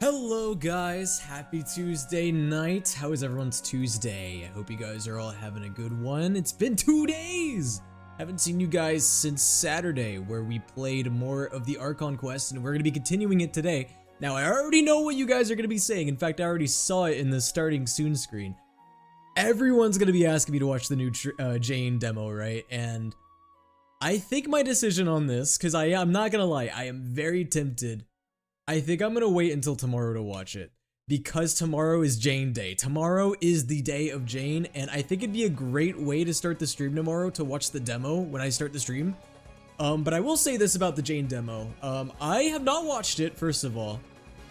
Hello guys, happy Tuesday night. How is everyone's Tuesday? I hope you guys are all having a good one. It's been 2 days! Haven't seen you guys since Saturday, where we played more of the Archon quest, and we're going to be continuing it today. Now, I already know what you guys are going to be saying. In fact, I already saw it in the starting soon screen. Everyone's going to be asking me to watch the new Jane demo, right? And I think my decision on this, because I'm not going to lie, I am very tempted. I think I'm gonna wait until tomorrow to watch it, because tomorrow is Jane Day. Tomorrow is the day of Jane, and I think it'd be a great way to start the stream tomorrow to watch the demo when I start the stream. But I will say this about the Jane demo. I have not watched it, first of all,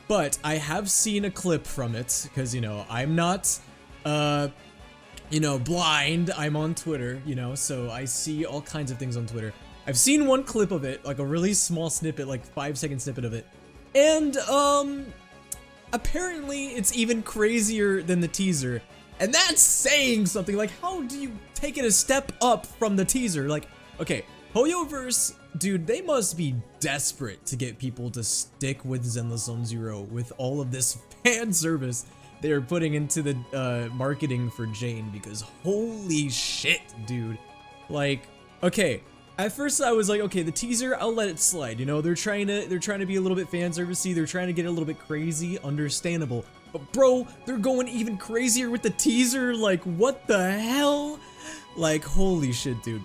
but I have seen a clip from it, because, you know, I'm not, blind. I'm on Twitter, so I see all kinds of things on Twitter. I've seen one clip of it, like a really small snippet, like 5-second snippet of it. And, apparently it's even crazier than the teaser. And that's saying something. Like, how do you take it a step up from the teaser? Like, okay, Hoyoverse, dude, they must be desperate to get people to stick with Zenless Zone Zero with all of this fan service they're putting into the, marketing for Jane, because holy shit, dude. Like, okay. At first I was like, okay, the teaser, I'll let it slide. You know, they're trying to be a little bit fan servicey. They're trying to get a little bit crazy, understandable. But bro, they're going even crazier with the teaser. Like, what the hell? Like, holy shit, dude.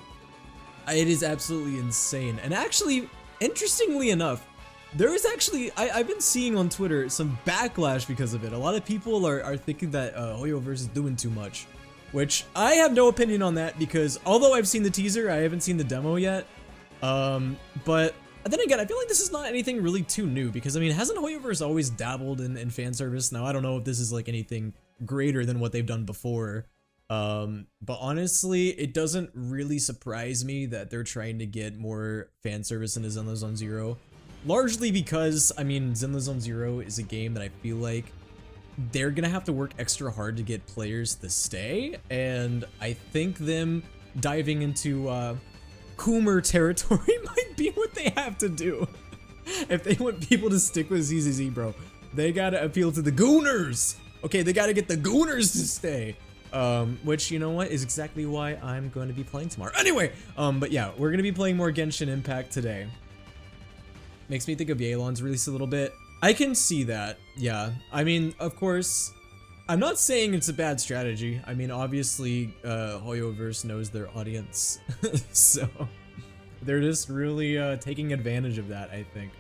It is absolutely insane. And actually, interestingly enough, there is actually, I've been seeing on Twitter some backlash because of it. A lot of people are thinking that Hoyoverse is doing too much. Which, I have no opinion on that, because although I've seen the teaser, I haven't seen the demo yet. But then again, I feel like this is not anything really too new, because I mean, hasn't Hoyoverse always dabbled in fan service? Now, I don't know if this is like anything greater than what they've done before. But honestly, it doesn't really surprise me that they're trying to get more fan service into Zenless Zone Zero. Largely because, I mean, Zenless Zone Zero is a game that I feel like they're gonna have to work extra hard to get players to stay, and I think them diving into Coomer territory might be what they have to do. If they want people to stick with ZZZ, bro, they gotta appeal to the Gooners. Okay, they gotta get the Gooners to stay. Which, you know what, is exactly why I'm going to be playing tomorrow. Anyway, but yeah, we're gonna be playing more Genshin Impact today. Makes me think of Yelan's release a little bit. I can see that, yeah. I mean, of course, I'm not saying it's a bad strategy. I mean, obviously, Hoyoverse knows their audience, so they're just really taking advantage of that, I think.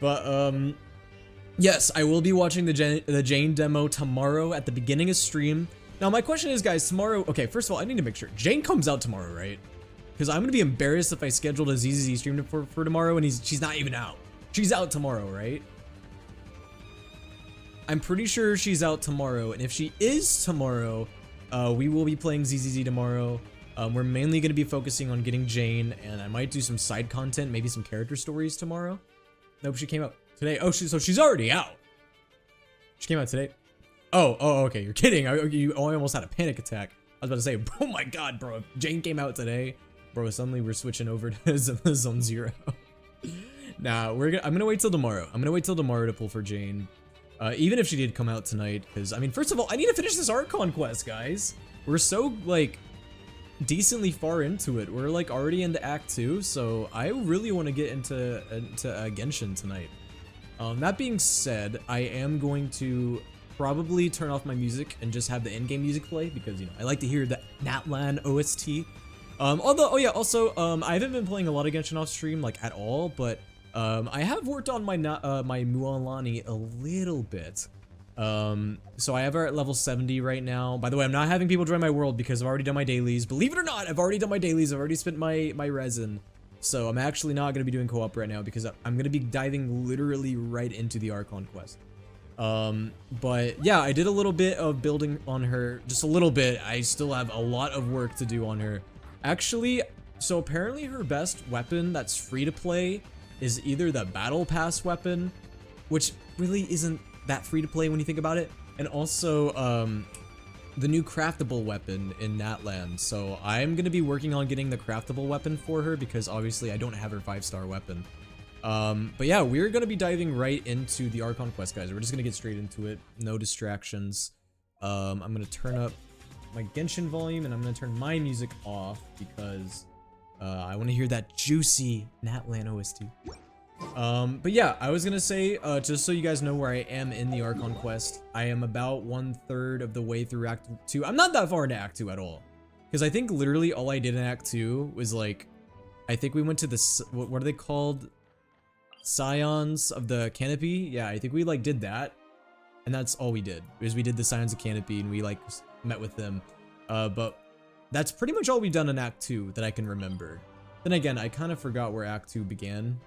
But, yes, I will be watching the Jane demo tomorrow at the beginning of stream. Now, my question is, guys, tomorrow, okay, first of all, I need to make sure. Jane comes out tomorrow, right? Because I'm going to be embarrassed if I scheduled a ZZZ stream for tomorrow and she's not even out. She's out tomorrow, right? I'm pretty sure she's out tomorrow, and if she is tomorrow, we will be playing ZZZ tomorrow. We're mainly going to be focusing on getting Jane, and I might do some side content, maybe some character stories tomorrow. Nope, she came out today. Oh, so she's already out. She came out today. Oh, okay, you're kidding. I almost had a panic attack. I was about to say, oh my god, bro, if Jane came out today, bro, suddenly we're switching over to Zone Zero. Nah, I'm gonna wait till tomorrow. I'm gonna wait till tomorrow to pull for Jane. Even if she did come out tonight, because, I mean, first of all, I need to finish this Archon quest, guys. We're so, like, decently far into it. We're, like, already into Act 2, so I really want to get into Genshin tonight. That being said, I am going to probably turn off my music and just have the in-game music play, because, you know, I like to hear the Natlan OST. Although, oh yeah, also, I haven't been playing a lot of Genshin off stream, like, at all, but I have worked on my my Mualani a little bit. So I have her at level 70 right now. By the way, I'm not having people join my world because I've already done my dailies. Believe it or not, I've already done my dailies. I've already spent my resin. So I'm actually not going to be doing co-op right now because I'm going to be diving literally right into the Archon quest. But yeah, I did a little bit of building on her, just a little bit. I still have a lot of work to do on her. Actually, so apparently her best weapon that's free to play is either the Battle Pass weapon, which really isn't that free to play when you think about it, and also the new craftable weapon in Natland. So I'm going to be working on getting the craftable weapon for her, because obviously I don't have her 5-star weapon. But yeah, we're gonna be diving right into the Archon quest, guys. We're just gonna get straight into it. No distractions. I'm gonna turn up my Genshin volume and I'm gonna turn my music off because I want to hear that juicy Natlan OST. But yeah, I was gonna say, just so you guys know where I am in the Archon quest, I am about 1/3 of the way through Act 2. I'm not that far into Act 2 at all, because I think literally all I did in Act 2 was like, I think we went to the, what are they called? Scions of the Canopy? Yeah, I think we like did that, and that's all we did, is we did the Scions of Canopy and we like met with them. But that's pretty much all we've done in Act 2 that I can remember. Then again, I kind of forgot where Act 2 began.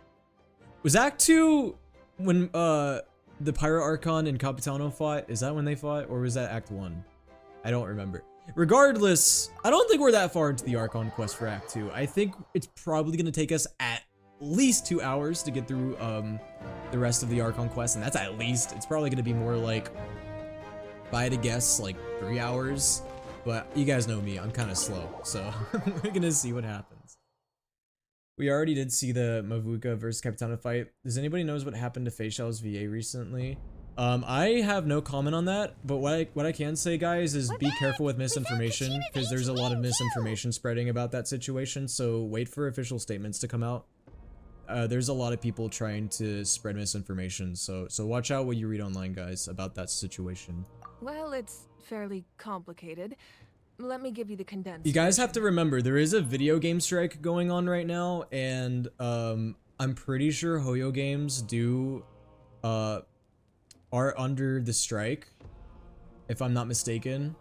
Was Act 2 when the Pyro Archon and Capitano fought? Is that when they fought, or was that Act 1? I don't remember. Regardless, I don't think we're that far into the Archon quest for Act 2. I think it's probably going to take us at least 2 hours to get through the rest of the Archon quest, and that's at least. It's probably going to be more like, if I had to guess, like 3 hours. But you guys know me, I'm kind of slow, so we're going to see what happens. We already did see the Mavuka versus Capitano fight. Does anybody knows what happened to Facial's VA recently? I have no comment on that, but what I can say, guys, is be careful with misinformation, because there's a lot of misinformation spreading about that situation, so wait for official statements to come out. There's a lot of people trying to spread misinformation, so watch out what you read online, guys, about that situation. Well, it's fairly complicated. Let me give you the condensed. You guys have to remember, there is a video game strike going on right now, and I'm pretty sure Hoyo Games are under the strike, if I'm not mistaken.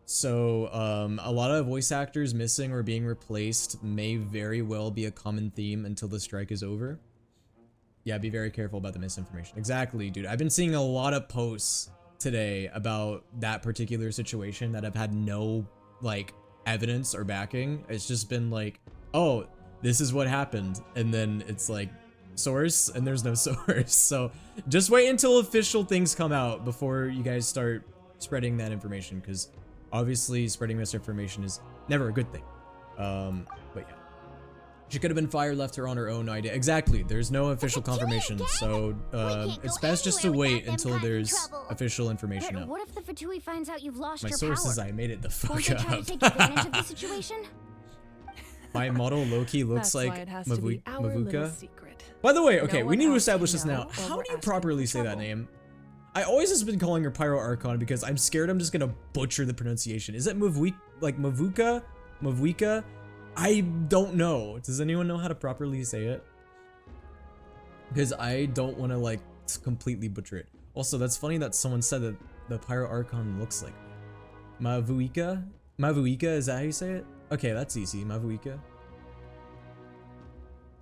So a lot of voice actors missing or being replaced may very well be a common theme until the strike is over. Yeah, be very careful about the misinformation. Exactly, dude. I've been seeing a lot of posts today about that particular situation that have had no like evidence or backing. It's just been like, oh, this is what happened, and then it's like source, and there's no source. So just wait until official things come out before you guys start spreading that information, because obviously spreading misinformation is never a good thing. But yeah, she could have been fired, left her on her own. No idea. Exactly, there's no official confirmation, so it's best just to wait until there's official information out. What if the Fatui finds out you've lost My your source power? is I made it the fuck Won't they try to up. take advantage of the situation? My model Loki looks That's why like it has to be our little Mavuka. secret. By the way, okay, No we one need to else establish can this know now. or How we're do you asking properly for say that trouble. name? I always just been calling her Pyro Archon because I'm scared I'm just gonna butcher the pronunciation. Is it Mavuka? Mavuka? I don't know. Does anyone know how to properly say it? Because I don't want to like completely butcher it. Also, that's funny that someone said that the Pyro Archon looks like Mavuka. Mavuka, is that how you say it? Okay, that's easy. Mavuka.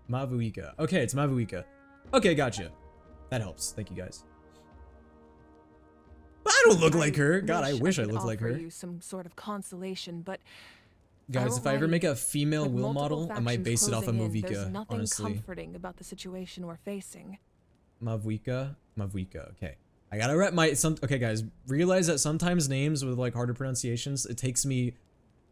Mavuka. Okay, it's Mavuka. Okay, gotcha. That helps. Thank you, guys. But I don't look like her. God, I wish I could looked like offer her. you some sort of consolation, but Guys, if I ever make a female with will multiple model, I might factions base it off of closing in, there's Mavuka, nothing honestly. comforting about the situation we're facing. Mavuka? Mavuka, okay. I gotta wrap my, okay guys, realize that sometimes names with like harder pronunciations, it takes me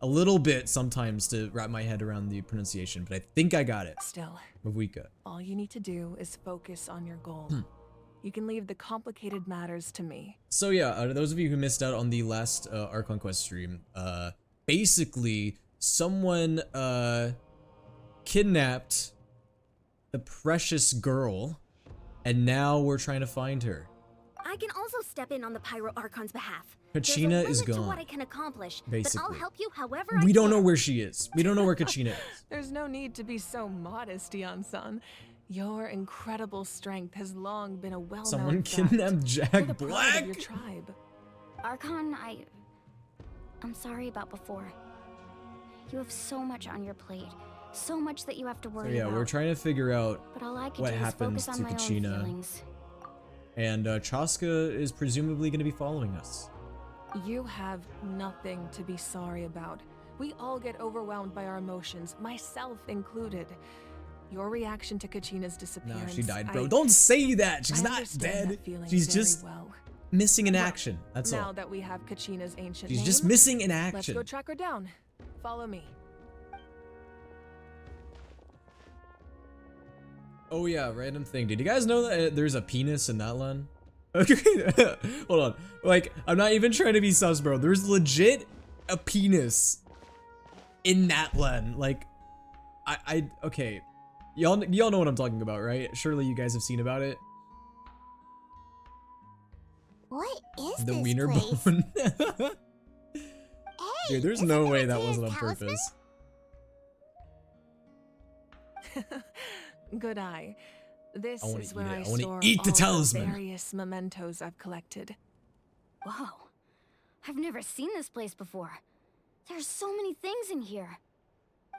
a little bit sometimes to wrap my head around the pronunciation, but I think I got it. Still, Mavuka. all you need to do is focus on your goal. You can leave the complicated matters to me. So yeah, those of you who missed out on the last Archon Quest stream, basically someone kidnapped the precious girl, and now we're trying to find her. I can also step in on the Pyro Archon's behalf. Kachina There's a is limit to gone, what I can accomplish, basically. but I'll help you however I We don't can. know where she is. We don't know where Kachina is. There's no need to be so modest, Yan-san. Your incredible strength has long been a well-known Someone fact. kidnapped You're Jack the pride Black? of your tribe. Archon, I'm sorry about before. You have so much on your plate. So much that you have to So worry yeah, about. we're trying to figure out But all I can what do is happens focus to on my own Kachina. feelings. And Chaska is presumably going to be following us. You have nothing to be sorry about. We all get overwhelmed by our emotions, myself included. Your reaction to Kachina's No, disappearance. she died, bro. Don't say that. She's I not understand dead. that feeling She's very just well. missing in Well, action. That's now all. that we have Kachina's ancient She's name, just missing in let's action. go track her down. Follow me. Oh yeah, random thing. Did you guys know that there's a penis in that land? Okay, hold on. Like, I'm not even trying to be sus, bro. There's legit a penis in that land. Like, okay. Y'all know what I'm talking about, right? Surely you guys have seen about it. What is The this wiener place? bone. Hey, Dude, there's isn't no that way that Matea's wasn't on talisman? purpose. Good eye. This I wanna is where eat it. I I wanna store eat the all talisman. various mementos I've collected. Whoa. I've never seen this place before. There's so many things in here.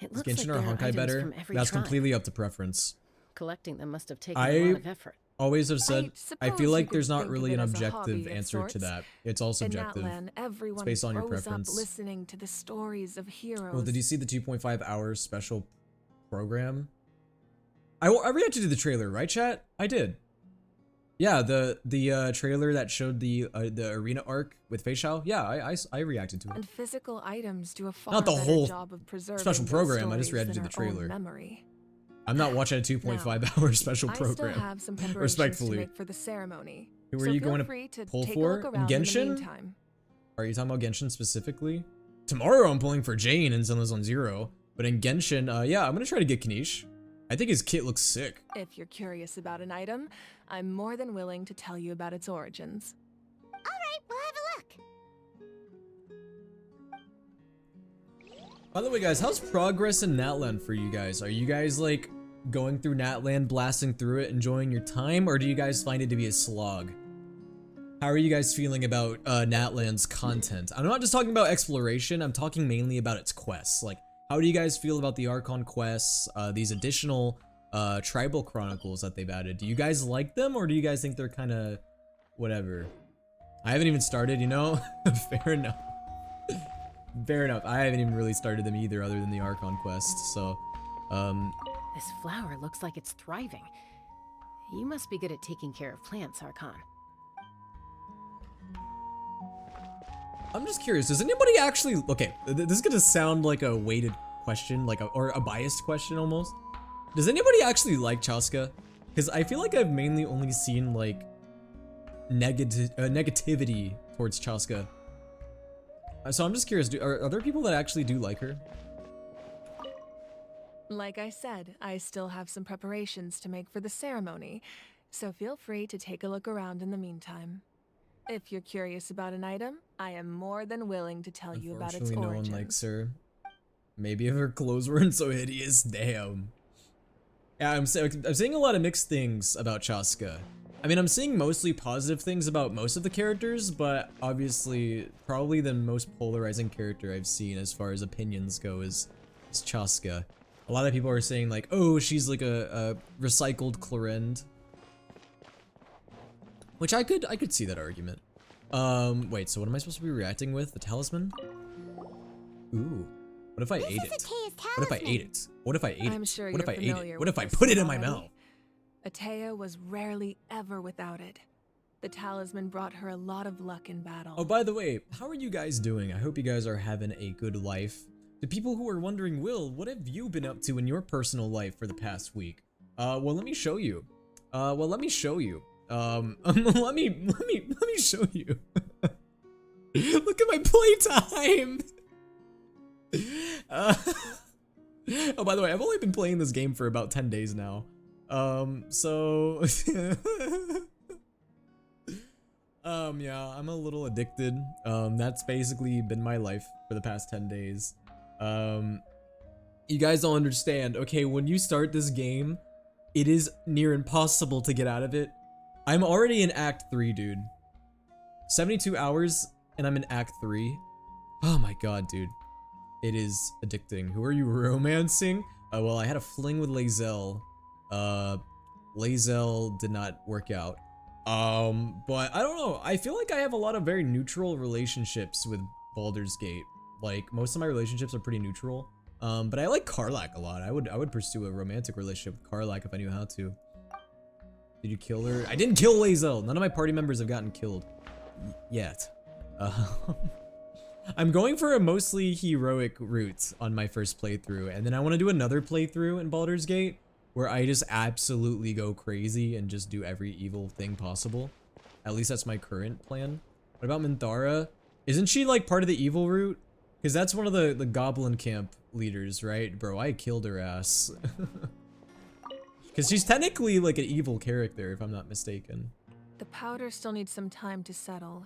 It Is looks like Genshin there or are Honkai items better? from every That's tribe. completely up to preference. Collecting them must have taken I a lot of effort. always have said, I suppose feel you like could there's not think of really it an as a objective hobby of answer to sorts. that. It's all subjective. In Natlan, everyone based on your grows preference. up listening to the stories of heroes. Well, did you see the 2.5 hours special program? I reacted to the trailer, right, chat? I did. Yeah, the trailer that showed the arena arc with Fei Shao. Yeah, I reacted to it. And physical items do a far Not the better whole job of preserving special those program, I just stories reacted than to the our own trailer. memory. I'm not watching a 2.5 hour special I still program. have some preparations Respectfully. to make for the ceremony. Who so are you feel going to free to pull take for? a look In around in the Genshin? meantime. Are you talking about Genshin specifically? Tomorrow I'm pulling for Jane and Zenless on Zero. But in Genshin, yeah, I'm gonna try to get Kanish. I think his kit looks sick. If you're curious about an item, I'm more than willing to tell you about its origins. Alright, we'll have a look. By the way, guys, how's progress in Natland for you guys? Are you guys like going through Natland, blasting through it, enjoying your time, or do you guys find it to be a slog? How are you guys feeling about Natland's content? I'm not just talking about exploration, I'm talking mainly about its quests. Like, how do you guys feel about the Archon quests, these additional tribal chronicles that they've added? Do you guys like them, or do you guys think they're kind of whatever? I haven't even started, you know? Fair enough. Fair enough. I haven't even really started them either, other than the Archon quest, so This flower looks like it's thriving. You must be good at taking care of plants, Archon. I'm just curious, does anybody actually, okay, this is gonna sound like a weighted question, like or a biased question almost. Does anybody actually like Chaska? Because I feel like I've mainly only seen like negativity towards Chaska. So I'm just curious, are there people that actually do like her? Like I said, I still have some preparations to make for the ceremony, so feel free to take a look around in the meantime. If you're curious about an item, I am more than willing to tell you about its Unfortunately, origins. no one likes her. Maybe if her clothes weren't so hideous, damn. Yeah, I'm seeing a lot of mixed things about Chaska. I mean, I'm seeing mostly positive things about most of the characters, but obviously, probably the most polarizing character I've seen as far as opinions go is Chaska. A lot of people are saying like, oh, she's like a recycled Clorend. Which I could see that argument. Wait, so what am I supposed to be reacting with? The talisman? Ooh. What if I ate it? What if I ate it? What if I ate it? I'm sure What if I you're ate it? familiar What with if I this put it in my already. mouth? Atea was rarely ever without it. The talisman brought her a lot of luck in battle. Oh, by the way, how are you guys doing? I hope you guys are having a good life. To people who are wondering, Will, what have you been up to in your personal life for the past week? Well, let me show you. Let me show you. Let me show you. Look at my playtime. Oh, by the way, I've only been playing this game for about 10 days now. So yeah, I'm a little addicted. That's basically been my life for the past 10 days. You guys don't understand. Okay, when you start this game, it is near impossible to get out of it. I'm already in Act 3, dude. 72 hours, and I'm in Act 3. Oh my god, dude. It is addicting. Who are you romancing? Well, I had a fling with Lae'zel. Lae'zel did not work out. But I don't know. I feel like I have a lot of very neutral relationships with Baldur's Gate. Like, most of my relationships are pretty neutral. But I like Karlach a lot. I would pursue a romantic relationship with Karlach if I knew how to. Did you kill her? I didn't kill Lae'zel. None of my party members have gotten killed yet. I'm going for a mostly heroic route on my first playthrough, and then I want to do another playthrough in Baldur's Gate where I just absolutely go crazy and just do every evil thing possible. At least that's my current plan. What about Minthara? Isn't she like part of the evil route? Because that's one of the goblin camp leaders, right? Bro, I killed her ass. Because she's technically like an evil character, if I'm not mistaken. The powder still needs some time to settle.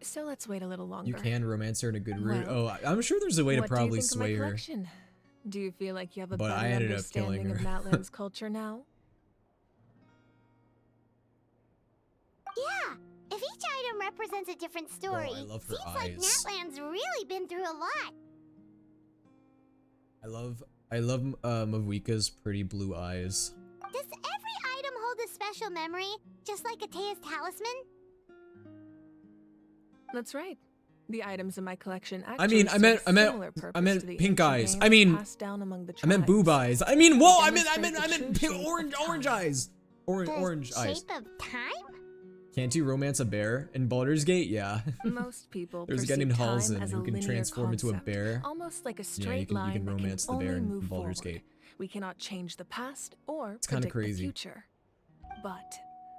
So let's wait a little longer. You can romance her in a good route. Well, Oh, I'm sure there's a way to probably what do you think sway of my her. collection? Do you feel like you have a But better I ended up killing understanding of her. Natlan's culture now? Yeah, if each item represents a different story, Bro, I love her seems like eyes. Natlan's really been through a lot. I love Mavika's pretty blue eyes. Does every item hold a special memory, just like Atea's talisman? That's right. The items in my collection I actually mean, I meant the pink eyes. ancient I mean, games passed down among the I meant tribes. boob eyes. I mean, whoa! I demonstrate the meant true pink, shape orange of time. eyes. Orange The eyes. shape of time? Can't you romance a bear in Baldur's Gate? Yeah. Most people There's a guy perceive named time Halsin as a who can linear transform into a concept, bear. almost like a Yeah, straight you can line that romance the can bear only in move Baldur's forward. Gate. We cannot change the past or It's kinda predict the crazy. future. But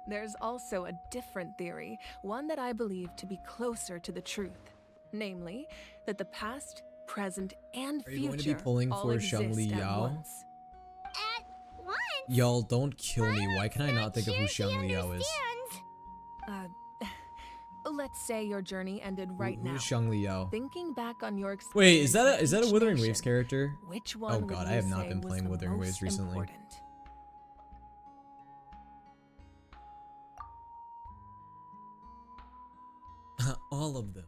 there's also a different theory, one that I believe to be closer to the truth. Namely, that the past, present, and Are you future going to be pulling all for exist Xiangli at Yao? once. At once? Y'all, don't kill me. Why can I not think of who Sure he Xiangli Yao is? understands. Let's say your journey ended right now. Who's Xiangli Yao? Thinking back on your experience. Wait, is that with a each Wuthering nation, Waves character? Which one Oh would god, I you have not say been was playing the Wuthering Waves most recently. important? All of them.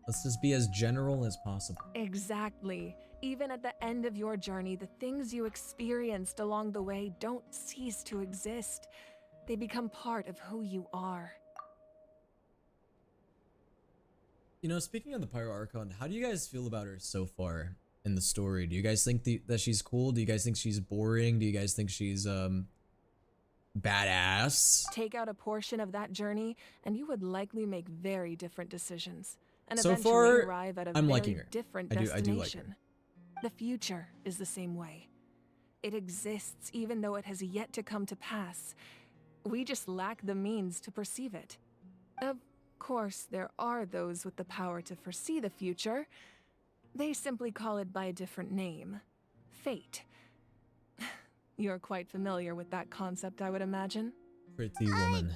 Let's just be as general as possible. Exactly. Even at the end of your journey, the things you experienced along the way don't cease to exist. They become part of who you are. You know, speaking of the Pyro Archon, how do you guys feel about her so far in the story? Do you guys think that she's cool? Do you guys think she's boring? Do you guys think she's badass? Take out a portion of that journey, and you would likely make very different decisions. And So eventually far, arrive at a I'm very liking her. different I do destination. like her. The future is the same way. It exists even though it has yet to come to pass. We just lack the means to perceive it. Of course, there are those with the power to foresee the future. They simply call it by a different name. Fate. You're quite familiar with that concept, I would imagine. Pretty woman.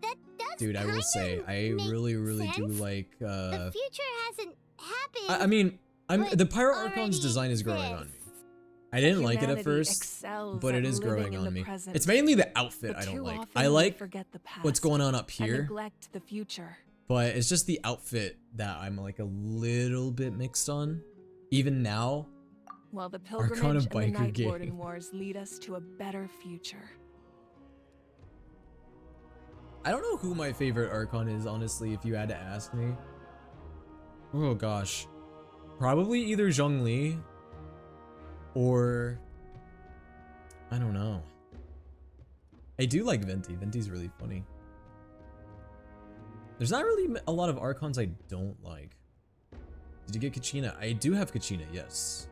That does Dude, I will kind say, of I make really do sense. like, The future hasn't happened. I mean, but the Pyro Archon's already design is growing on me. exists. I didn't like it at Humanity first, excels but at it is living growing in on the me. present. It's mainly the outfit But I don't too like. often I we like forget the past what's going on up and here, neglect the future. but it's just the outfit that I'm like a little bit mixed on. Even now, While the Arcana pilgrimage and the biker Night gang. Warden Wars lead us to a better future. I don't know who my favorite Archon is, honestly, if you had to ask me. Oh gosh. Probably either Zhongli or I don't know. I do like Venti. Venti's really funny. There's not really a lot of Archons I don't like. Did you get Kachina? I do have Kachina, yes.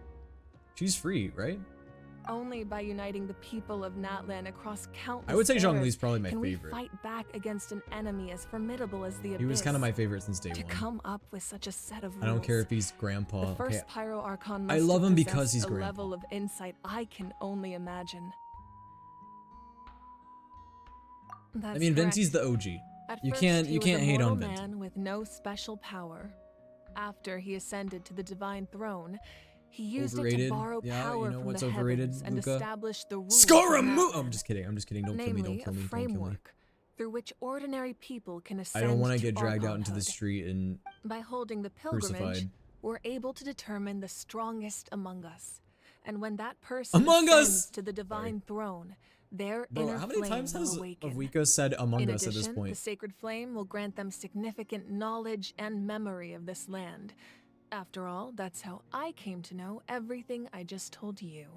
She's free, right? Only by uniting the people of Natlan across countless I would say eras Zhongli's probably my can favorite. we fight back against an enemy as formidable as the Abyss. He was kind of my favorite since day To one. come up with such a set of rules. I don't care if he's grandpa. The first Okay, Pyro Archon I must love have him because possessed he's a grandpa. level of insight I can only imagine. That's I mean, correct. Venti's the OG. At You first, can't- he you was can't a hate on mortal Venti. man with no special power. After he ascended to the divine throne, he used it Overrated. to borrow Yeah, you power know from what's the overrated, heavens and Luca? establish the rules of Scoramoo! Natlan. Oh, I'm just kidding. Don't kill me. Don't Namely, kill me. a Don't kill me. framework through which ordinary people can I ascend don't want to to get dragged out into the archonhood. street and By holding the pilgrimage, crucified. we're able to determine the strongest among us. And when that person Among ascends Us! to the divine throne, their Bro, inner how many flame times will has awaken. Avika said Among In Us addition, at this the point? sacred flame will grant them significant knowledge and memory of this land. After all, that's how I came to know everything I just told you.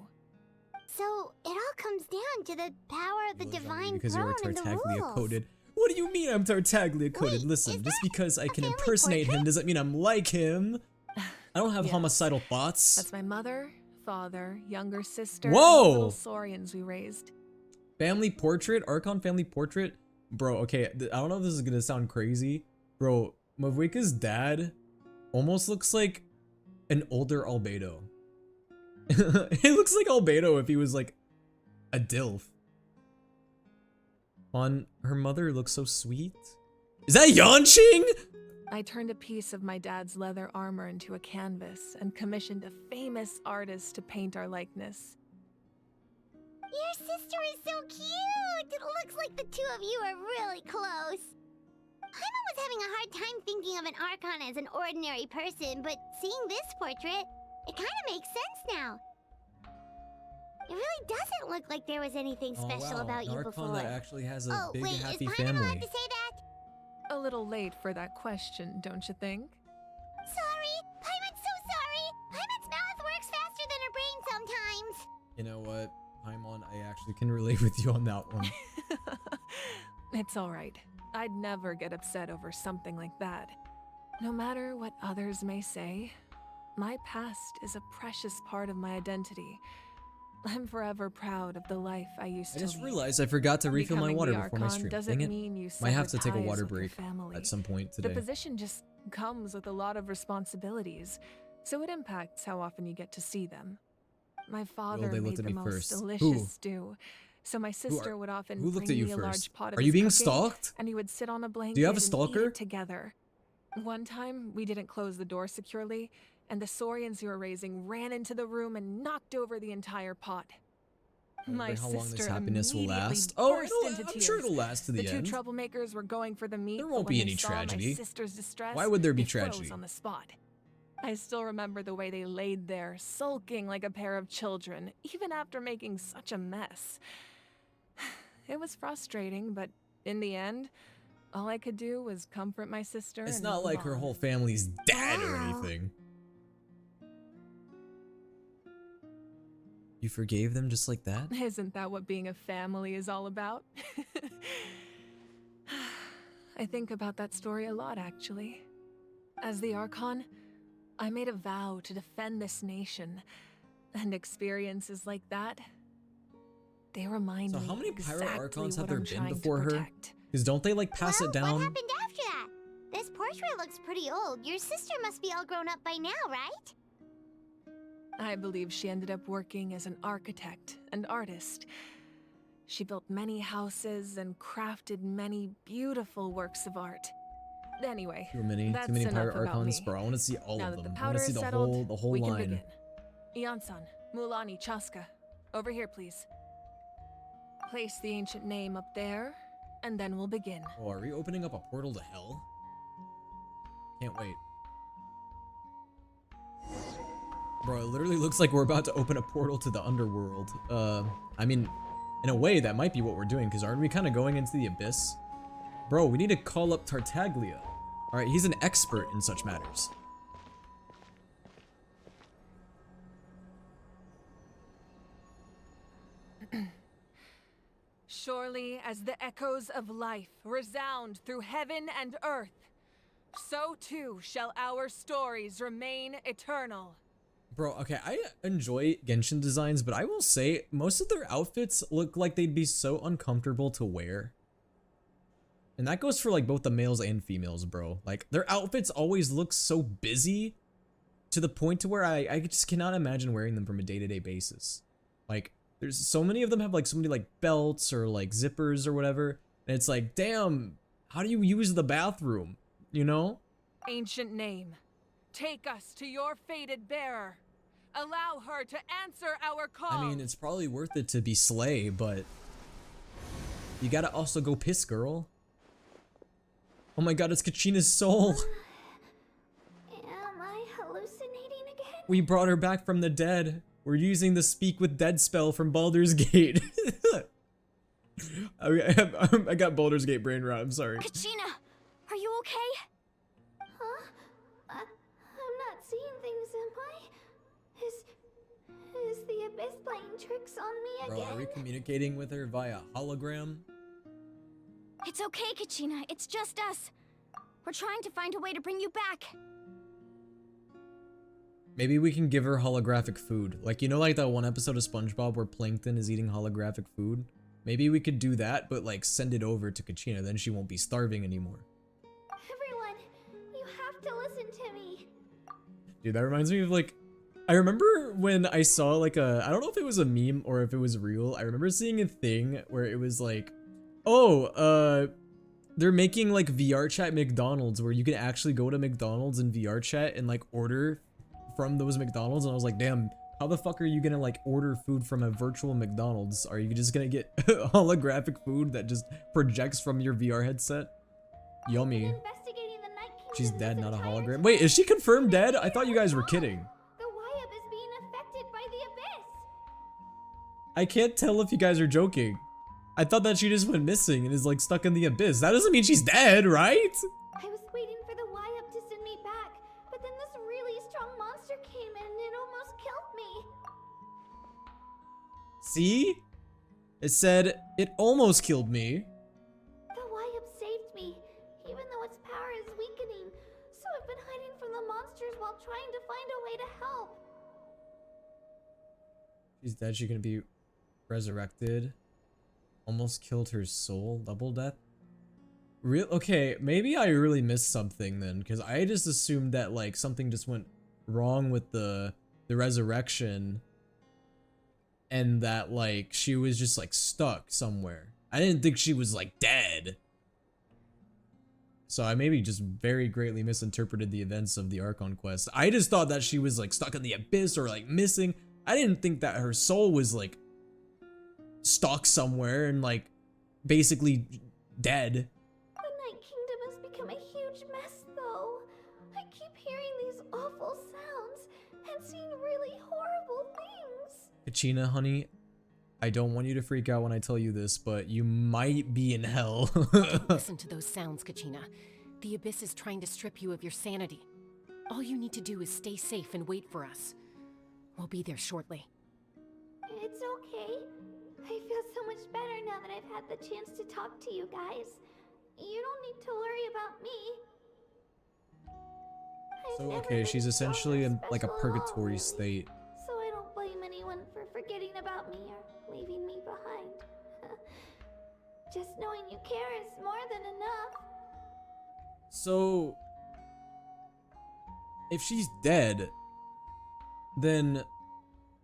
So it all comes down to the power of the You love Zhongli divine because throne you're and the Tartaglia rules. coded. What do you mean I'm Tartaglia coded? Wait, Listen, is just that because I a can family impersonate him portrait? doesn't mean I'm like him. I don't have Yes. homicidal thoughts. That's my mother, father, younger sister, Whoa! and the little Saurians we raised. Family portrait? Archon family portrait? Bro, okay, I don't know if this is gonna sound crazy. Bro, Mavuika's dad almost looks like an older Albedo. He looks like Albedo if he was like a DILF. Her mother looks so sweet. Is that Yanqing? I turned a piece of my dad's leather armor into a canvas and commissioned a famous artist to paint our likeness. Your sister is so cute! It looks like the two of you are really close. Paimon was having a hard time thinking of an Archon as an ordinary person, but seeing this portrait, it kind of makes sense now. It really doesn't look like there was anything special about you Archon before. that actually has a Oh, big wait, happy is Paimon allowed family. to say that? A little late for that question, don't you think? Sorry! Paimon's so sorry! Paimon's mouth works faster than her brain sometimes! You know what, Paimon, I actually can relate with you on that one. It's alright. I'd never get upset over something like that. No matter what others may say, my past is a precious part of my identity. I'm forever proud of the life I used to I just lead. realized I forgot to refill my Becoming water the before my Archon stream. doesn't Dang it. mean you Might have sever to take a ties water with your break family. at some point The today. position just comes with a lot of responsibilities, so it impacts how often you get to see them. My father they made looked at the me most first. delicious Who? stew, so my sister would often Who looked bring at you me a first? large pot of Are you his being cooking, stalked? and he would sit on a blanket Do you have a and eat stalker? it together. One time, we didn't close the door securely, and the Saurians you were raising ran into the room and knocked over the entire pot. I My wonder how long this sister happiness will immediately last. Oh, burst into I'm tears. sure it'll last to the end. Two troublemakers were going for the meat. There but won't when be they any saw tragedy. My sister's distress, Why would there be they froze tragedy? on the spot. I still remember the way they laid there, sulking like a pair of children, even after making such a mess. It was frustrating, but in the end, all I could do was comfort my sister. It's and not move like her on. whole family's dead or Wow. anything. You forgave them just like that? Isn't that what being a family is all about? I think about that story a lot, actually. As the Archon, I made a vow to defend this nation, and experiences like that, they remind So me how many Pirate exactly Archons have what there I'm been trying to before her? protect. Because don't they like pass it What down? happened after that? This portrait looks pretty old. Your sister must be all grown up by now, right? I believe she ended up working as an architect and artist. She built many houses and crafted many beautiful works of art. Anyway, Too many that's Pirate enough about Archons, me. bro. I want to see all Now of that them. the I want powder to see is the settled, whole we can line. begin. Iansan, Mulani, Chaska, over here, please. Place the ancient name up there, and then we'll begin. Oh, are we opening up a portal to hell? Can't wait. Bro, it literally looks like we're about to open a portal to the underworld. I mean, in a way, that might be what we're doing, because aren't we kind of going into the abyss? Bro, we need to call up Tartaglia. Alright, he's an expert in such matters. Surely as the echoes of life resound through heaven and earth, so too shall our stories remain eternal. Bro, okay, I enjoy Genshin designs, but I will say most of their outfits look like they'd be so uncomfortable to wear. And that goes for like both the males and females, bro. Like their outfits always look so busy to the point to where I just cannot imagine wearing them from a day-to-day basis. Like there's so many of them have like so many like belts or like zippers or whatever. And it's like, damn, how do you use the bathroom? You know? Ancient name, take us to your fated bearer. Allow her to answer our call. I mean, it's probably worth it to be Slay, but you gotta also go piss, girl. Oh my god, it's Kachina's soul. Am I hallucinating again? We brought her back from the dead. We're using the Speak with Dead spell from Baldur's Gate. I got Baldur's Gate brain rot, I'm sorry. Kachina, are you okay? Huh? I'm not seeing things, am I? Is the abyss playing tricks on me Bro, again? are we communicating with her via hologram? It's okay, Kachina. It's just us. We're trying to find a way to bring you back. Maybe we can give her holographic food. Like, you know, like that one episode of SpongeBob where Plankton is eating holographic food? Maybe we could do that, but like send it over to Kachina, then she won't be starving anymore. Everyone, you have to listen to me. Dude, that reminds me of like, I remember when I saw like I don't know if it was a meme or if it was real. I remember seeing a thing where it was like, oh, they're making like VR chat McDonald's where you can actually go to McDonald's in VR chat and like order from those McDonald's. And I was like, damn, how the fuck are you gonna like order food from a virtual McDonald's? Are you just gonna get holographic food that just projects from your VR headset? Yummy. Investigating the Night Kingdom She's dead, this not a entire hologram. time. Wait, is she confirmed dead? I thought you guys were kidding. The Wyup is being affected by the abyss. I can't tell if you guys are joking. I thought that she just went missing and is like stuck in the abyss. That doesn't mean she's dead, right? I was waiting for the Wyup to send me back, but then this really strong monster came in and it almost killed me. See? It said it almost killed me. The Wyup saved me, even though its power is weakening. So I've been hiding from the monsters while trying to find a way to help. She's dead. She gonna be resurrected. Almost killed her soul. Double death. Real? Okay, maybe I really missed something then, because I just assumed that like something just went wrong with the resurrection, and that like she was just like stuck somewhere. I didn't think she was like dead. So I maybe just very greatly misinterpreted the events of the Archon quest. I just thought that she was like stuck in the abyss or like missing. I didn't think that her soul was like stuck somewhere and like basically dead. The Night Kingdom has become a huge mess, though. I keep hearing these awful sounds and seeing really horrible things. Kachina, honey, I don't want you to freak out when I tell you this, but you might be in hell. Listen to those sounds, Kachina. The abyss is trying to strip you of your sanity. All you need to do is stay safe and wait for us. We'll be there shortly. It's okay. I feel so much better now that I've had the chance to talk to you guys. You don't need to worry about me. I've So, never okay, been she's strong or essentially in like a special at all, purgatory really. state. So I don't blame anyone for forgetting about me or leaving me behind. Just knowing you care is more than enough. So, if she's dead, then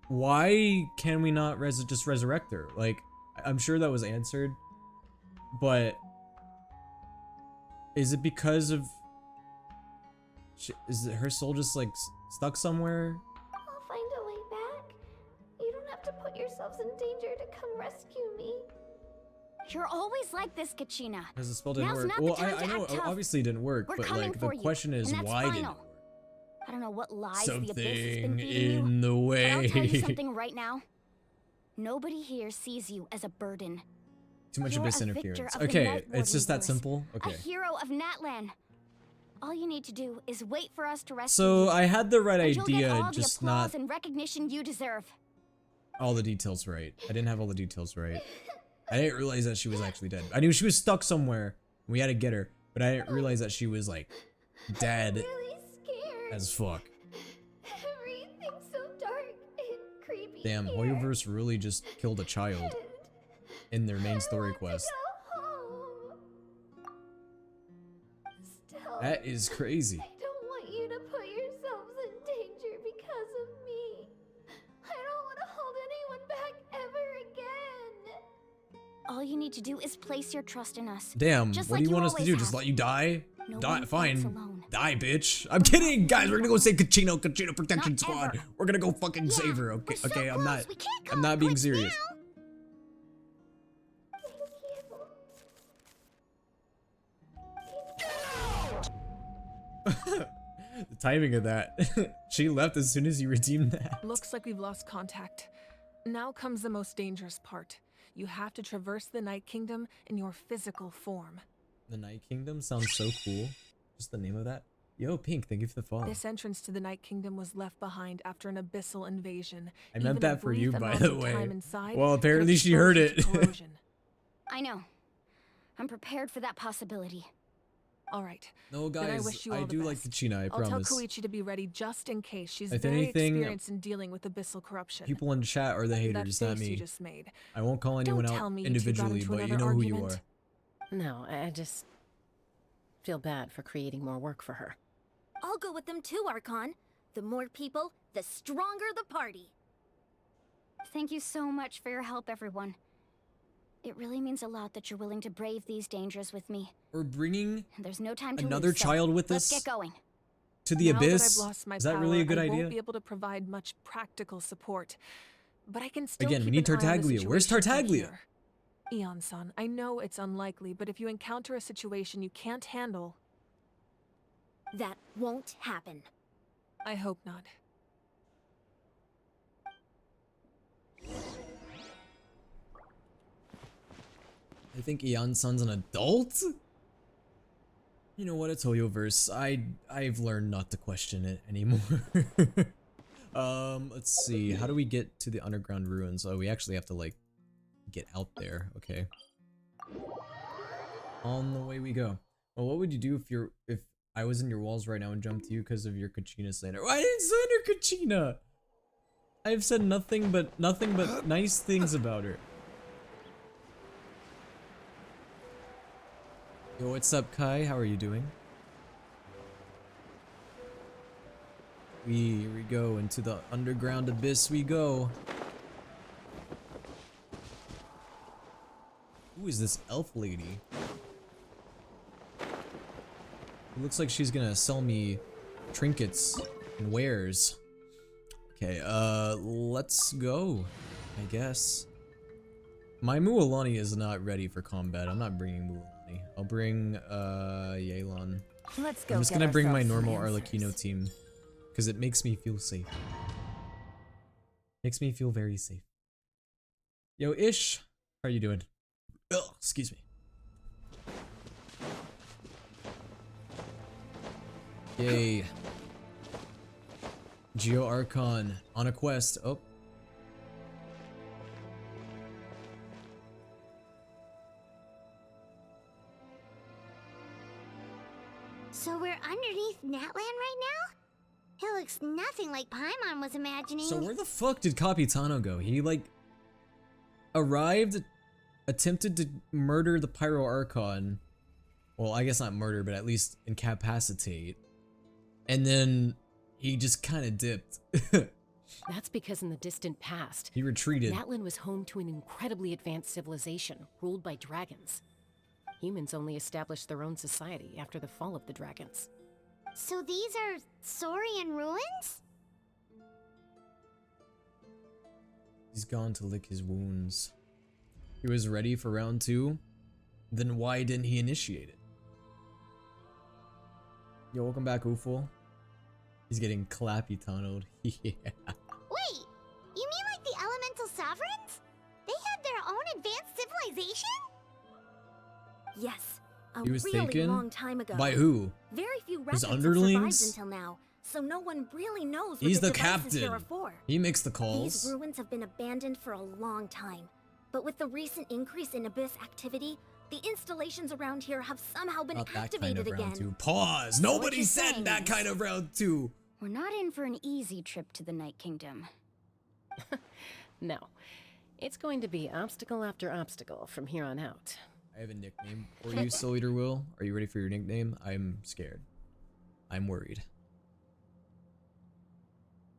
why can we not just resurrect her? Like, I'm sure that was answered, but is it because of is her soul just like stuck somewhere? I'll find a way back. You don't have to put yourselves in danger to come rescue me. You're always like this, Kachina. Because the spell didn't Now's work. not the Well, time I to know act tough. obviously it didn't work, We're but coming like for the you, question is and that's why didn't it final. work? I don't know what lies the abyss has been Something feeding you. in the But way. I'll tell you something right now. Nobody here sees you as a burden. Too much You're abyss a victor interference. of the Okay, Night it's just that Warden's simple. A Okay. hero of Natlan. All you need to do is wait for us to rescue So you. I had the right And you'll get idea, all just the applause not and recognition you deserve. all the details right. I didn't have all the details right. I didn't realize that she was actually dead. I knew she was stuck somewhere. We had to get her, but I didn't realize that she was like dead Really scared. as fuck. Everything's so dark and creepy. Damn, here. Hoyoverse really just killed a child in their main story I want quest. to go home. Still, That is crazy. I don't want you to put yourselves in danger because of me. I don't want to hold anyone back ever again. All you need to do is place your trust in us. Damn, Just what like do you want us to always do? have. Just let you die? No Die, one fights fine. alone. Die, bitch. I'm kidding, guys. We're gonna go save Kachino Protection Not Squad. ever. We're gonna go fucking Yeah, save her. Okay, we're so okay. I'm close, not. we can't I'm call not it being quits serious. now. Thank you. The timing of that. She left as soon as you redeemed that. Looks like we've lost contact. Now comes the most dangerous part. You have to traverse the Night Kingdom in your physical form. The Night Kingdom sounds so cool. Just the name of that. Yo, Pink, thank you for the follow. This entrance to the Night Kingdom was left behind after an abyssal invasion. I meant Even a that for you, brief by amount the of way. time inside Well, could apparently she heard expose you it. to corrosion. I know. I'm prepared for that possibility. All right. No, Then I guys, wish you I all the do like best. Kachina, I I'll promise. tell Koichi to be ready just in case. She's If very anything, experienced in dealing with abyssal corruption. People in chat are the That haters, not face you me. just made. I won't call anyone Don't out tell me you two got individually, into but you another know who you argument. are. No, I just feel bad for creating more work for her. I'll go with them too, Archon. The more people, the stronger the party. Thank you so much for your help, everyone. It really means a lot that you're willing to brave these dangers with me. We're bringing There's no time to another lose, so child with let's us get going. to the Now abyss. that I've lost my Is that power, really a good I idea? won't be able to provide much practical support. But I can still Again, we keep need an eye on the Tartaglia. Where's situation from Tartaglia? here. Eon-san, I know it's unlikely, but if you encounter a situation you can't handle, That won't happen. I hope not. I think Eon-san's an adult? You know what, it's Hoyoverse. I've learned not to question it anymore. Let's see. How do we get to the underground ruins? Oh, we actually have to, like, get out there. Okay. On the way we go. Well, what would you do if I was in your walls right now and jumped to you because of your Kachina slander? Oh, I didn't slander Kachina! I've said nothing but nice things about her. Yo, what's up, Kai? How are you doing? Here we go, into the underground abyss we go. Who is this elf lady? It looks like she's gonna sell me trinkets and wares. Okay, let's go, I guess. My Mualani is not ready for combat. I'm not bringing Mualani. I'll bring, Yelan. Let's go. I'm just gonna bring my normal Arlecchino team. Because it makes me feel safe. Makes me feel very safe. Yo, Ish! How are you doing? Ugh, excuse me. Yay. Geo Archon on a quest. Oh. So we're underneath Natland right now? It looks nothing like Paimon was imagining. So where the fuck did Capitano go? He, like, arrived, attempted to murder the Pyro Archon. Well, I guess not murder, but at least incapacitate. And then he just kind of dipped. That's because in the distant past, He retreated. Natlan was home to an incredibly advanced civilization ruled by dragons. Humans only established their own society after the fall of the dragons. So these are Saurian ruins? He's gone to lick his wounds. He was ready for round 2. Then why didn't he initiate it? Yo, welcome back, Uful. He's getting clappy tunneled. Yeah. Wait, you mean like the elemental sovereigns? They had their own advanced civilization? Yes, a He was really taken? long time ago. By who? Very few His records have underlings? survived until now, so no one really knows what He's the devices here captain. are for. He makes the These calls. ruins have been abandoned for a long time, but with the recent increase in abyss activity, the installations around here have somehow been Not that kind activated of round again. 2. Pause. Nobody you're said saying that is- kind of round 2. We're not in for an easy trip to the Night Kingdom. No, it's going to be obstacle after obstacle from here on out. I have a nickname for you, souleaterwill. Are you ready for your nickname? I'm scared. I'm worried.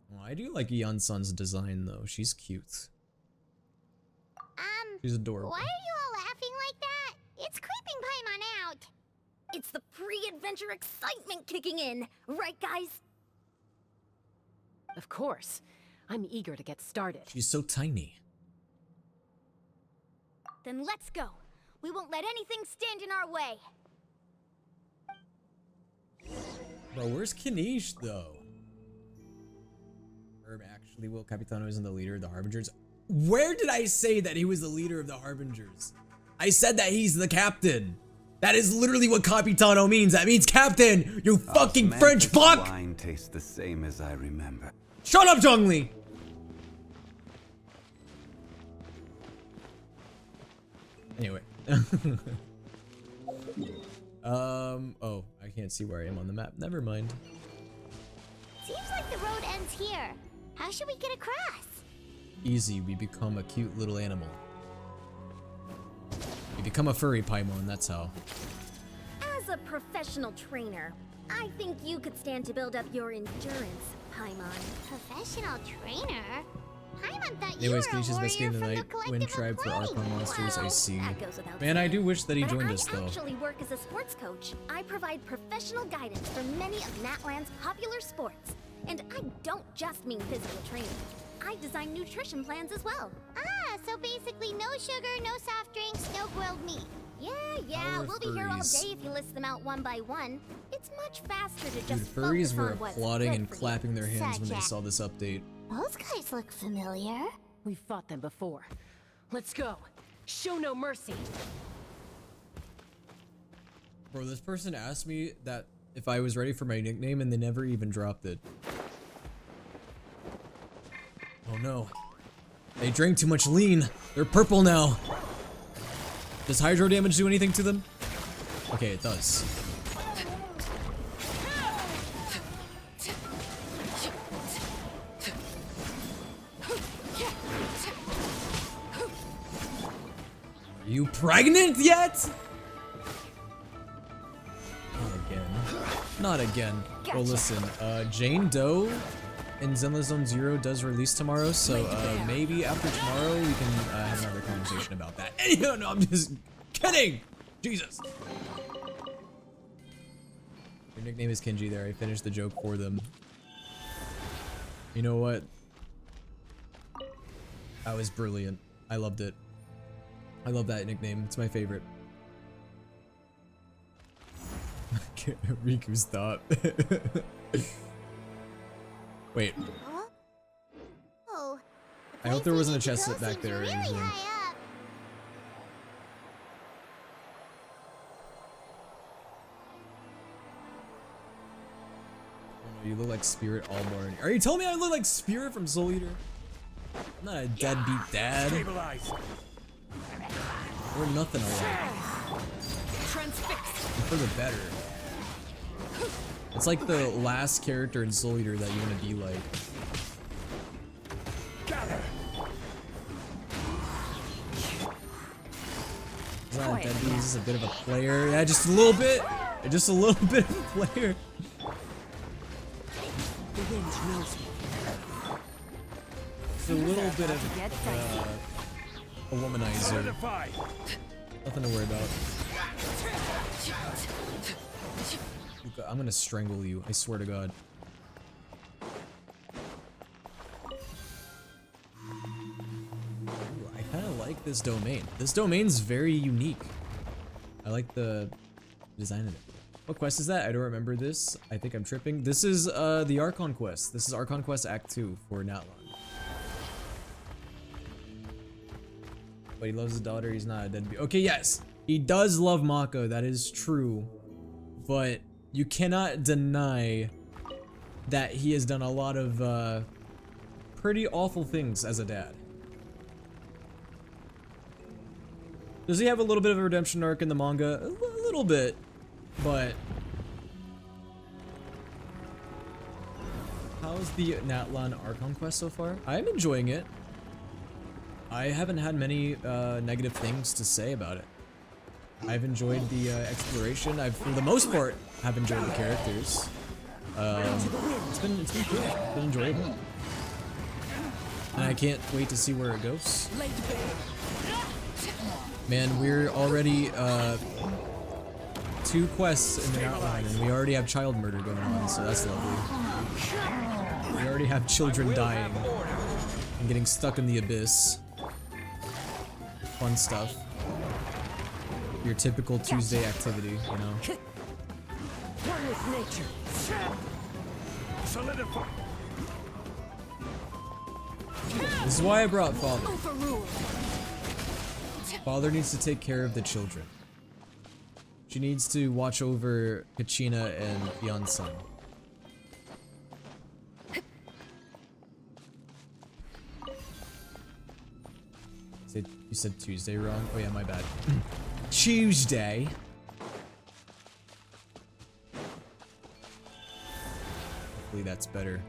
Well, I do like Eon-san's design, though. She's cute. She's adorable. Why are you all laughing like that? It's creeping Paimon out. It's the pre-adventure excitement kicking in, right guys? Of course, I'm eager to get started. She's so tiny. Then let's go. We won't let anything stand in our way. Bro, where's Kanish, though? Herb actually, Will Capitano isn't the leader of the Harbingers. Where did I say that he was the leader of the Harbingers? I said that he's the captain. That is literally what Capitano means. That means captain, you fucking French fuck! Wine tastes the same as I remember. Shut up, Zhongli! Anyway. Oh, I can't see where I am on the map. Never mind. Seems like the road ends here. How should we get across? Easy, we become a cute little animal. We become a furry Paimon, that's how. As a professional trainer, I think you could stand to build up your endurance, Paimon. Professional trainer? Paimon thought Anyways, you were a Kanish's best game warrior tonight. from the Win collective tribe for of Archon Flame. monsters, I see. That goes without Man, I saying. do wish that he But joined I us though. actually work as a sports coach. I provide professional guidance for many of Natlan's popular sports. And I don't just mean physical training. I design nutrition plans as well. Ah, so basically no sugar, no soft drinks, no grilled meat. Yeah, Power we'll be here all furries. day if you list them out one by one. It's much faster to Dude, just furries focus were on what's applauding good and for you. clapping their hands when they Such a- saw this update. Those guys look familiar. We've fought them before. Let's go. Show no mercy. Bro, this person asked me that if I was ready for my nickname and they never even dropped it. Oh no. They drank too much lean. They're purple now. Does hydro damage do anything to them? Okay, it does. Are you pregnant yet? Not again. Not again. Well, listen, Jane Doe in Zenless Zone Zero does release tomorrow, so maybe after tomorrow we can have another conversation about that. No, I'm just kidding! Jesus! Your nickname is Kenji there. I finished the joke for them. You know what? That was brilliant. I loved it. I love that nickname. It's my favorite. Riku, stop. Wait. Huh? Oh. I hope there wasn't a chest back there or Really anything. high up. Oh no, you look like Spirit Allborn. Are you telling me I look like Spirit from Soul Eater? I'm not a deadbeat dad. We're nothing alike. Transfixed. And for the better. It's like the last character in Soul Eater that you want to be like. He's not a deadbeat, he's just a bit of a player. Yeah, just a little bit. Just a little bit of a player. The wind knows me. Just a little bit of a womanizer. Nothing to worry about. Luca, I'm gonna strangle you. I swear to God. Ooh, I kind of like this domain. This domain's very unique. I like the design of it. What quest is that? I don't remember this. I think I'm tripping. This is the Archon quest. This is Archon quest Act 2 for Natlan. But he loves his daughter. He's not a deadbeat. Okay, yes. He does love Mako. That is true. But you cannot deny that he has done a lot of pretty awful things as a dad. Does he have a little bit of a redemption arc in the manga? A little bit. But how's the Natlan Archon quest so far? I'm enjoying it. I haven't had many negative things to say about it. I've enjoyed the exploration. I've, for the most part, have enjoyed the characters. It's been cool. It's been enjoyable. And I can't wait to see where it goes. Man, we're already 2 quests in the outline, and we already have child murder going on, so that's lovely. We already have children dying and getting stuck in the abyss. Fun stuff. Your typical Tuesday activity, you know. One with nature. Solidify. This is why I brought Father. Overruled. Father needs to take care of the children. She needs to watch over Kachina and Yansan. You said Tuesday wrong? Oh yeah, my bad. Tuesday. Hopefully that's better.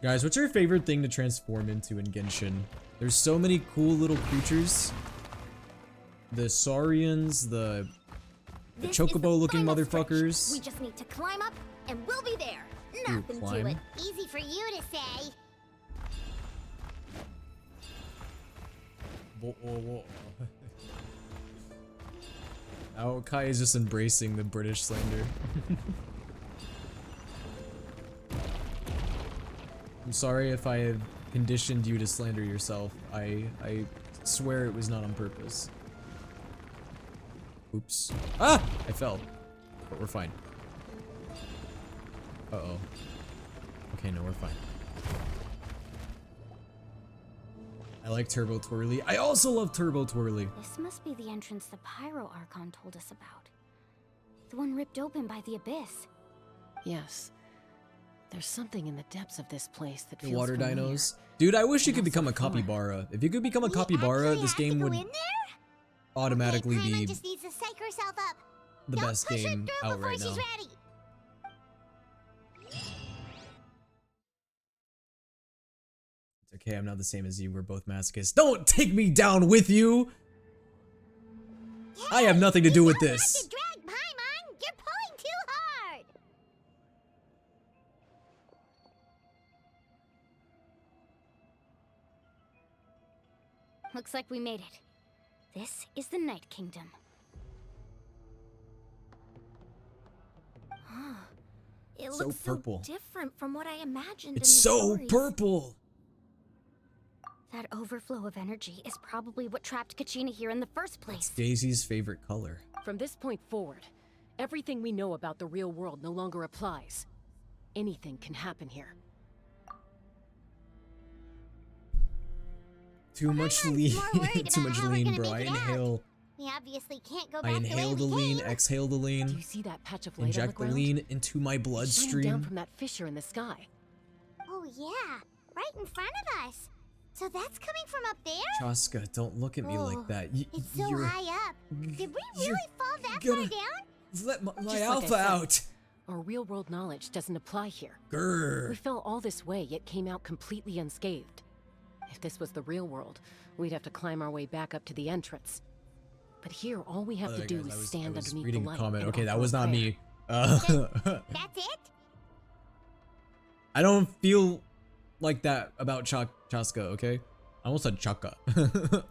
Guys, what's your favorite thing to transform into in Genshin? There's so many cool little creatures. The Saurians, the chocobo-looking motherfuckers. We just need to climb up, and we'll be there. Ooh, Nothing to climb. it. Easy for you to say. Whoa, whoa, whoa. Aokai is just embracing the British slander. I'm sorry if I have conditioned you to slander yourself. I swear it was not on purpose. Oops. Ah! I fell. But we're fine. Uh-oh. Okay, no, we're fine. I like Turbo Twirly. I also love Turbo Twirly. This must be the entrance the Pyro Archon told us about. The one ripped open by the Abyss. Yes. There's something in the depths of this place that The feels water familiar. dinos. Dude, I wish you could And become a also foreign. capybara. If you could become a We capybara, actually this have to game go would in there? automatically Okay, Paimon be just needs to psych herself up. the Don't best push her game through out before right now. she's ready. It's okay, I'm not the same as you. We're both masochists. Don't take me down with you! I have nothing to do with You don't this. have to drag Paimon. You're pulling too hard. Looks like we made it. This is the Night Kingdom. It So looks purple. so different from what I imagined. It's in the so stories. purple! That overflow of energy is probably what trapped Kachina here in the first It's place. Daisy's favorite color. From this point forward, everything we know about the real world no longer applies. Anything can happen here. Too much Paimon's lean. more worried Too about much how we're lean, gonna bro. I make it out. inhale. We obviously can't go I back the way inhale the we lean, came. exhale the Do lean, you see that patch of light inject on the the ground? lean into my It's shining down bloodstream. from that fissure in the sky. Oh yeah, right in front of us. So that's coming from up there? Chaska, don't look at me Oh, like that. It's so You're high up. Did we you're really fall that gonna- far down? let my Just like I alpha said. out. Our real world knowledge doesn't apply here. We Grr. fell all this way, yet came out completely unscathed. If this was the real world, we'd have to climb our way back up to the entrance. But here, all we have By to the do way, guys, is I was stand underneath reading the a light. comment. and Okay, that offer was a not prayer. me. That's it? I don't feel like that about Chaska, okay? I almost said Chaka. Right.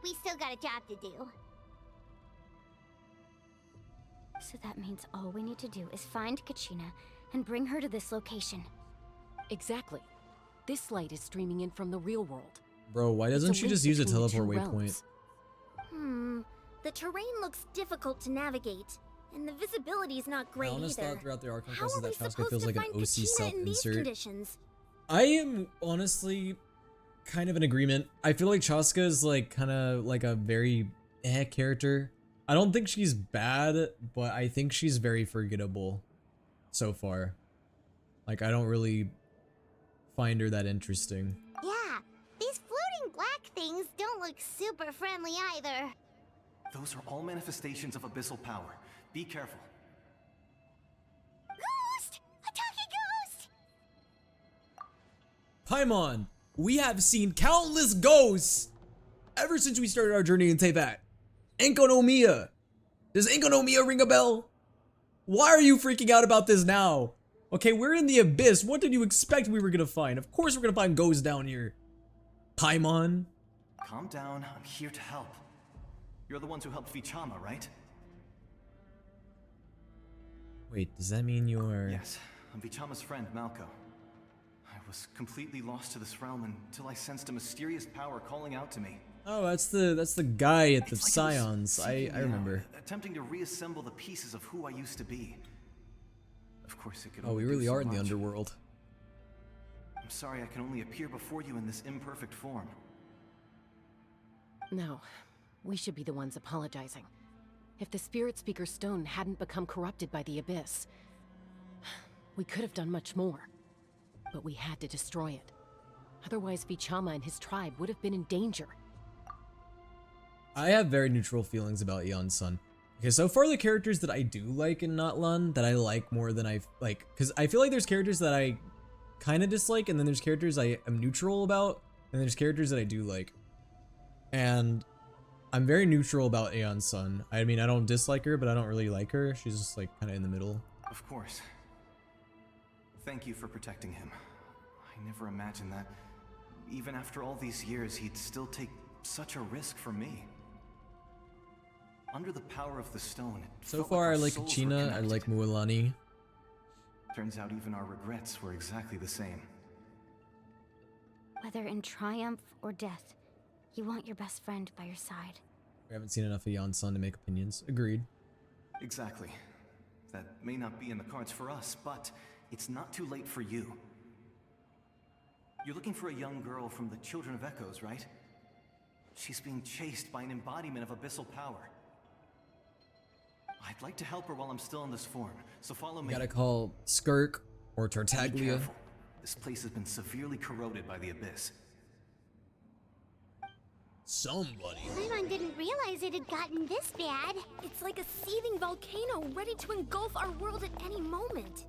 We still got a job to do. So that means all we need to do is find Kachina and bring her to this location. Exactly. This light is streaming in from the real world. Bro, why doesn't It's she link just use a between the teleport two waypoint? realms. The terrain looks difficult to navigate, and the visibility's not great I honest either. thought throughout the Archon How quest are we is that Chaska supposed feels to like an find OC Kachina in these self-insert. conditions? I am honestly kind of in agreement. I feel like Chaska is like kind of like a very character. I don't think she's bad, but I think she's very forgettable so far. Like, I don't really find her that interesting. Yeah, these floating black things don't look super friendly either. Those are all manifestations of abyssal power. Be careful. Ghost! A talking ghost! Paimon, we have seen countless ghosts ever since we started our journey in Teyvat. Enko no Miya. Does Enko no Miya ring a bell? Why are you freaking out about this now? Okay, we're in the abyss. What did you expect we were gonna find? Of course we're gonna find ghosts down here. Paimon. Calm down. I'm here to help. You're the ones who helped Vichama, right? Wait, does that mean you're... Yes. I'm Vichama's friend, Malco. I was completely lost to this realm until I sensed a mysterious power calling out to me. Oh, that's the guy at the It's like it was Scions. seeking I me remember. out, attempting to reassemble the pieces of who I used to be. Of course, it could Oh, only we do really so are in the much. underworld. I'm sorry I can only appear before you in this imperfect form. No, we should be the ones apologizing. If the Spirit Speaker Stone hadn't become corrupted by the Abyss, we could have done much more. But we had to destroy it. Otherwise, Vichama and his tribe would have been in danger. I have very neutral feelings about Yeon's son. Okay, so far the characters that I do like in Natlan that I like more than I like, because I feel like there's characters that I kind of dislike, and then there's characters I am neutral about, and there's characters that I do like. And I'm very neutral about Aeon's son. I mean, I don't dislike her, but I don't really like her. She's just like kind of in the middle. Of course. Thank you for protecting him. I never imagined that, even after all these years, he'd still take such a risk for me. Under the power of the stone, it So felt far, our I like souls were Achina, I connected. like Mualani. Turns out even our regrets were exactly the same. Whether in triumph or death, you want your best friend by your side. We haven't seen enough of Aeon's son to make opinions. Agreed. Exactly. That may not be in the cards for us, but it's not too late for you. You're looking for a young girl from the Children of Echoes, right? She's being chased by an embodiment of abyssal power. I'd like to help her while I'm still in this form, so follow me. You gotta call Skirk or Be Tartaglia. careful. This place has been severely corroded by the abyss. Somebody. Paimon didn't realize it had gotten this bad. It's like a seething volcano ready to engulf our world at any moment.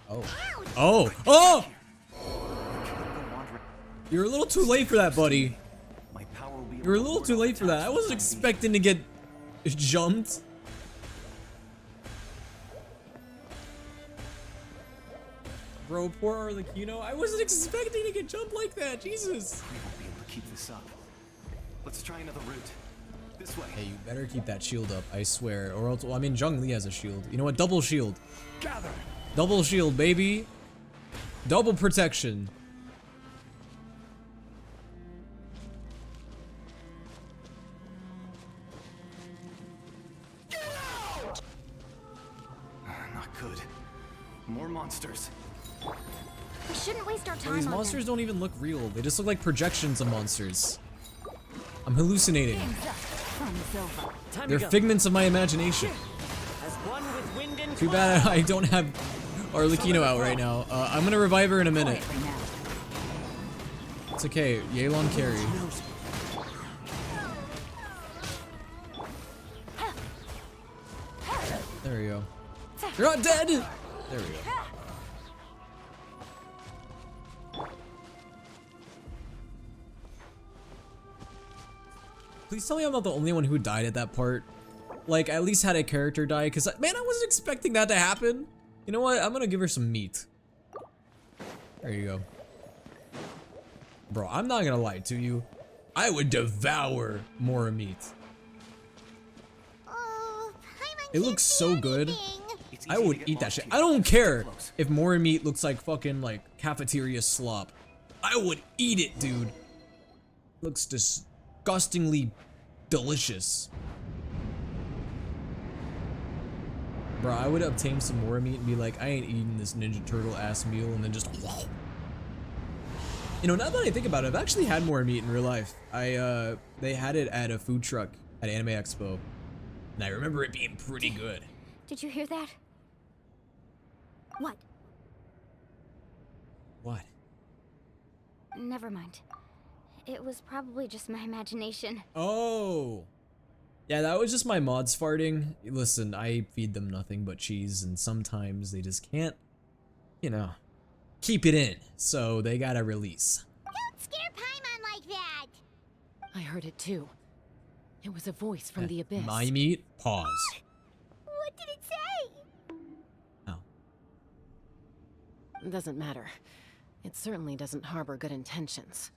Oh. Oh! Oh! You can't go wandering. You're a little too late for that, buddy. My power will be You're a little reward too all late for that. I attacks wasn't for the time being. expecting to get jumped. Bro, poor Arlecchino. I wasn't expecting to get jumped like that. Jesus. We won't be able to keep this up. Let's try another route. This way. Hey, you better keep that shield up, I swear. Or else, well, I mean, Zhongli has a shield. You know what? Double shield. Gather. Double shield, baby. Double protection. Not good. More monsters. We shouldn't waste our time These on monsters them. don't even look real. They just look like projections of monsters. I'm hallucinating. They're figments of my imagination. Too bad I don't have Arlecchino out right now. I'm gonna revive her in a minute. It's okay. Yelan carry. There we go. You're not dead! There we go. Please tell me I'm not the only one who died at that part. Like, at least had a character die, because, man, I wasn't expecting that to happen. You know what? I'm gonna give her some meat. There you go. Bro, I'm not gonna lie to you. I would devour more meat. Oh, Paimon It looks so good. It's I easy to would get eat that lost shit. here. I don't Stay care close. if more meat looks like fucking, like, cafeteria slop. I would eat it, dude. Looks disgustingly delicious. Bro, I would obtain some more meat and be like, I ain't eating this Ninja Turtle ass meal, and then just whoa. You know, now that I think about it, I've actually had more meat in real life. They had it at a food truck at Anime Expo, and I remember it being pretty good. Did you hear that? What? What? Never mind. It was probably just my imagination. Oh. Yeah, that was just my mods farting. Listen, I feed them nothing but cheese, and sometimes they just can't, you know, keep it in. So they gotta release. Don't scare Paimon like that. I heard it too. It was a voice from the abyss. My meat? Pause. What did it say? Oh. Doesn't matter. It certainly doesn't harbor good intentions.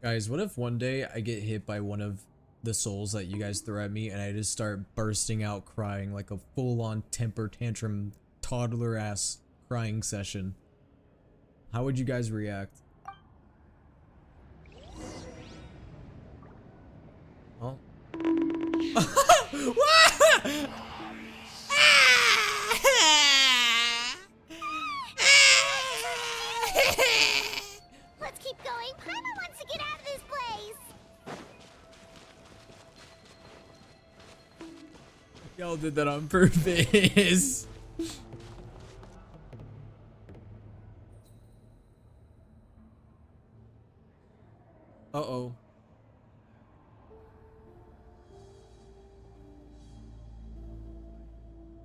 Guys, what if one day I get hit by one of the souls that you guys throw at me and I just start bursting out crying like a full-on temper tantrum toddler ass crying session? How would you guys react? Oh. Let's keep going. Paimon wants to get out of this place. Y'all did that on purpose. Uh-oh.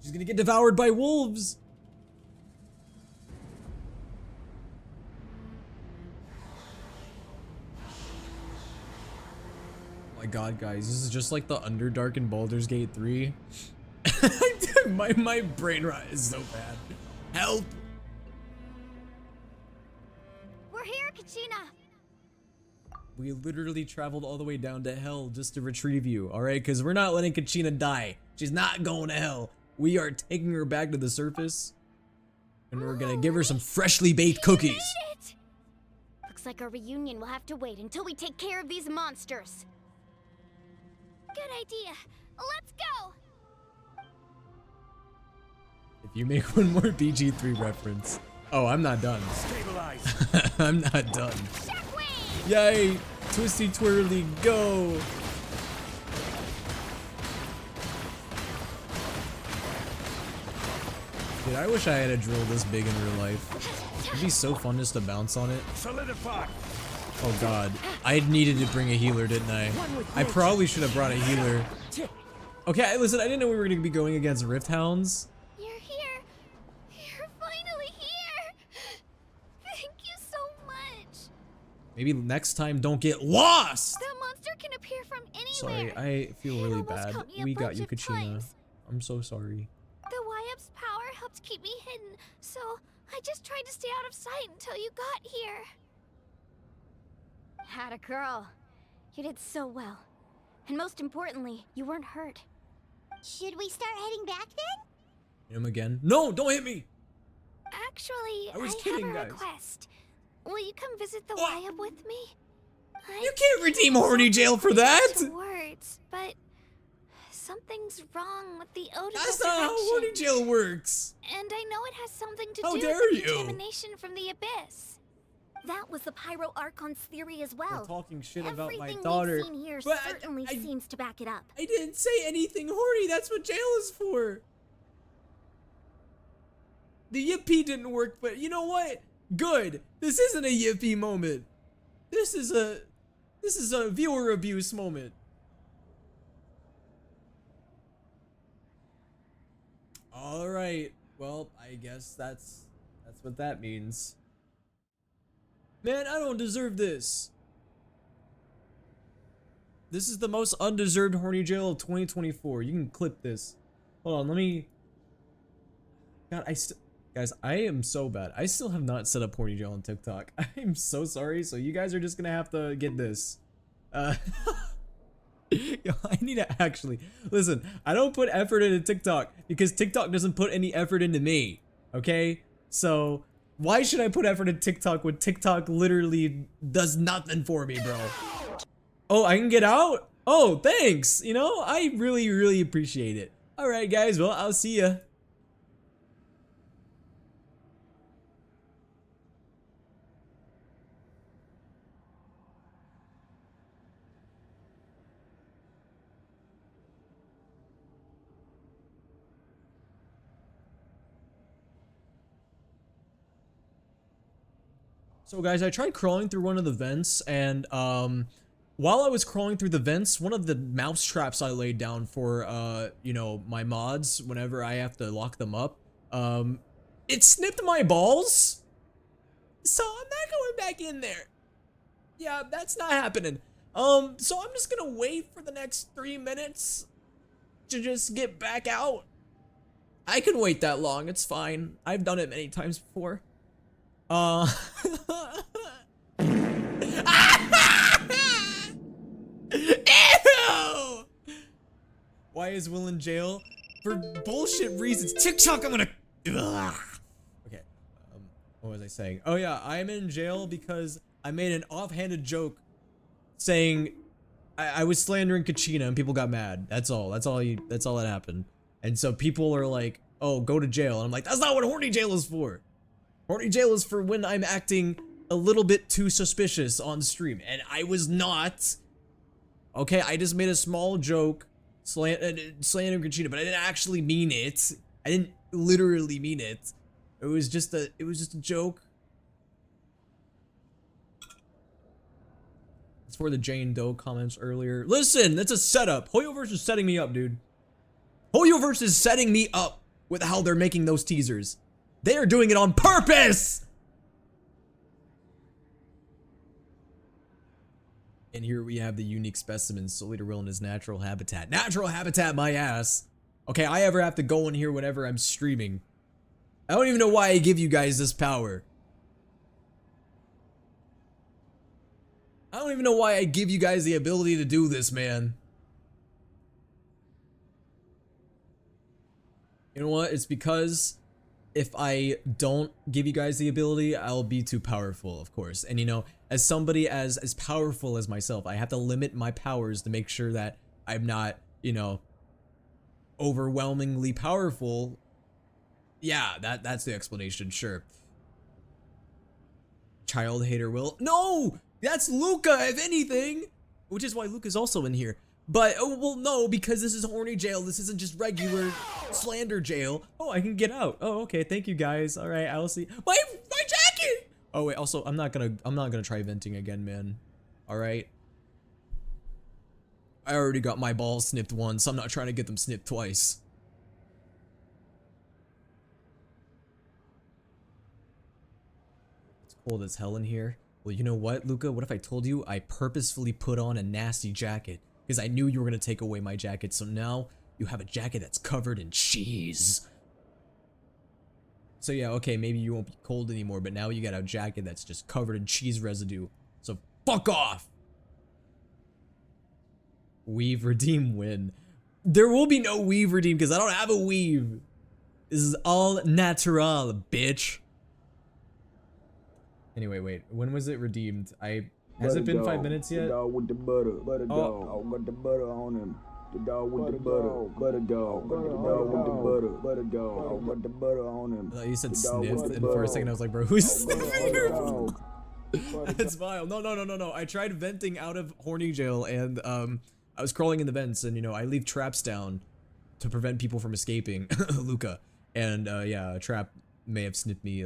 She's gonna get devoured by wolves. Oh my god, guys, this is just like the Underdark in Baldur's Gate 3. my brain rot is so bad. Help! We're here, Kachina. We literally traveled all the way down to hell just to retrieve you, alright? Because we're not letting Kachina die. She's not going to hell. We are taking her back to the surface, and we're gonna give her some freshly baked cookies. Made it. Looks like our reunion will have to wait until we take care of these monsters. Good idea. Let's go. If you make one more BG3 reference. Oh, I'm not done. Stabilize. I'm not done. Shockwave. Yay! Twisty twirly, go! Dude, I wish I had a drill this big in real life. It'd be so fun just to bounce on it. Solidify. Oh god. I needed to bring a healer, didn't I? I probably should have brought a healer. Okay, listen, I didn't know we were going to be going against Rift Hounds. You're here. You're finally here. Thank you so much. Maybe next time don't get lost! That monster can appear from anywhere. Sorry, I feel It really almost bad. caught me a We got bunch you, of Kachina. times. I'm so sorry. The YF's power helped keep me hidden, so I just tried to stay out of sight until you got here. Had a girl. You did so well. And most importantly, you weren't hurt. Should we start heading back then? Hit him again. No, don't hit me! Actually, I was have kidding, a guys. request. Will you come visit the What? YF with me? You can't redeem Horny Jail for that! To words, but something's wrong with the Odin That's not how Horny Jail works! And I know it has something to How do dare with the you. contamination from the abyss. That was the Pyro Archon's theory as well. You're talking shit about my Everything daughter. we've seen here But certainly seems to back it up. I didn't say anything horny, that's what jail is for. The yippee didn't work, but you know what? Good. This isn't a yippee moment. This is a viewer abuse moment. Alright. Well, I guess that's what that means. Man, I don't deserve this. This is the most undeserved horny jail of 2024. You can clip this. Hold on, let me... God, guys, I am so bad. I still have not set up horny jail on TikTok. I am so sorry, so you guys are just gonna have to get this. Yo, I need to actually... Listen, I don't put effort into TikTok because TikTok doesn't put any effort into me. Okay? So... why should I put effort in TikTok when TikTok literally does nothing for me, bro? Oh, I can get out? Oh, thanks. You know, I really, really appreciate it. All right, guys. Well, I'll see ya. So guys, I tried crawling through one of the vents, and while I was crawling through the vents, one of the mouse traps I laid down for you know, my mods whenever I have to lock them up, it snipped my balls. So I'm not going back in there. Yeah, that's not happening. So I'm just gonna wait for the next 3 minutes to just get back out. I can wait that long, it's fine. I've done it many times before. Ew! Why is Will in jail? For bullshit reasons. TikTok, I'm gonna... Ugh. Okay, what was I saying? Oh yeah, I'm in jail because I made an offhanded joke saying I was slandering Kachina and people got mad. That's all that happened. And so people are like, oh, go to jail. And I'm like, that's not what horny jail is for. Horny jail is for when I'm acting a little bit too suspicious on stream, and I was not. Okay, I just made a small joke, slandering Kachina, but I didn't actually mean it. I didn't literally mean it. It was just a joke. It's for the Jane Doe comments earlier. Listen, that's a setup. Hoyoverse is setting me up, dude. Hoyoverse is setting me up. with how they're making those teasers. They are doing it on purpose! And here we have the unique specimen, souleaterwill in his natural habitat. Natural habitat, my ass! Okay, I ever have to go in here whenever I'm streaming. I don't even know why I give you guys this power. I don't even know why I give you guys the ability to do this, man. You know what? It's because if I don't give you guys the ability, I'll be too powerful, of course. And you know, as somebody as powerful as myself, I have to limit my powers to make sure that I'm not, you know, overwhelmingly powerful. Yeah, that's the explanation, sure. Child hater will. No! That's Luca, if anything! Which is why Luca's also in here. But, oh, well, no, because this is horny jail. This isn't just regular slander jail. Oh, I can get out. Oh, okay, thank you guys. All right, I'll see. My jacket! Oh, wait, also, I'm not gonna try venting again, man. All right? I already got my balls snipped once, so I'm not trying to get them snipped twice. It's cold as hell in here. Well, you know what, Luca? What if I told you I purposefully put on a nasty jacket? Because I knew you were going to take away my jacket, so now you have a jacket that's covered in cheese. So yeah, okay, maybe you won't be cold anymore, but now you got a jacket that's just covered in cheese residue. So fuck off! Weave, redeem, win. There will be no weave redeem because I don't have a weave. This is all natural, bitch. Anyway, wait. When was it redeemed? Has it been 5 minutes yet? The dog with the butter dog. I got the butter on him. The dog with the butter dog. The dog with the butter dog. I got the butter on him. I thought you said sniffed, and for a second I was like, bro, who's sniffing your That's vile. No. I tried venting out of horny jail, and I was crawling in the vents, and you know, I leave traps down to prevent people from escaping, Luca. And yeah, a trap may have sniffed me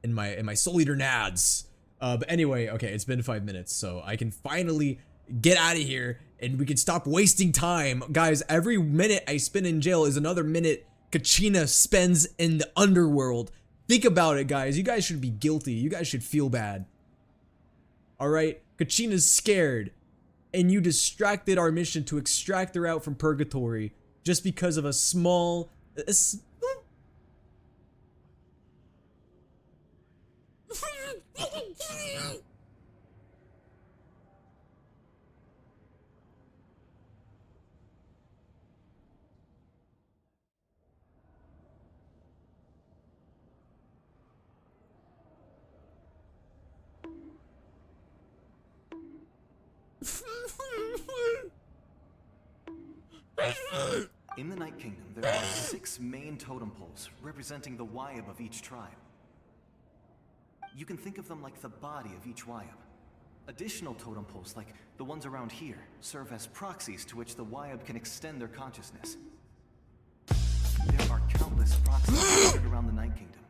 in my Soul Eater nads. But anyway, okay, it's been 5 minutes, so I can finally get out of here, and we can stop wasting time. Guys, every minute I spend in jail is another minute Kachina spends in the underworld. Think about it, guys. You guys should be guilty. You guys should feel bad. Alright? Kachina's scared, and you distracted our mission to extract her out from purgatory just because of a small... In the Night Kingdom, there are 6 main totem poles representing the Wyab of each tribe. You can think of them like the body of each Wyab. Additional totem poles, like the ones around here, serve as proxies to which the Wyab can extend their consciousness. There are countless proxies scattered around the Night Kingdom.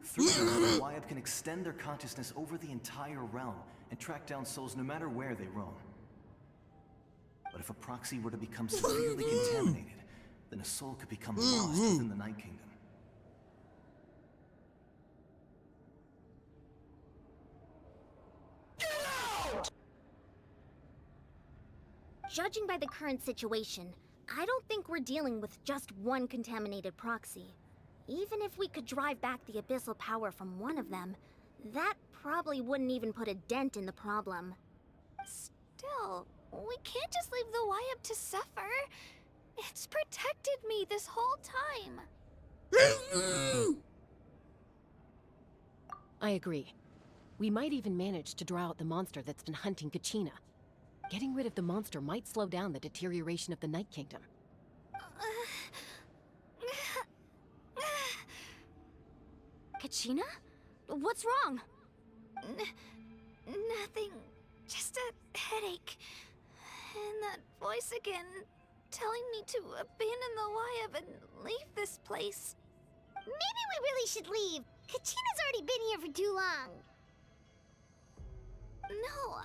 Through them, the Wyab can extend their consciousness over the entire realm and track down souls no matter where they roam. But if a proxy were to become severely contaminated, then a soul could become lost within the Night Kingdom. Judging by the current situation, I don't think we're dealing with just one contaminated proxy. Even if we could drive back the abyssal power from one of them, that probably wouldn't even put a dent in the problem. Still, we can't just leave the Wyab to suffer. It's protected me this whole time. I agree. We might even manage to draw out the monster that's been hunting Kachina. Getting rid of the monster might slow down the deterioration of the Night Kingdom. Kachina? What's wrong? Nothing. Just a headache. And that voice again, telling me to abandon the Wyab and leave this place. Maybe we really should leave. Kachina's already been here for too long. No,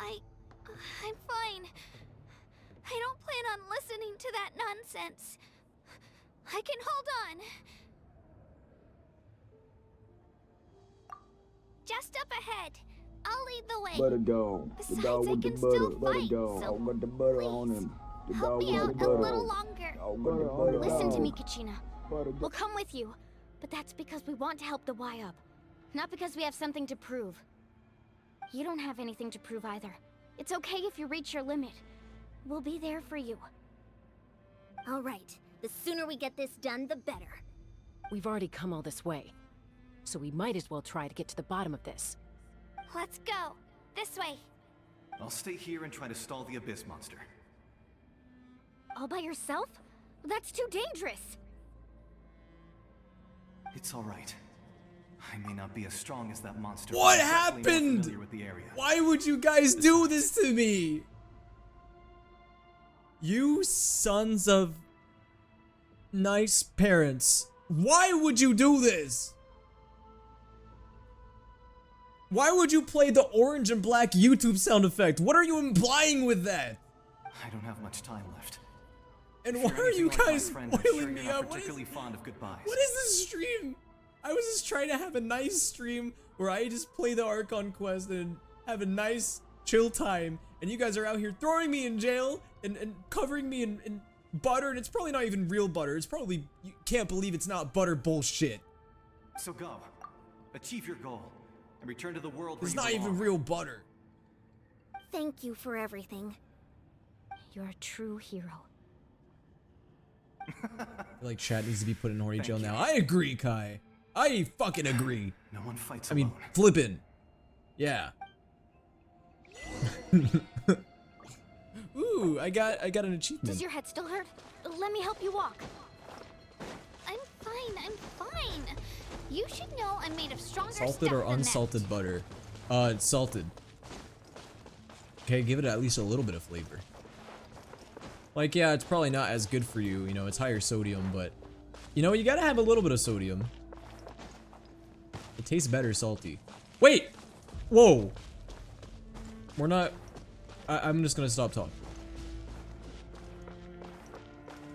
I'm fine. I don't plan on listening to that nonsense. I can hold on. just up ahead. I'll lead the way. Butter dog. The Besides, dog I with the can butter. still Butter fight, dog. so I got the butter please, on him. The help dog me with out the a butter. little longer. Dog got the butter Listen to on. me, Kachina. Butter We'll come with you, but that's because we want to help the Y-Up, not because we have something to prove. You don't have anything to prove either. It's okay if you reach your limit. We'll be there for you. All right. The sooner we get this done, the better. We've already come all this way, so we might as well try to get to the bottom of this. Let's go. This way. I'll stay here and try to stall the Abyss monster. All by yourself? That's too dangerous. It's all right. I may not be as strong as that monster. What but I'm definitely more happened? familiar with the area. Why would you guys do this to me? You sons of nice parents. Why would you do this? Why would you play the orange and black YouTube sound effect? What are you implying with that? I don't have much time left. And If why you're are you anything like my guys friend, I'm sure boiling you're me not up? particularly fond of goodbyes. What is this stream? I was just trying to have a nice stream where I just play the Archon quest and have a nice chill time, and you guys are out here throwing me in jail and covering me in butter, and it's probably not even real butter. It's probably, you can't believe it's not butter bullshit. So go. Achieve your goal. And return to the world where It's you not even belong. real butter. Thank you for everything. You're a true hero. I feel like chat needs to be put in horny jail you. now. I agree, Kai. I fucking agree. No one fights I mean, alone. flippin'. Yeah. Ooh, I got an achievement. Does your head still hurt? Let me help you walk. I'm fine. I'm fine. You should know I'm made of stronger Salted stuff or than that. unsalted butter? It's salted. Okay, give it at least a little bit of flavor. Like, yeah, it's probably not as good for you, you know, it's higher sodium, but you know, you gotta have a little bit of sodium. It tastes better salty. Wait! Whoa! We're not... I'm just gonna stop talking.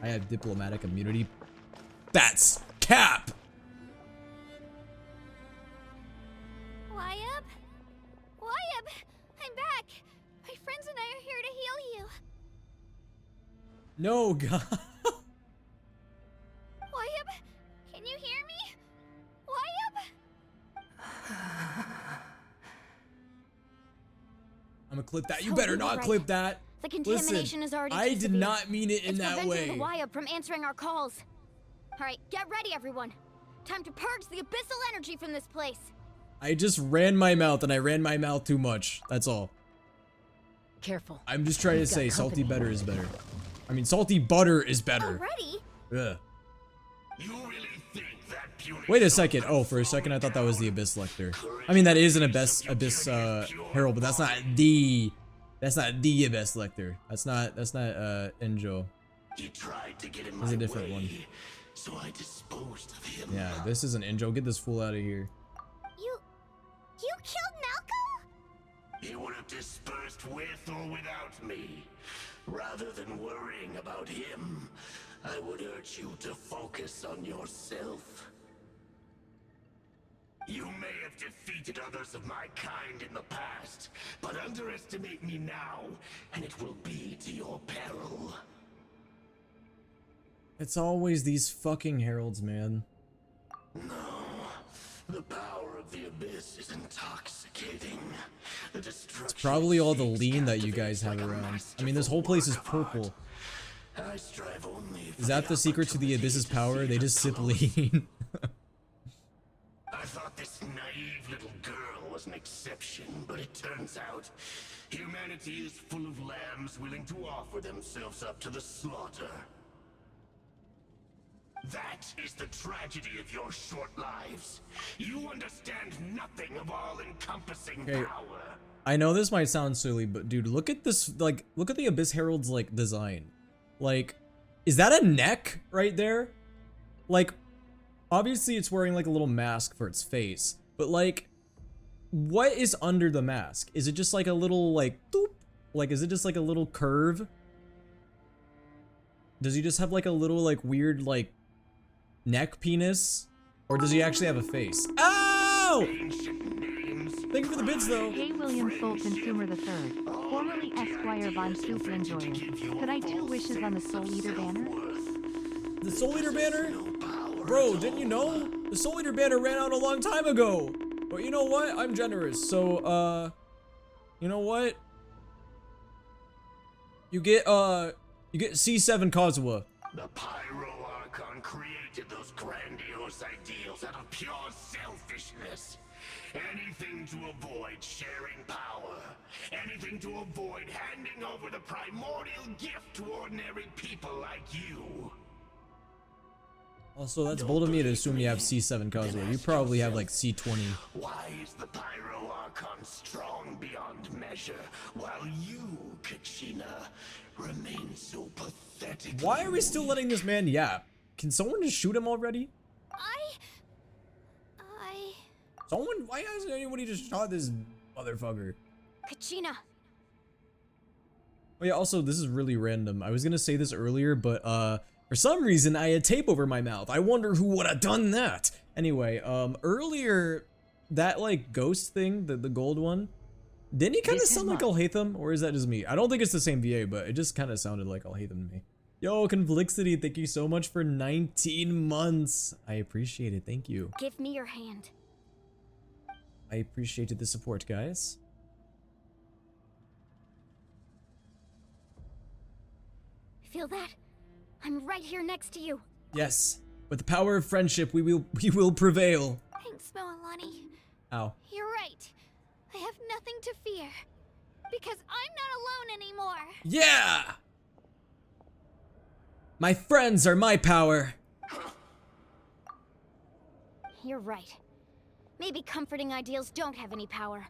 I have diplomatic immunity. That's cap! Y-Up? Y-Up! I'm back! My friends and I are here to heal you. No, God. Y-Up? Can you hear me? Y-Up? I'm gonna clip that. You So better you were not right. clip that. The contamination Listen, is already I too did severe. not mean it in It's that preventing way. the Y-Up from answering our calls. All right, get ready, everyone. Time to purge the abyssal energy from this place. I just ran my mouth and I ran my mouth too much. That's all. Careful. I'm just trying to We've got say salty company. better is better. I mean, salty butter is better. Already? Ugh. You really think that puny Wait a second. Oh, for a second I thought that was the Abyss Lecter. I mean, that is an Abyss Herald, but that's not the Abyss Lecter. That's not Enjo. You tried to get in This is my a different way, one. so I disposed of him. Yeah, this is an Enjo. Get this fool out of here. You killed Malcolm? He would have dispersed with or without me. Rather than worrying about him, I would urge you to focus on yourself. You may have defeated others of my kind in the past, but underestimate me now, and it will be to your peril. It's always these fucking heralds, man. The power of the abyss is intoxicating. The destruction It's probably all the it lean that you captivates guys have like a around. I mean, this whole masterful place is work of art. purple. I strive only for Is that the secret to the opportunity Abyss's to power? see They the just sip close. lean. I thought this naive little girl was an exception, but it turns out humanity is full of lambs willing to offer themselves up to the slaughter. That is the tragedy of your short lives. You understand nothing of all-encompassing Okay. power. I know this might sound silly, but dude, look at this, like, look at the Abyss Herald's, like, design. Like, is that a neck right there? Like, obviously it's wearing, like, a little mask for its face, but, like, what is under the mask? Is it just, like, a little, like, doop? Like, is it just, like, a little curve? Does he just have, like, a little, like, weird, like, neck penis? Or does he actually have a face? Ow! Ancient names Thank you for the bits, though. Hey, William Soul Consumer III, formerly Esquire von Super Enjoyer. Could I 2 wishes on the Soul Eater banner? The Soul Eater banner? Bro, didn't you know? The Soul Eater banner ran out a long time ago. But you know what? I'm generous. So, you know what? You get C7 Kazuha. The Pyro Archon created those grandiose ideals out of pure selfishness. Anything to avoid sharing power. Anything to avoid handing over the primordial gift to ordinary people like you. Also, that's bold of me to assume you have C7 Kazuha. You probably have like C20. Why is the Pyro Archon strong beyond measure, while you, Kachina, remain so pathetic? Why are we still letting this man yap? Can someone just shoot him already? Someone? Why hasn't anybody just shot this motherfucker? Kachina. Oh yeah, also, this is really random. I was gonna say this earlier, but for some reason, I had tape over my mouth. I wonder who would have done that. Anyway, earlier, that like ghost thing, the gold one, didn't he kind of sound like Alhaitham? Or is that just me? I don't think it's the same VA, but it just kind of sounded like Alhaitham to me. Yo, Conflixity, thank you so much for 19 months. I appreciate it, thank you. Give me your hand. I appreciated the support, guys. Feel that? I'm right here next to you. Yes, with the power of friendship, we will prevail. Thanks, Moalani. Ow. You're right. I have nothing to fear. Because I'm not alone anymore. Yeah! My friends are my power. You're right. Maybe comforting ideals don't have any power.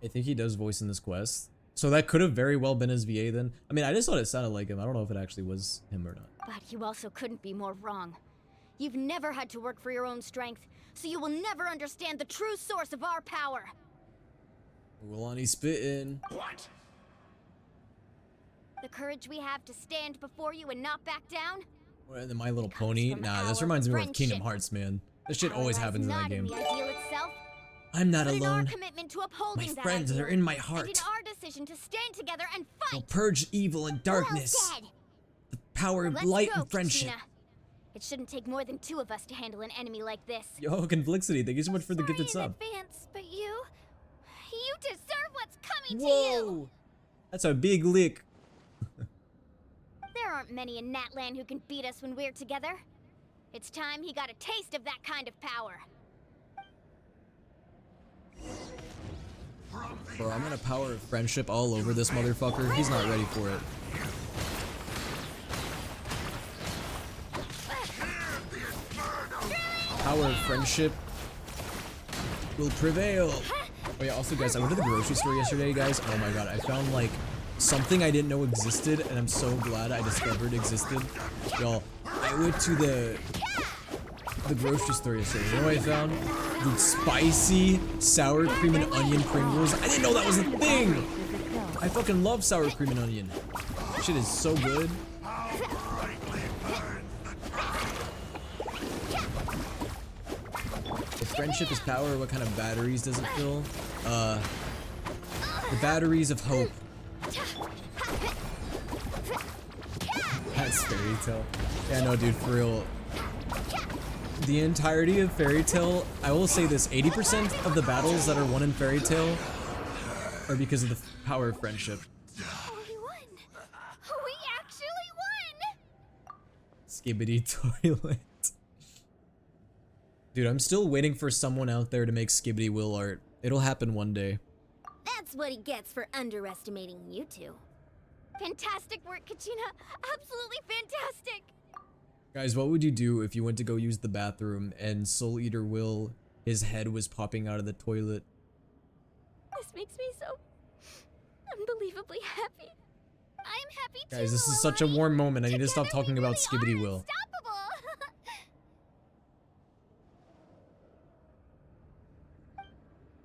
I think he does voice in this quest. So that could have very well been his VA then. I mean, I just thought it sounded like him. I don't know if it actually was him or not. But you also couldn't be more wrong. You've never had to work for your own strength, so you will never understand the true source of our power. Willani spittin'. What? The courage we have to stand before you and not back down? And then My Little Pony. Nah, this reminds me of Kingdom Hearts, man. This shit always happens in that game. The ideal itself, I'm not but in our alone. commitment to upholding My that friends ideal, are in my and heart. in our decision to stand together and We'll fight. purge evil and darkness. Well said. The power of Let's light go, and friendship. Kachina. It shouldn't take more than 2 of us to handle an enemy like this. Yo, Conflixity, thank you so much for the gifted Sorry in sub. advance, but you deserve what's coming to Whoa! you. That's a big lick. There aren't many in Natlan who can beat us when we're together. It's time he got a taste of that kind of power. Bro, I'm gonna power of friendship all over this motherfucker. He's not ready for it. Power of friendship will prevail. Oh yeah, also guys, I went to the grocery store yesterday, guys. Oh my god, I found like something I didn't know existed, and I'm so glad I discovered existed. Y'all, I went to the grocery store yesterday. You know what I found? Dude, spicy sour cream and onion Pringles. I didn't know that was a thing. I fucking love sour cream and onion. Shit is so good. If friendship is power, what kind of batteries does it fill? The batteries of hope. That's Fairy Tail. Yeah, no, dude, for real. The entirety of Fairy Tail, I will say this, 80% of the battles that are won in Fairy Tail are because of the power of friendship. Oh, we won. We actually won. Skibbity toilet. Dude, I'm still waiting for someone out there to make Skibbity Will art. It'll happen one day. That's what he gets for underestimating you two. Fantastic work, Kachina. Absolutely fantastic. Guys, what would you do if you went to go use the bathroom and Soul Eater Will, his head was popping out of the toilet? This makes me so unbelievably happy. I'm happy too. Guys, this is such a warm moment. I need to stop talking about Skibbity Will. Unstoppable.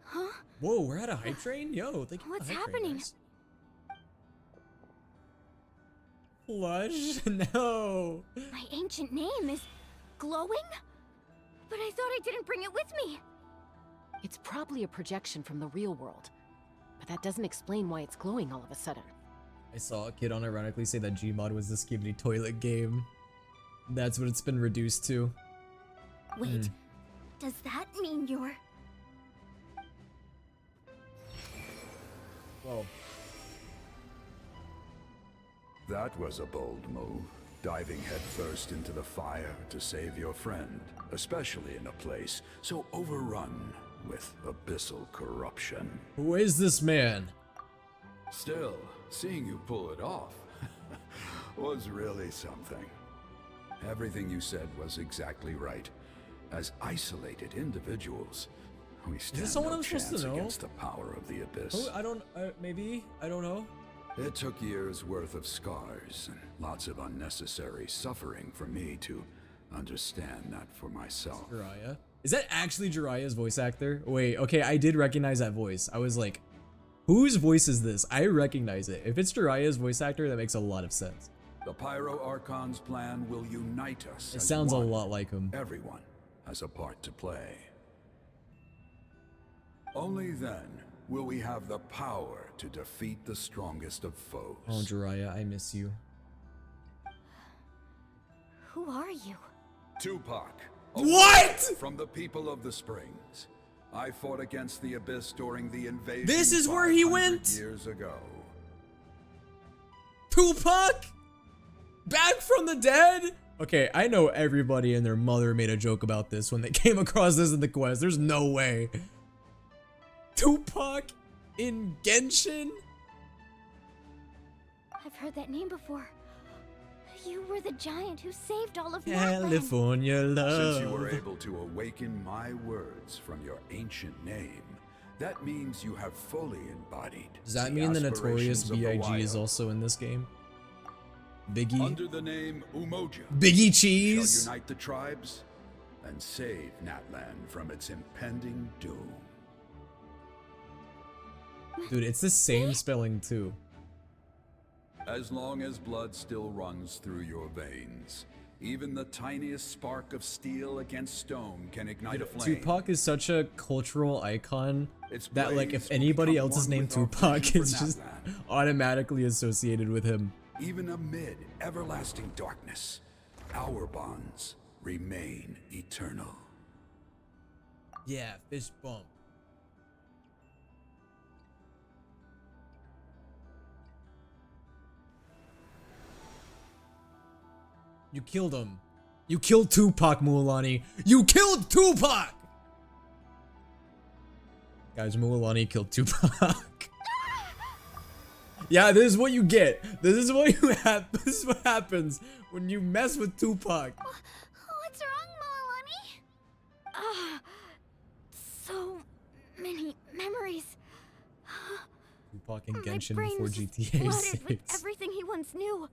Huh? Whoa, we're at a hype train? Yo, thank you for What's the hype train, happening? guys. Flush? No. My ancient name is glowing? But I thought I didn't bring it with me. It's probably a projection from the real world, but that doesn't explain why it's glowing all of a sudden. I saw a kid unironically say that Gmod was the skibidi toilet game. That's what it's been reduced to. Wait, does that mean you're... Whoa. That was a bold move, diving headfirst into the fire to save your friend, especially in a place so overrun with abyssal corruption. Who is this man? Still, seeing you pull it off was really something. Everything you said was exactly right. As isolated individuals, we stand someone no I'm supposed chance to know? against the power of the abyss. Oh, I don't. Maybe I don't know. It took years worth of scars and lots of unnecessary suffering for me to understand that for myself. Jiraiya. Is that actually Jiraiya's voice actor? Wait, okay, I did recognize that voice. I was like, whose voice is this? I recognize it. If it's Jiraiya's voice actor, that makes a lot of sense. The Pyro Archon's plan will unite us. It as sounds a one. lot like him. Everyone has a part to play. Only then will we have the power to defeat the strongest of foes. Oh, Jiraiya, I miss you. Who are you? Tupac. What? From the people of the Springs. I fought against the Abyss during the invasion. This is where he 500 went? years ago. Tupac? Back from the dead? Okay, I know everybody and their mother made a joke about this when they came across this in the quest. There's no way. Tupac in Genshin? I've heard that name before. You were the giant who saved all of Natlan. California love. Since you were able to awaken my words from your ancient name, that means you have fully embodied. Does that mean the notorious aspirations of the B.I.G. is wild. also in this game? Biggie? Under the name Umoja, Biggie Cheese? shall unite the tribes and save Natlan from its impending doom. Dude, it's the same spelling too. As long as blood still runs through your veins, even the tiniest spark of steel against stone can ignite a flame. Tupac is such a cultural icon Its that, like, blaze if will anybody become else is one named with our Tupac, vision it's for just Natlan. automatically associated with him. Even amid everlasting darkness, our bonds remain eternal. Yeah, fist bump. You killed him. You killed Tupac, Mualani. You killed Tupac! Guys, Mualani killed Tupac. Yeah, this is what you get. This is what you have. This is what happens when you mess with Tupac. What's wrong, Moalani? Ah, so many memories. Tupac and My Genshin brain before was just GTA flooded with 6. everything he once knew.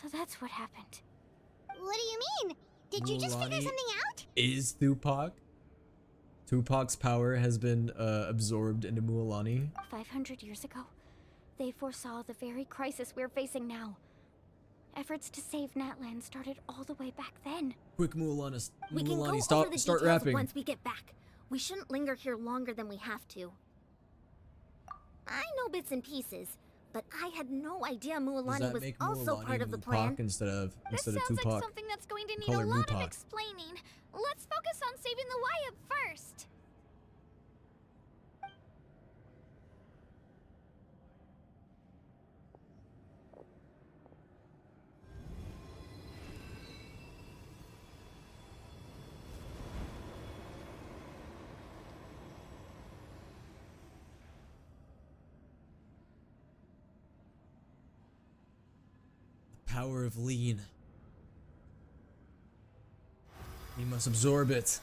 So that's what happened. What do you mean? Did you just figure Mualani something out? Is Tupac? Tupac's power has been absorbed into Mualani. 500 years ago, they foresaw the very crisis we're facing now. Efforts to save Natlan started all the way back then. Quick, Mualani, We can go over start the start details rapping. once we get back. We shouldn't linger here longer than we have to. I know bits and pieces, but I had no idea Does Mualani that was make also Mualani part of the Mupac plan. instead of This sounds Tupac? like something that's going to need Call a her lot Mupac. of explaining. Let's focus on saving the Wyatt first. Power of lean. He must absorb it.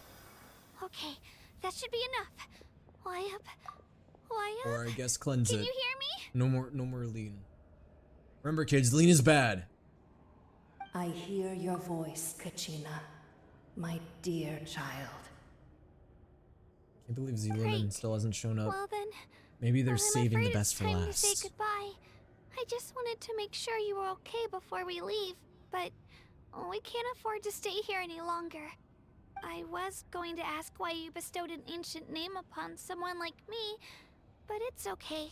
Okay, that should be enough. Wyatt, Or I guess cleanse can it. you hear me? No more lean. Remember kids, lean is bad. I hear your voice, Kachina, my dear child. Can't believe Zealand Great. still hasn't shown up. Well then, Maybe they're I'm saving the afraid best it's for time last. to say goodbye. I just wanted to make sure you were okay before we leave, but we can't afford to stay here any longer. I was going to ask why you bestowed an ancient name upon someone like me, but it's okay.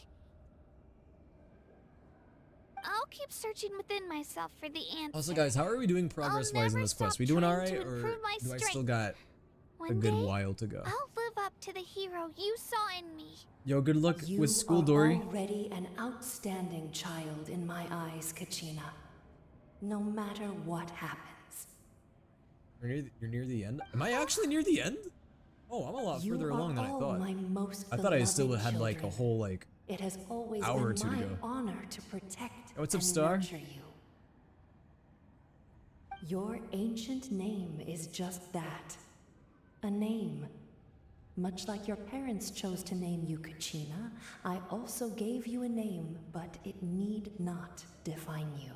I'll keep searching within myself for the answer. Also, guys, how are we doing progress-wise in this quest? We doing alright, or do I still got a good while to go? I'll live up to the hero you saw in me. Yo, good luck with school, You Dory. are already an outstanding child in my eyes, Kachina. No matter what happens. You're near the end? Am I actually near the end? Oh, I'm a lot further along than I thought. I thought I still had like a whole like it has always hour or been two to my go. honor to protect What's up, and Star? nurture you. Your ancient name is just that. A name. Much like your parents chose to name you Kachina, I also gave you a name, but it need not define you.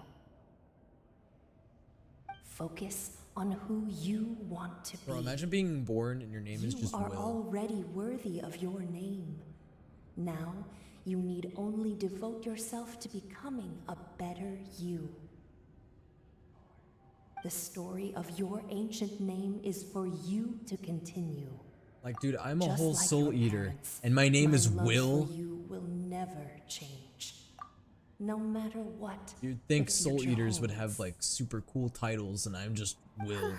Focus on who you want to Bro, be. imagine being born and your name is just You are Will. already worthy of your name. Now, you need only devote yourself to becoming a better you. The story of your ancient name is for you to continue. Like, dude, I'm a Just whole like soul your eater, parents, and my name is love Will. For you will never change. No matter what. You'd think the soul future eaters would holds. have like super cool titles, and I'm just Will.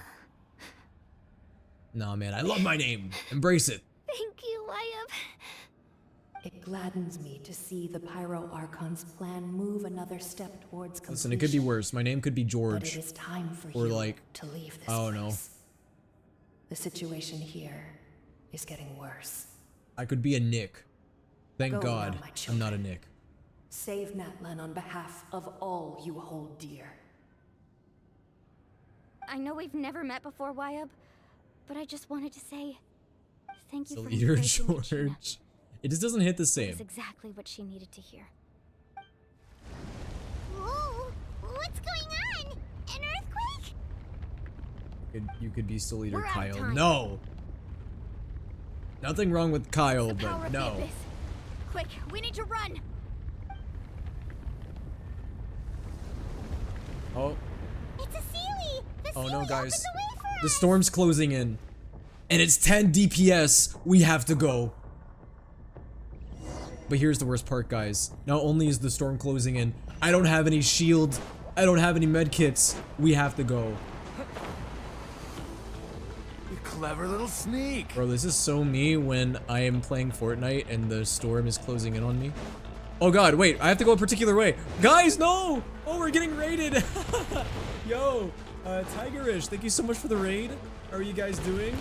Nah, man, I love my name. Embrace it. Thank you, Wyatt. It gladdens me to see the Pyro Archon's plan move another step towards completion. Listen, it could be worse. My name could be But George. it is time for Or you like, to leave this I don't know. place. The situation here is getting worse. I could be a Nick. Thank Go God now, my I'm not a Nick. Save Natlan on behalf of all you hold dear. I know we've never met before, Wyatt, but I just wanted to say thank you So for leader encouraging Kachina. George. It just doesn't hit the It same. was exactly what she needed to hear. Whoa! What's going on? An earthquake? You could be Soul Eater We're out of Kyle. time. No! Nothing wrong with Kyle, The power but of the no. abyss. Quick, we need to run. Oh, It's a Sealy. The oh Sealy no, opened guys. the way for The us. storm's closing in. And it's 10 DPS. We have to go. But here's the worst part, guys. Not only is the storm closing in, I don't have any shield. I don't have any medkits. We have to go. You clever little sneak. Bro, this is so me when I am playing Fortnite and the storm is closing in on me. Oh god, wait, I have to go a particular way. Guys, no! Oh, we're getting raided! Yo, Tigerish, thank you so much for the raid. How are you guys doing?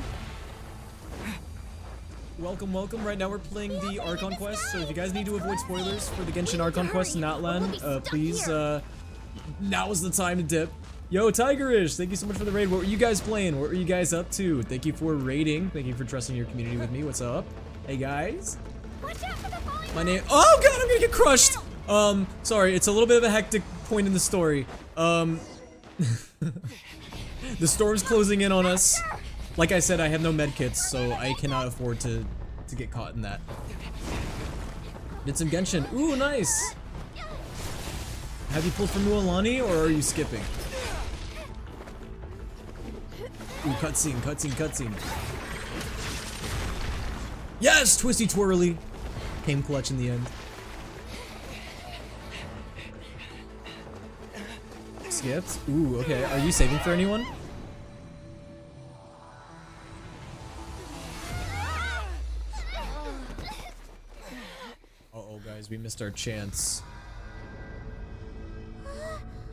Welcome, welcome. Right now we're playing the Archon quest, so if you guys need to avoid spoilers for the Genshin Archon quest in Natlan, please, now is the time to dip. Yo, Tigerish, thank you so much for the raid. What were you guys playing? What were you guys up to? Thank you for raiding. Thank you for trusting your community with me. What's up? Hey, guys. Watch out for the falling My name. Oh god, I'm gonna get crushed. Sorry, it's a little bit of a hectic point in the story. The storm's closing in on us. Like I said, I have no medkits, so I cannot afford to get caught in that. Did some Genshin. Ooh, nice. Have you pulled from Mualani, or are you skipping? Ooh, cutscene, cutscene, cutscene. Yes, twisty twirly. Came clutch in the end. Skipped. Ooh, okay. Are you saving for anyone? Uh-oh, guys, we missed our chance.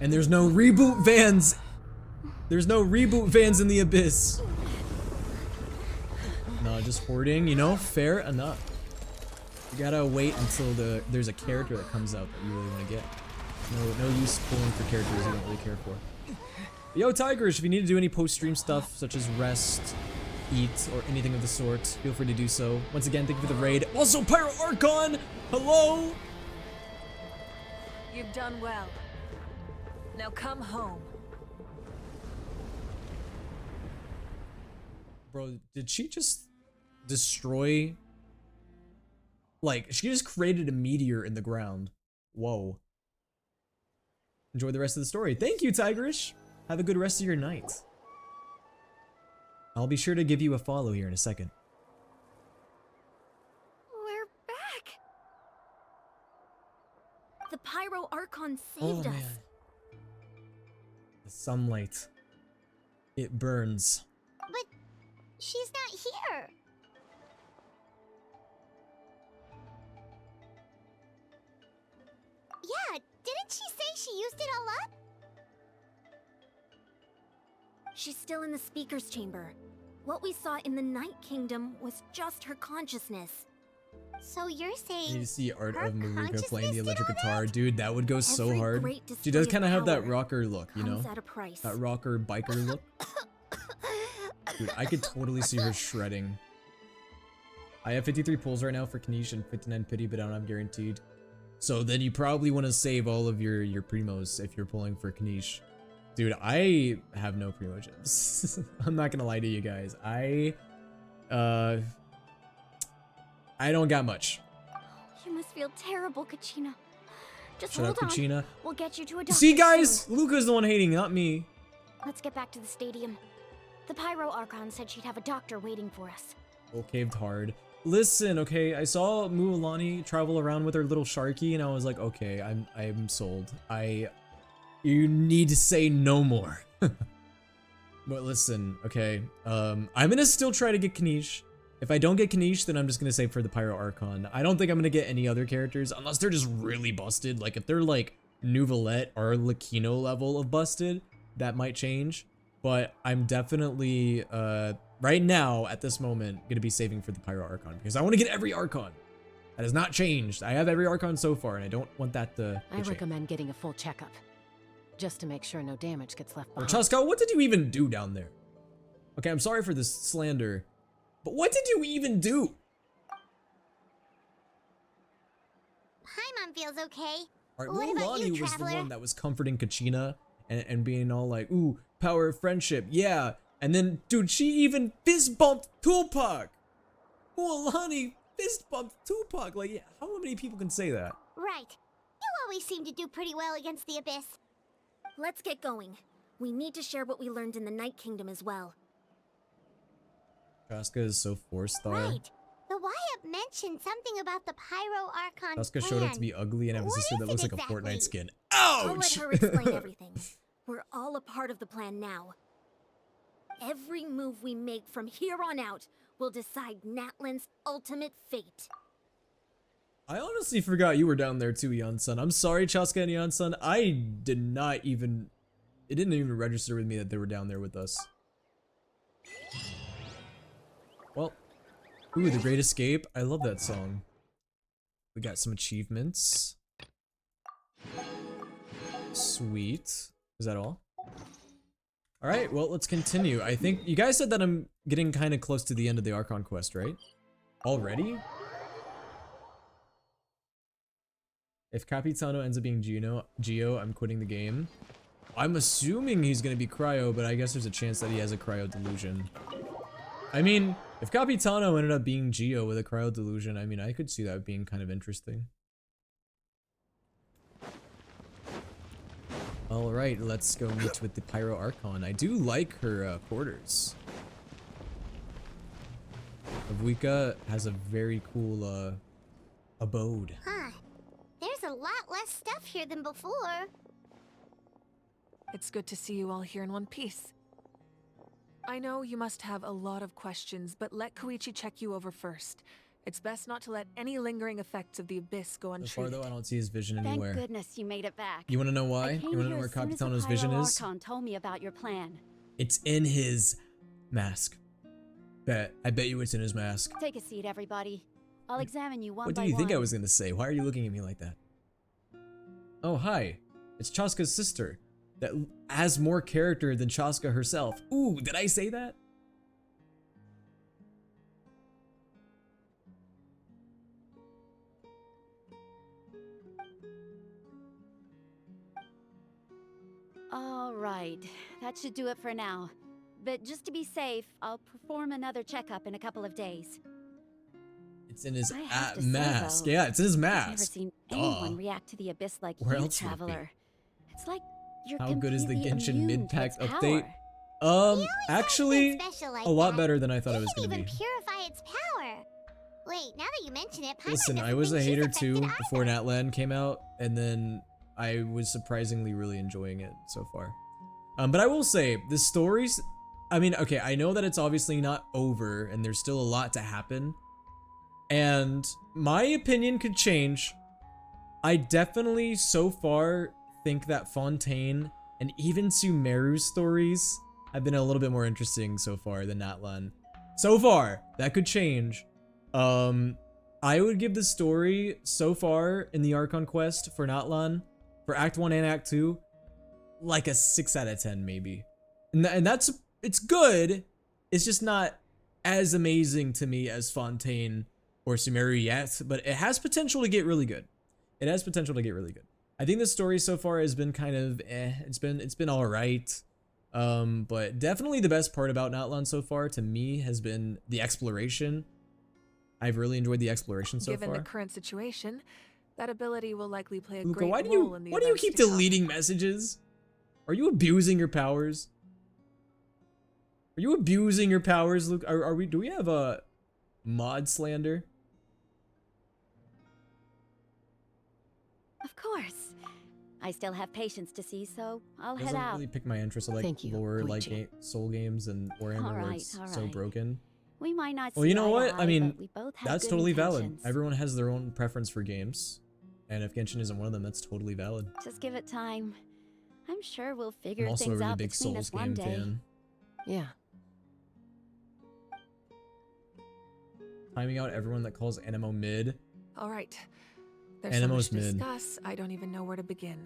And there's no reboot vans. There's no reboot vans in the abyss. No, just hoarding, you know, fair enough. You gotta wait until there's a character that comes out that you really want to get. No use pulling for characters you don't really care for. Yo, Tigerish, if you need to do any post-stream stuff, such as rest, eat, or anything of the sort, feel free to do so. Once again, thank you for the raid. Also, Pyro Archon! Hello! You've done well. Now come home. Bro, did she just destroy... Like, she just created a meteor in the ground. Whoa. Enjoy the rest of the story. Thank you, Tigerish. Have a good rest of your night. I'll be sure to give you a follow here in a second. We're back! The Pyro Archon saved us. Man. The sunlight. It burns. But she's not here. Yeah, didn't she say she used it all up? She's still in the speaker's chamber. What we saw in the Night Kingdom was just her consciousness. So you're saying You need to see art her of Maruka playing the consciousness electric did all guitar. Dude, that would go so Every hard. great She does display kind of of have that power rocker look, you know? comes at a price. That rocker biker look. Dude, I could totally see her shredding. I have 53 pulls right now for Kanish and 59 pity, but I don't have guaranteed. So then you probably want to save all of your primos if you're pulling for Kanish. Dude, I have no primo gems. I'm not gonna lie to you guys. I don't got much. You must feel terrible, Kachina. Just Shut hold up, on. Kachina. We'll get you to a doctor. See, guys, soon. Luca's the one hating, not me. Let's get back to the stadium. The Pyro Archon said she'd have a doctor waiting for us. Well, caved hard. Listen, okay, I saw Mualani travel around with her little Sharky, and I was like, okay, I'm sold. You need to say no more. But listen, okay, I'm gonna still try to get Kanish. If I don't get Kanish, then I'm just gonna save for the Pyro Archon. I don't think I'm gonna get any other characters, unless they're just really busted. Like, if they're like Nuvalette or Lakino level of busted, that might change. But I'm definitely, right now, at this moment, gonna be saving for the Pyro Archon, because I want to get every Archon. That has not changed. I have every Archon so far, and I don't want that to change. recommend getting a full checkup, just to make sure no damage gets left Or behind. Chaska, what did you even do down there? Okay, I'm sorry for this slander, but what did you even do? Paimon feels okay. Alright, What about you, Mualani was the Traveler? one that was comforting Kachina and being all like, ooh, power of friendship, yeah. And then, dude, she even fist bumped Tupac. Mualani fist bumped Tupac. Like, yeah, how many people can say that? Right. You always seem to do pretty well against the Abyss. Let's get going. We need to share what we learned in the Night Kingdom as well. Chaska is so 4-star. Right. The Wyatt mentioned something about the Pyro Archon Chaska showed up to plan. be ugly and have a What sister is that it looks like exactly? a Fortnite skin. I'll let Ouch! her explain everything. We're all a part of the plan now. Every move we make from here on out will decide Natlan's ultimate fate. I honestly forgot you were down there too, Yansun. I'm sorry, Chaska and Yansun. I did not even... It didn't even register with me that they were down there with us. Well, ooh, The Great Escape. I love that song. We got some achievements. Sweet. Is that all? Alright, well, let's continue. I think you guys said that I'm getting kind of close to the end of the Archon quest, right? Already? If Capitano ends up being Geo, I'm quitting the game. I'm assuming he's gonna be Cryo, but I guess there's a chance that he has a Cryo delusion. I mean, if Capitano ended up being Geo with a Cryo delusion, I mean, I could see that being kind of interesting. Alright, let's go meet with the Pyro Archon. I do like her quarters. Avuika has a very cool abode. Huh. There's a lot less stuff here than before. It's good to see you all here in one piece. I know you must have a lot of questions, but let Koichi check you over first. It's best not to let any lingering effects of the Abyss go So untreated. far though, I don't see his vision Thank anywhere. goodness you made it back. You wanna know why? I You came wanna know here where as soon as Capitano's the vision Pyro is? Archon told me about your plan. It's in his mask. I bet you it's in his mask. Take a seat, everybody. I'll examine you one What by do you think I one. was gonna say? Why are you looking at me like that? Oh, hi. It's Chaska's sister. That has more character than Chaska herself. Ooh, did I say that? All right, that should do it for now. But just to be safe, I'll perform another checkup in a couple of days. It's in his I have to say, mask. though, Yeah, it's in his I've mask. never seen Duh. anyone react to the Abyss like Where you, else would it be? Traveler. It's like you're How good is the completely Genshin immune to mid-pack its update? power. Actually, special like a lot that. better than I thought You it was can gonna even be. purify its power. Wait, now that you mention it, Paimon Listen, I doesn't was a think she's hater too affected before Natlan came out, and then I was surprisingly really enjoying it so far. But I will say, the stories, I mean, okay, I know that it's obviously not over, and there's still a lot to happen, and my opinion could change. I definitely, so far, think that Fontaine and even Sumeru's stories have been a little bit more interesting so far than Natlan. So far, that could change. I would give the story so far in the Archon quest for Natlan, for Act 1 and Act 2, like a 6 out of 10 maybe. And that's, it's good, it's just not as amazing to me as Fontaine or Sumeru yet, but it has potential to get really good. It has potential to get really good. I think the story so far has been kind of it's been all right. But definitely the best part about Natlan so far to me has been the exploration. I've really enjoyed the exploration so Given far. the current situation, that ability will likely play a Luca, great why do role in the you events keep to come. deleting messages? Are you abusing your powers? Are you abusing your powers, Luke? Do we have a mod slander? Of course. I still have patience to see, so I'll head Doesn't out. really pick my interest. I like Thank you, lore, like Koichi. soul games and Warhammer where it's so Alright. broken. We might not Well, see you know eye what? to I eye, mean, but we both have that's good totally valid. intentions. Everyone has their own preference for games, and if Genshin isn't one of them, that's totally valid. Just give it time. I'm sure we'll figure I'm also a things really out big between Souls us one game day. fan. Yeah. Timing out everyone that calls Anemo mid. All right. There's so much Anemo's to mid. discuss, I don't even know where to begin.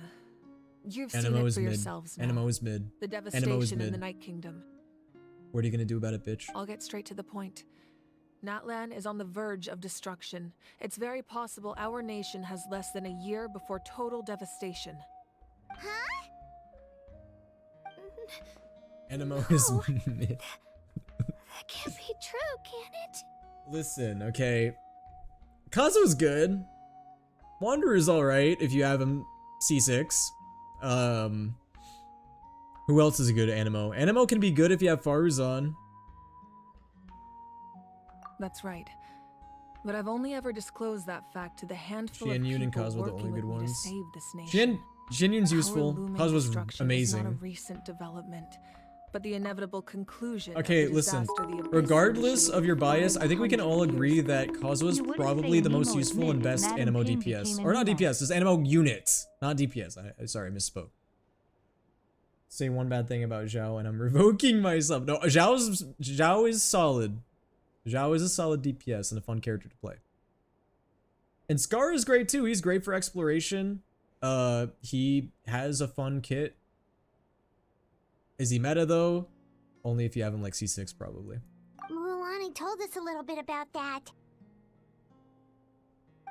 You've seen it Anemo is for mid. yourselves now. Anemo is mid. The Anemo is devastation in mid. the Night Kingdom. What are you gonna do about it, bitch? I'll get straight to the point. Natlan is on the verge of destruction. It's very possible our nation has less than a year before total devastation. Huh? Anemo is mid. That can't be true, can it? Listen, okay. Kazu's good. Wanderer's alright if you have him C6. Who else is a good Anemo? Anemo can be good if you have Faruzan. That's right. But I've only ever disclosed that fact to the handful of Xianyun and people Kazu are the working only with good me to ones. save this nation. Xianyun's Our useful. looming Kazu was destruction is not a amazing. recent development, but the inevitable conclusion. Okay, of the listen. disaster the Abyss Regardless initiated of your bias, I think we can 400 all agree years that Kazu is You wouldn't probably say the most Nemo's useful and mid, best Madam Anemo Pim DPS. became Or not Nemo. DPS, it's Anemo unit. Not DPS. Sorry, I misspoke. Say one bad thing about Zhao and I'm revoking myself. No, Zhao is solid. Zhao is a solid DPS and a fun character to play. And Scar is great too. He's great for exploration. He has a fun kit. Is he meta though? Only if you have him like C6 probably. Mulan told us a little bit about that.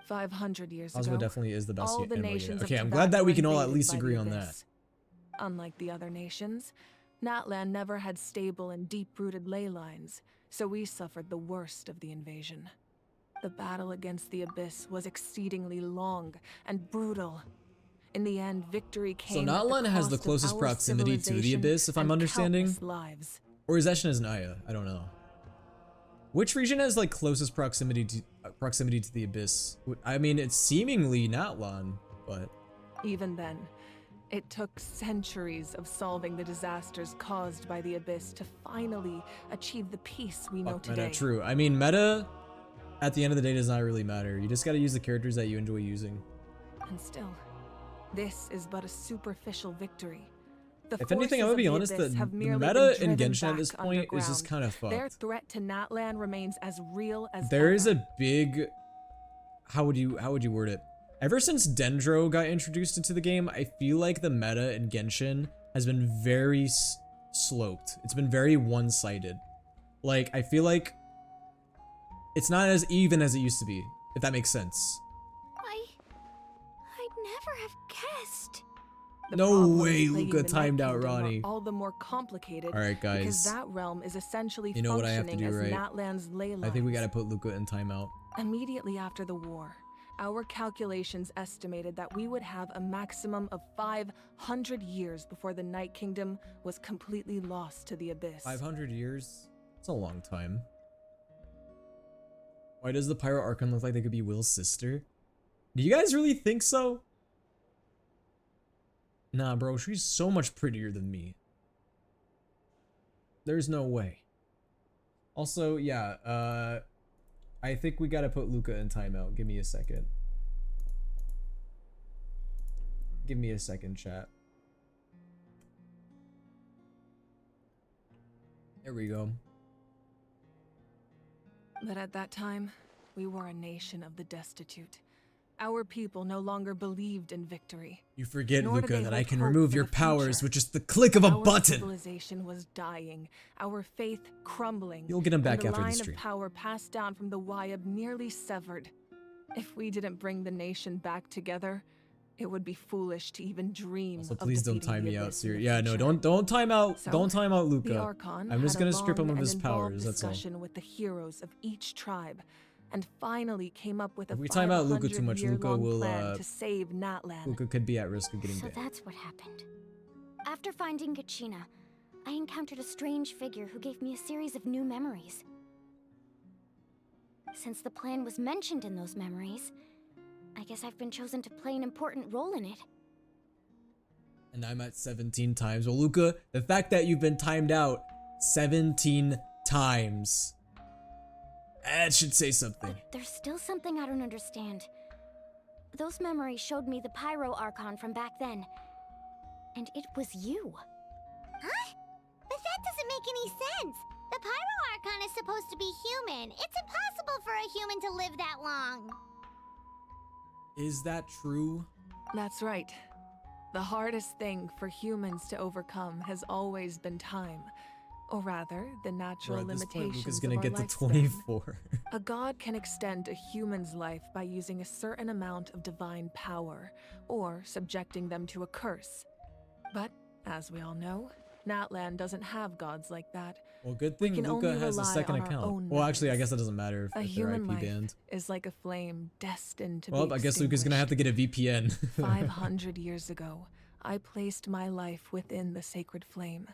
500 years Kazuha ago, definitely is the best all the Anemo nations unit. of Okay, I'm Tibet glad that we were can all at invaded least by the agree on that. Abyss. Unlike the other nations, Natlan never had stable and deep-rooted ley lines, so we suffered the worst of the invasion. The battle against the Abyss was exceedingly long and brutal. In the end, victory came at Natlan has the cost of closest our proximity to the civilization Abyss, if I'm and understanding. countless lives. Or is Eshin as Naya? I don't know. Which region has like closest proximity to the Abyss? I mean, it's seemingly Natlan, but Even then, it took centuries of solving the disasters caused by the Abyss to finally achieve the peace we know today. meta, true. I mean, meta at the end of the day does not really matter. You just got to use the characters that you enjoy using. And still, this is but a superficial victory. The If anything, I forces would be of the honest, Abyss the have merely meta been in driven Genshin at back this point is just kind of Their fucked. threat to Natlan remains as real as There ever. is a big, how would you word it? Ever since Dendro got introduced into the game, I feel like the meta in Genshin has been very sloped. It's been very one-sided. Like, I feel like it's not as even as it used to be, if that makes sense. I'd never have guessed. The No problems way plaguing Luca the Night timed out Kingdom are Ronnie. all the more complicated. All right, guys. Because that realm is essentially You know what I have to functioning do, as right? Natlan's ley I think we lines. gotta put Luca in timeout. Immediately after the war, our calculations estimated that we would have a maximum of 500 years before the Night Kingdom was completely lost to the Abyss. 500 years? That's a long time. Why does the Pyro Archon look like they could be Will's sister? Do you guys really think so? Nah, bro, she's so much prettier than me. There's no way. Also, yeah, I think we gotta put Luca in timeout. Give me a second. Give me a second, chat. There we go. But at that time, we were a nation of the destitute. Our people no longer believed in victory. You forget, Nor did Luca, they that I hold can hope remove for your the powers future. with just the click of a Our button. Civilization was dying, our faith crumbling. You'll get him back and after the line stream. of power passed down from the Wyab nearly severed. If we didn't bring the nation back together, it would be foolish to even dream So of please don't defeating time the me out, Abyss in the Siri. Yeah, no, future. don't time out. So, Don't time out the Luca. Archon I'm just had a gonna strip him long of and his involved powers. That's all. discussion with the heroes of each tribe, and finally came up with a If we time out Luca too much, 500-year-long Luca will plan to save Natlan. Luca could be at risk of getting So banned. that's what happened. After finding Kachina, I encountered a strange figure who gave me a series of new memories. Since the plan was mentioned in those memories, I guess I've been chosen to play an important role in it. And I'm at 17 times. Well, Luca, the fact that you've been timed out 17 times, that should say something. But there's still something I don't understand. Those memories showed me the Pyro Archon from back then. And it was you. Huh? But that doesn't make any sense. The Pyro Archon is supposed to be human. It's impossible for a human to live that long. Is that true? That's right. The hardest thing for humans to overcome has always been time. Or rather, the natural Bro, at this point, limitations Luca's gonna of our get to lifespan. 24. A god can extend a human's life by using a certain amount of divine power, or subjecting them to a curse. But, as we all know, Natlan doesn't have gods like that. Well, good We thing can Luca only has a rely second on our account. own Well, actually, I methods. guess that doesn't matter A if they're human IP life banned. is like a flame destined to Well, be I guess Luca's gonna have to get a VPN. 500 years ago, I placed my life within the sacred flame.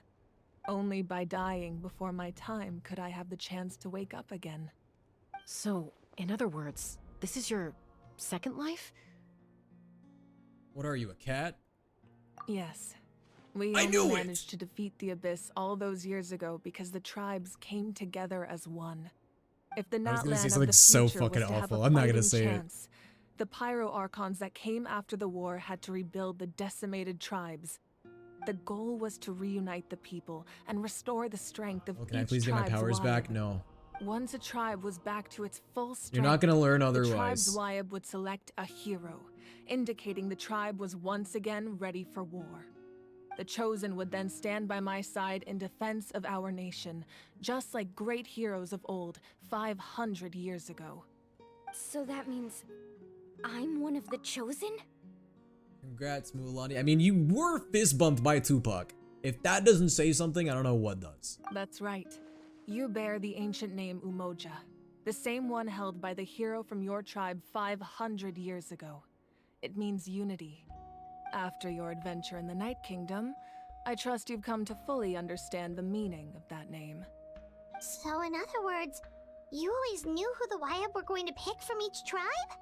Only by dying before my time could I have the chance to wake up again. So, in other words, this is your second life? What are you, a cat? Yes. We I only knew it! managed to defeat the Abyss all those years ago because the tribes came together as one. If the I was gonna Natlan say of something the so future fucking was to have awful. a I'm not gonna fighting say it. chance, the Pyro Archons that came after the war had to rebuild the decimated tribes. The goal was to reunite the people and restore the strength of Oh, can I each please get my tribe's powers back? Wyab. No. Once a tribe was back to its full strength, You're not gonna learn the otherwise. tribe's Wyab would select a hero, indicating the tribe was once again ready for war. The Chosen would then stand by my side in defense of our nation, just like great heroes of old 500 years ago. So that means I'm one of the Chosen? Congrats, Mulani. I mean, you were fist bumped by Tupac. If that doesn't say something, I don't know what does. That's right. You bear the ancient name Umoja, the same one held by the hero from your tribe 500 years ago. It means unity. After your adventure in the Night Kingdom, I trust you've come to fully understand the meaning of that name. So in other words, you always knew who the Wyab were going to pick from each tribe?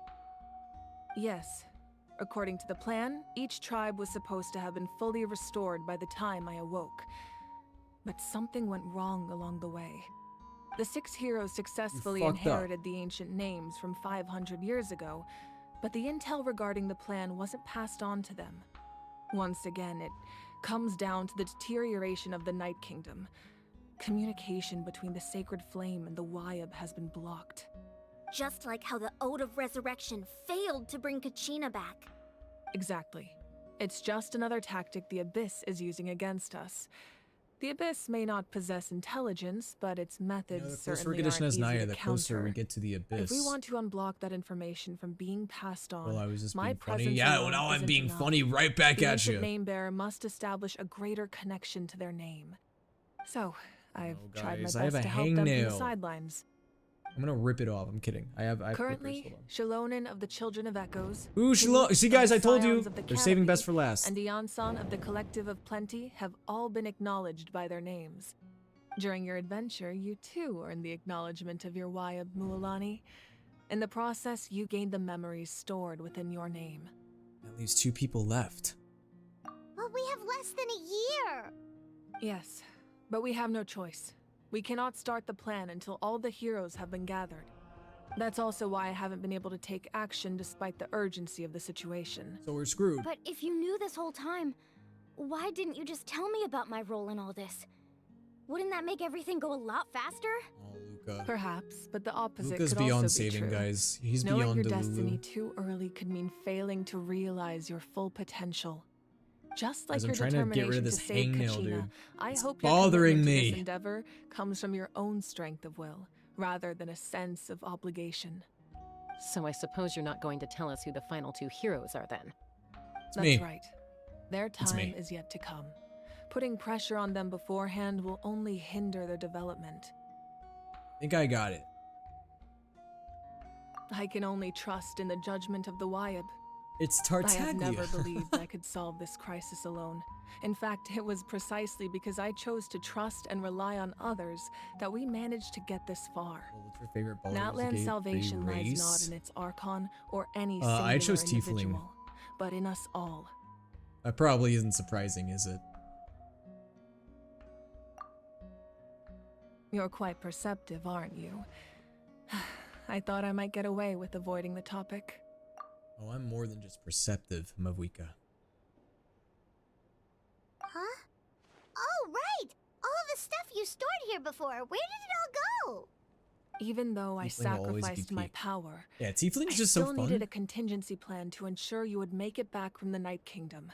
Yes. According to the plan, each tribe was supposed to have been fully restored by the time I awoke. But something went wrong along the way. The 6 heroes successfully fucked up. inherited the ancient names from 500 years ago, but the intel regarding the plan wasn't passed on to them. Once again, it comes down to the deterioration of the Night Kingdom. Communication between the Sacred Flame and the Wyab has been blocked. Just like how the Ode of Resurrection failed to bring Kachina back. Exactly. It's just another tactic the Abyss is using against us. The Abyss may not possess intelligence, but its methods The closer we certainly get to aren't easy Snezhnaya, to the closer we counter. get to the Abyss. If we want to unblock that information from being passed on, Well, I was just my being funny. presence Yeah, well, alone now I'm isn't being enough. funny right back the at ancient you. name bearer must establish a greater connection to their name. So, I've tried my guys, best I have a to help them from the hangnail. sidelines. I'm gonna rip it off. I'm kidding. I have Currently, Shalonen of the Children of Echoes. Ooh, Shalon. See, guys, I told you. Scions of the They're saving Canopy, best for last. And Diansan of the Collective of Plenty have all been acknowledged by their names. During your adventure, you too earned the acknowledgement of your Wayab Mualani. In the process, you gained the memories stored within your name. That leaves 2 people left. But we have less than a year. Yes, but we have no choice. We cannot start the plan until all the heroes have been gathered. That's also why I haven't been able to take action despite the urgency of the situation. So we're screwed. But if you knew this whole time, why didn't you just tell me about my role in all this? Wouldn't that make everything go a lot faster? Oh, Luca. Perhaps, but the opposite Luca's could beyond also be saving, true. guys. He's Knowing beyond your Delulu. destiny too early could mean failing to realize your full potential. Just like Guys, I'm your trying to get rid determination of to this save hangnail, Kachina, dude. I It's hope your bothering commitment to me. this endeavor comes from your own strength of will, rather than a sense of obligation. So I suppose you're not going to tell us who the final 2 heroes are then? That's me. right. Their It's time me. is yet to come. Putting pressure on them beforehand will only hinder their development. I think I got it. I can only trust in the judgment of the Wayab. It's I have Tartaglia. never believed I could solve this crisis alone. In fact, it was precisely because I chose to trust and rely on others that we managed to get this far. What's your favorite Baldur's Natlan's Gate salvation lies race? not in its Archon or any singular I chose Tiefling. individual, but in us all. That probably isn't surprising, is it? You're quite perceptive, aren't you? I thought I might get away with avoiding the topic. Oh, I'm more than just perceptive, Mavuika. Huh? Oh, right! All the stuff you stored here before, where did it all go? Even though I Tiefling will always be sacrificed my peak. power, Yeah, Tiefling's I just so still fun. needed a contingency plan to ensure you would make it back from the Night Kingdom.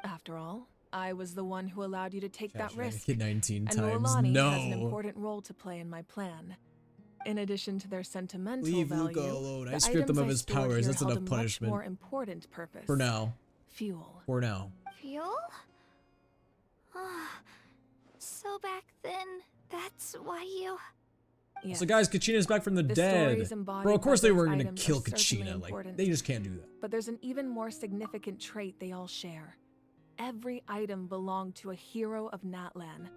After all, I was the one who allowed you to take that Should I risk. make it 19 and times? Mualani No. has an important role to play in my plan. In addition to their sentimental Leave value, Luca alone. I the stripped him items of I his stored powers. here That's held enough a punishment. much more important purpose. For now. Fuel. For now. Fuel? So back then, that's why you... Yes. So guys, Kachina's back from the dead. stories embodied Bro, of course by they those weren't gonna items kill are certainly Kachina. Like, important. they just can't do that. But there's an even more significant trait they all share. Every item belonged to a hero of Natlan.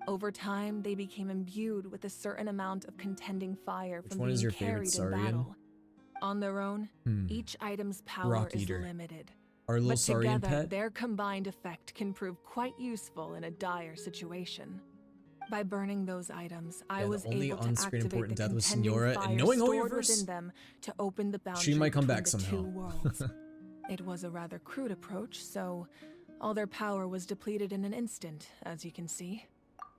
Over time, they became imbued with a certain amount of contending fire Which from one being is your favorite carried in Saurian? battle. On their own, each item's power Rock is Eater. limited. Our little But Saurian together, pet. their combined effect can prove quite useful in a dire situation. By burning those items, I Yeah, the was only able to on-screen activate important the death was contending Signora, fire and knowing stored Hoyoverse, within them to open the boundary she might come between back the somehow. two worlds. It was a rather crude approach, so all their power was depleted in an instant, as you can see.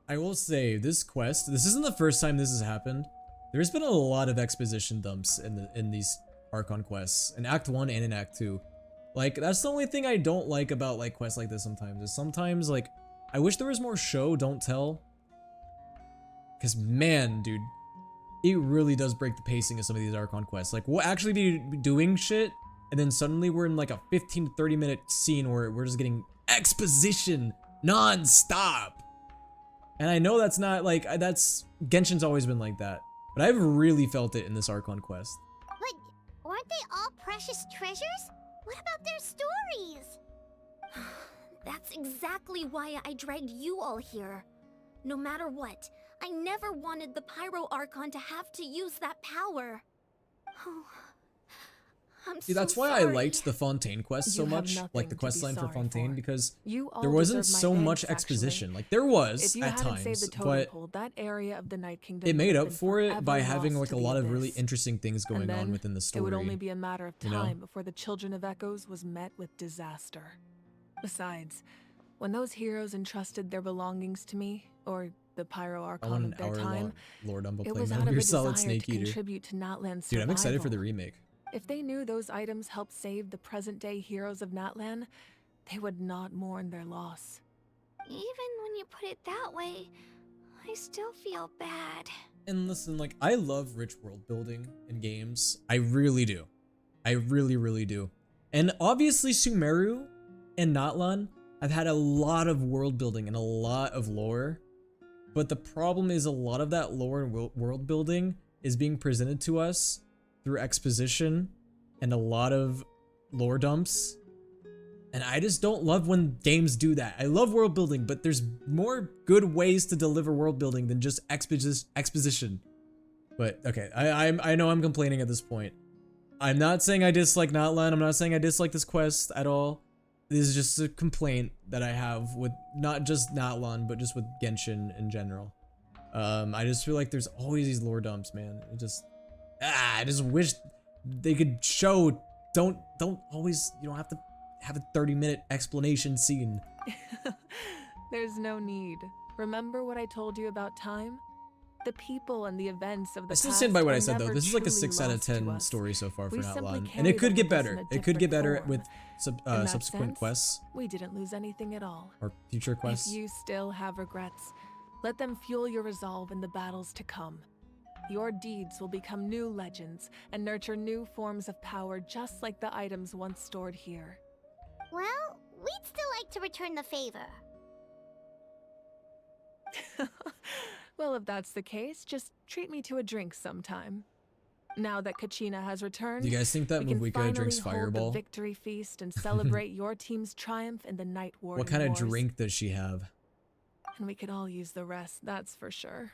I will say, this quest, this isn't the first time this has happened. There's been a lot of exposition dumps in these Archon quests, in Act 1 and in Act 2. Like, that's the only thing I don't like about, like, quests like this sometimes, is sometimes, like, I wish there was more show, don't tell. Because, man, dude, it really does break the pacing of some of these Archon quests. Like, we'll actually be doing shit, and then suddenly we're in, like, a 15 to 30 minute scene where we're just getting exposition non-stop. And I know that's not, like, that's... Genshin's always been like that. But I've really felt it in this Archon quest. But weren't they all precious treasures? What about their stories? That's exactly why I dragged you all here. No matter what, I never wanted the Pyro Archon to have to use that power. Oh, I'm See, that's so why I sorry. liked the Fontaine quest so You have much, like nothing the to quest be line for sorry Fontaine, for. because You all there wasn't deserve my so thanks, much actually. exposition. Like, there was If you at hadn't times, saved the totem but pole, that area of the Night Kingdom it would made have up been for it forever by having, lost like, a to lot the of really abyss. interesting things going And on then within the story. It would only be a matter of you know? time before the Children of Echoes was met with disaster. Besides, when those heroes entrusted their belongings to me, or the Pyro I Archon want of an their hour-long time, Lord Umble it playing was Metal out of Gear a Solid desire Snake to Eater. contribute to Natlan's Dude, I'm excited for the survival. remake. If they knew those items helped save the present-day heroes of Natlan, they would not mourn their loss. Even when you put it that way, I still feel bad. And listen, like, I love rich world building in games. I really do. I really, really do. And obviously Sumeru and Natlan have had a lot of world building and a lot of lore. But the problem is a lot of that lore and world building is being presented to us through exposition and a lot of lore dumps. And I just don't love when games do that. I love world building, but there's more good ways to deliver world building than just exposition. But okay, I know I'm complaining at this point. I'm not saying I dislike Notland. I'm not saying I dislike this quest at all. This is just a complaint that I have with not just Notland, but just with Genshin in general. I just feel like there's always these lore dumps, man. I just wish they could show. Don't always. You don't have to have a 30-minute explanation scene. There's no need. Remember what I told you about time? The people and the events of the I still past stand by what are I said though. never This is like a truly 6 out of lost to 10 us. story so far for We simply Notland, and carry it could them get with us better. in a It could get different better with form. In that subsequent sense, quests we didn't lose anything at all. or future quests. If you still have regrets, let them fuel your resolve in the battles to come. Your deeds will become new legends and nurture new forms of power just like the items once stored here. Well, we'd still like to return the favor. Well, if that's the case, just treat me to a drink sometime. Now that Kachina has returned, Do you guys think that we can Mavika drinks finally hold Fireball? the victory feast and celebrate your team's triumph in the Night Warden What kind of Wars. drink does she have? And we could all use the rest, that's for sure.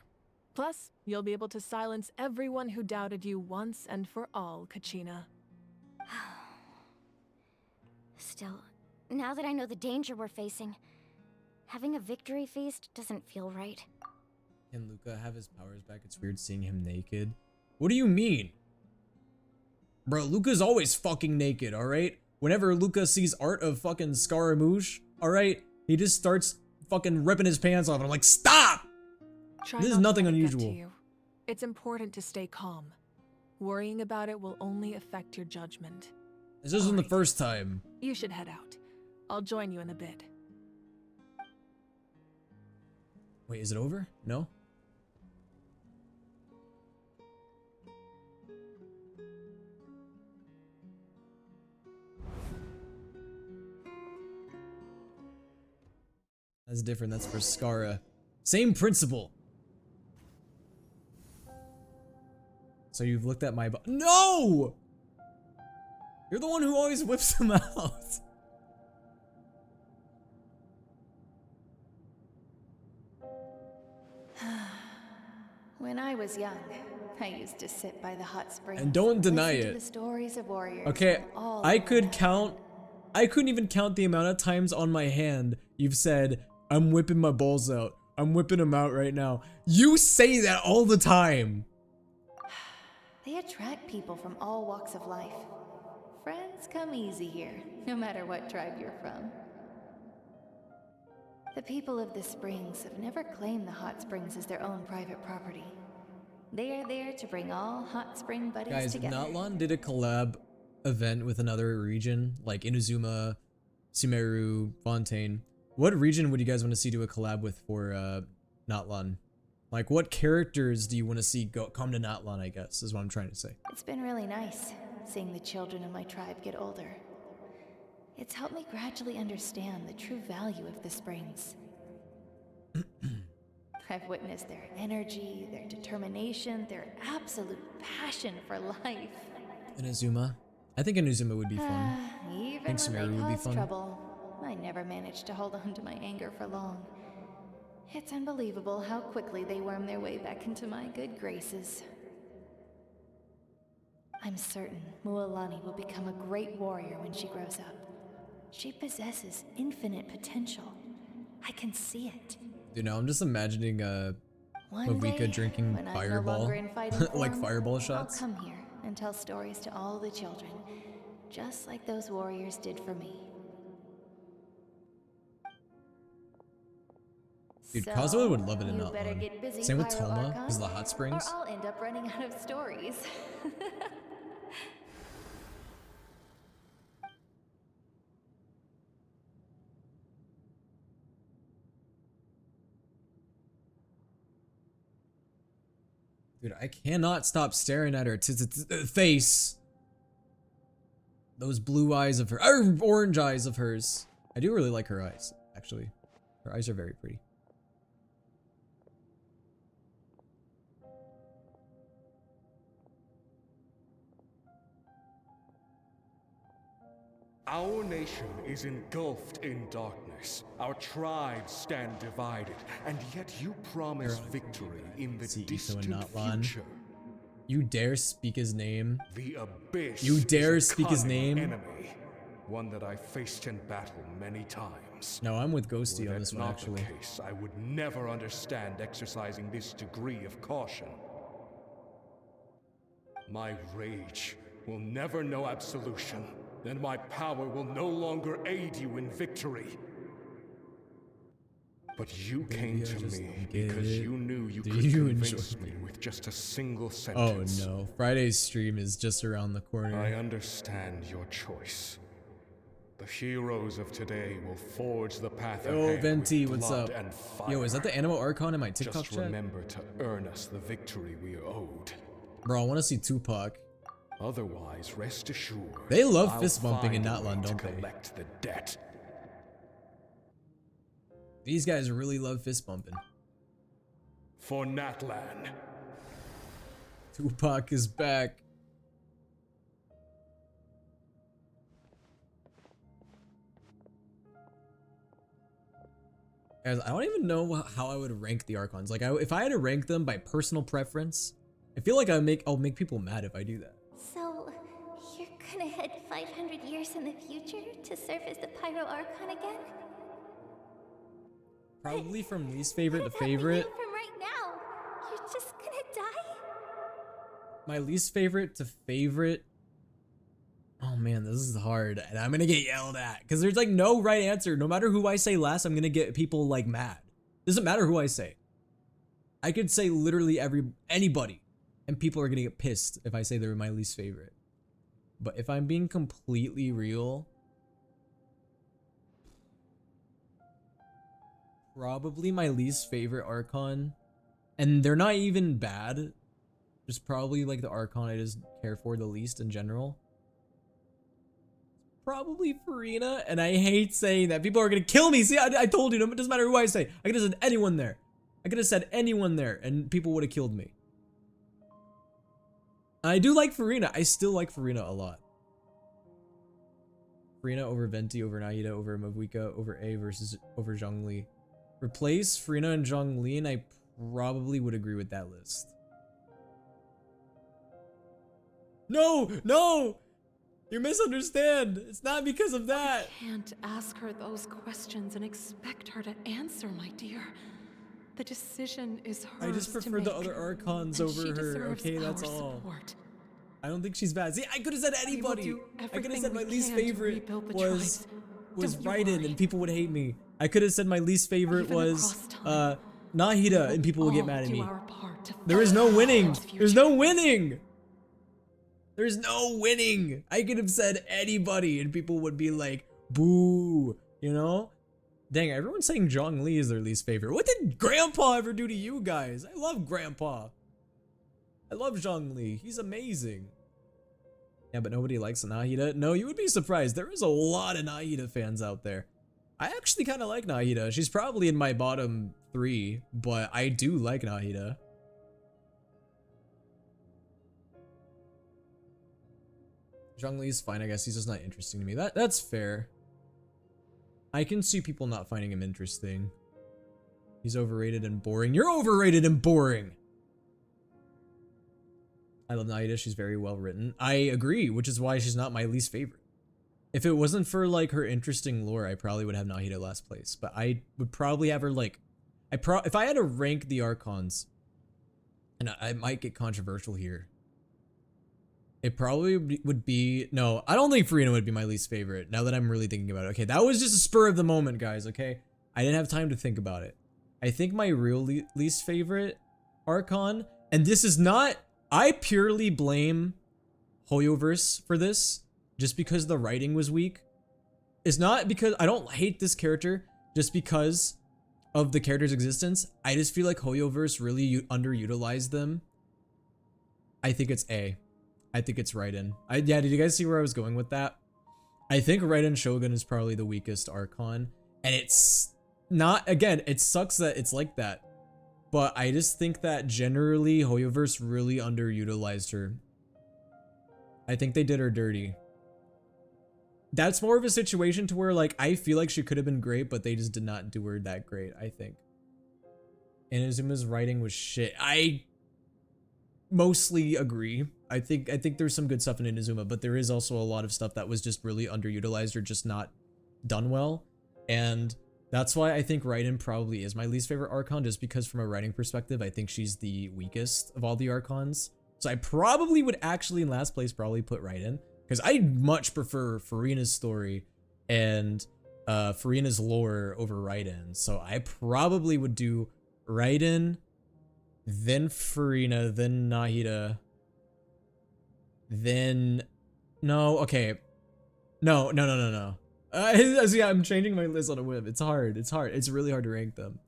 Plus, you'll be able to silence everyone who doubted you once and for all, Kachina. Still, now that I know the danger we're facing, having a victory feast doesn't feel right. Can Luca have his powers back? It's weird seeing him naked. What do you mean? Bro, Luca's always fucking naked, alright? Whenever Luca sees art of fucking Scaramouche, alright? He just starts fucking ripping his pants off and I'm like, stop! Try This is not to nothing let it get to unusual. you. It's important to stay calm. Worrying about it will only affect your judgment. This isn't the first time. You should head out. I'll join you in a bit. Wait, is it over? No? That's different. That's for Skara. Same principle. So you've looked at my No! You're the one who always whips them out. When I was young, I used to sit by the hot springs And don't deny listen to it. the stories of warriors. Okay, from all I over could the land. count. I couldn't even count the amount of times on my hand you've said, I'm whipping my balls out. I'm whipping them out right now. You say that all the time. They attract people from all walks of life. Friends come easy here, no matter what tribe you're from. The people of the springs have never claimed the hot springs as their own private property. They are there to bring all hot spring buddies Guys, together. Notland did a collab event with another region, like Inazuma, Sumeru, Fontaine. What region would you guys want to see do a collab with for Notland? Like, what characters do you want to see come to Notland, I guess, is what I'm trying to say. It's been really nice seeing the children of my tribe get older. It's helped me gradually understand the true value of the springs. I've witnessed their energy, their determination, their absolute passion for life. Inazuma? I think Inazuma would be fun. Even I think when they Sumeru would be cause fun. trouble, I never managed to hold on to my anger for long. It's unbelievable how quickly they worm their way back into my good graces. I'm certain Mualani will become a great warrior when she grows up. She possesses infinite potential. I can see it. Dude, now I'm just imagining One day, Mavika drinking when I'm no Fireball, longer in fighting like form, Fireball shots. I'll come here and tell stories to all the children, just like those warriors did for me. Dude, So, Kazuha would love it in you better Notland. get busy, Same with Pyro Toma, Archon, because of the hot springs. Or I'll end up running out of stories. Dude, I cannot stop staring at her face. Those blue eyes of her, or orange eyes of hers. I do really like her eyes, actually. Her eyes are very pretty. Our nation is engulfed in darkness. Our tribes stand divided, and yet you promise victory in the distant future. You dare speak his name? The Abyss You dare is a speak his cunning name? enemy, one that I faced in battle many times. No, I'm with Ghosty Were on that this one, not actually. the case, I would never understand exercising this degree of caution. My rage will never know absolution, and my power will no longer aid you in victory. But you came to me because you knew you could convince me with just a single Oh sentence. no, Friday's stream is just around the corner. I understand your choice. The heroes of today will forge the path Yo, ahead Venti, with what's blood up? and fire. Yo, is that the Animo Archon in my TikTok Just chat? remember to earn us the victory we are owed. Bro, I want to see Tupac. Otherwise, rest assured. They love I'll fist bumping in find a Natlan, way to don't they? collect the debt. These guys really love fist bumping. For Natlan. Tupac is back. Guys, I don't even know how I would rank the Archons. Like, if I had to rank them by personal preference, I feel like I'll make people mad if I do that. So, you're gonna head 500 years in the future to serve as the Pyro Archon again? Probably from least favorite to What about favorite. you from right now? You're just gonna die? My least favorite to favorite. Oh man, this is hard, and I'm gonna get yelled at because there's like no right answer. No matter who I say last, I'm gonna get people like mad. Doesn't matter who I say. I could say literally anybody, and people are gonna get pissed if I say they're my least favorite. But if I'm being completely real, probably my least favorite Archon, and they're not even bad. Just probably like the Archon I just care for the least in general. Probably Farina, and I hate saying that. People are gonna kill me. See, I told you, it doesn't matter who I say. I could have said anyone there. I could have said anyone there, and people would have killed me. I do like Farina. I still like Farina a lot. Farina over Venti, over Nahida, over Mavuika, over A versus over Zhongli. Replace Farina and Zhongli, and I probably would agree with that list. No, no! You misunderstand. It's not because of that. I can't ask her those questions and expect her to answer, my dear. The decision is hers. I just prefer the other Archons over her. Okay, that's all. Support. I don't think she's bad. See, I could have said anybody. I could have said my least favorite was Raiden, and people would hate me. I could have said my least favorite was Nahida, and people would get mad at me. There is no winning. There's no winning. There's no winning. I could have said anybody and people would be like, boo, you know? Dang, everyone's saying Zhongli is their least favorite. What did Grandpa ever do to you guys? I love Grandpa. I love Zhongli. He's amazing. Yeah, but nobody likes Nahida. No, you would be surprised. There is a lot of Nahida fans out there. I actually kind of like Nahida. She's probably in my bottom 3, but I do like Nahida. Zhongli's fine, I guess. He's just not interesting to me. That's fair. I can see people not finding him interesting. He's overrated and boring. You're overrated and boring! I love Nahida. She's very well written. I agree, which is why she's not my least favorite. If it wasn't for like her interesting lore, I probably would have Nahida last place. But I would probably have her like... if I had to rank the Archons, and I might get controversial here, it probably would be... No, I don't think Farina would be my least favorite, now that I'm really thinking about it. Okay, that was just a spur of the moment, guys, okay? I didn't have time to think about it. I think my real least favorite Archon, and this is not... I purely blame Hoyoverse for this, just because the writing was weak. It's not because... I don't hate this character just because of the character's existence. I just feel like Hoyoverse really underutilized them. I think it's A. I think it's Raiden. Yeah, did you guys see where I was going with that? I think Raiden Shogun is probably the weakest Archon. And it's not, again, it sucks that it's like that. But I just think that generally Hoyoverse really underutilized her. I think they did her dirty. that's more of a situation to where like I feel like she could have been great, but they just did not do her that great, I think. Inazuma's writing was shit. I mostly agree. I think there's some good stuff in Inazuma, but there is also a lot of stuff that was just really underutilized or just not done well. And that's why I think Raiden probably is my least favorite Archon, just because from a writing perspective, I think she's the weakest of all the Archons. So I probably would actually in last place probably put Raiden, because I much prefer Furina's story and Furina's lore over Raiden. So I probably would do Raiden, then Furina, then Nahida, then... No, okay. No. See, I'm changing my list on a whim. It's hard. It's really hard to rank them.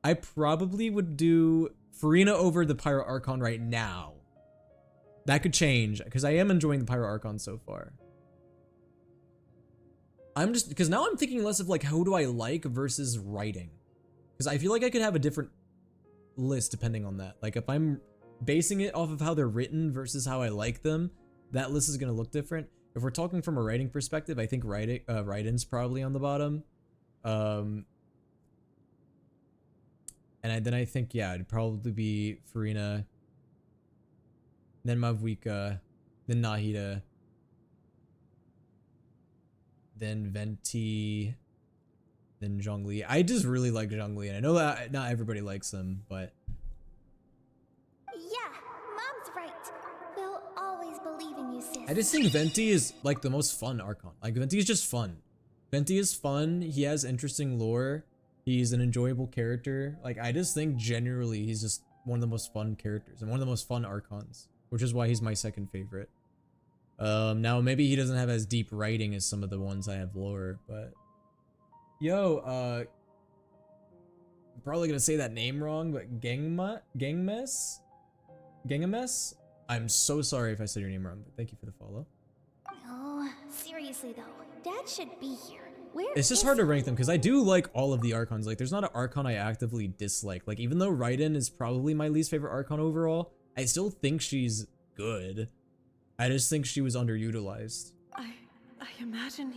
I probably would do Furina over the Pyro Archon right now. That could change, because I am enjoying the Pyro Archon so far. Because now I'm thinking less of like, who do I like versus writing? Because I feel like I could have a different list depending on that. Like if I'm basing it off of how they're written versus how I like them, that list is going to look different. If we're talking from a writing perspective, I think Raiden's probably on the bottom. And then I think, yeah, it'd probably be Furina, then Mavuika, then Nahida, then Venti, then Zhongli. I just really like Zhongli, and I know that not everybody likes him, but... Yeah, Mom's right. We'll always believe in you, sis. I just think Venti is like the most fun Archon. Like Venti is just fun. Venti is fun. He has interesting lore. He's an enjoyable character. Like I just think generally he's just one of the most fun characters and one of the most fun Archons, which is why he's my second favorite. Now maybe he doesn't have as deep writing as some of the ones I have lore, but yo, I'm probably gonna say that name wrong, but Gangmes? I'm so sorry if I said your name wrong, but thank you for the follow. Oh, seriously though, Dad should be here. Where It's just hard to rank them because I do like all of the Archons. Like there's not an Archon I actively dislike. Like even though Raiden is probably my least favorite Archon overall, I still think she's good. I just think she was underutilized. I imagine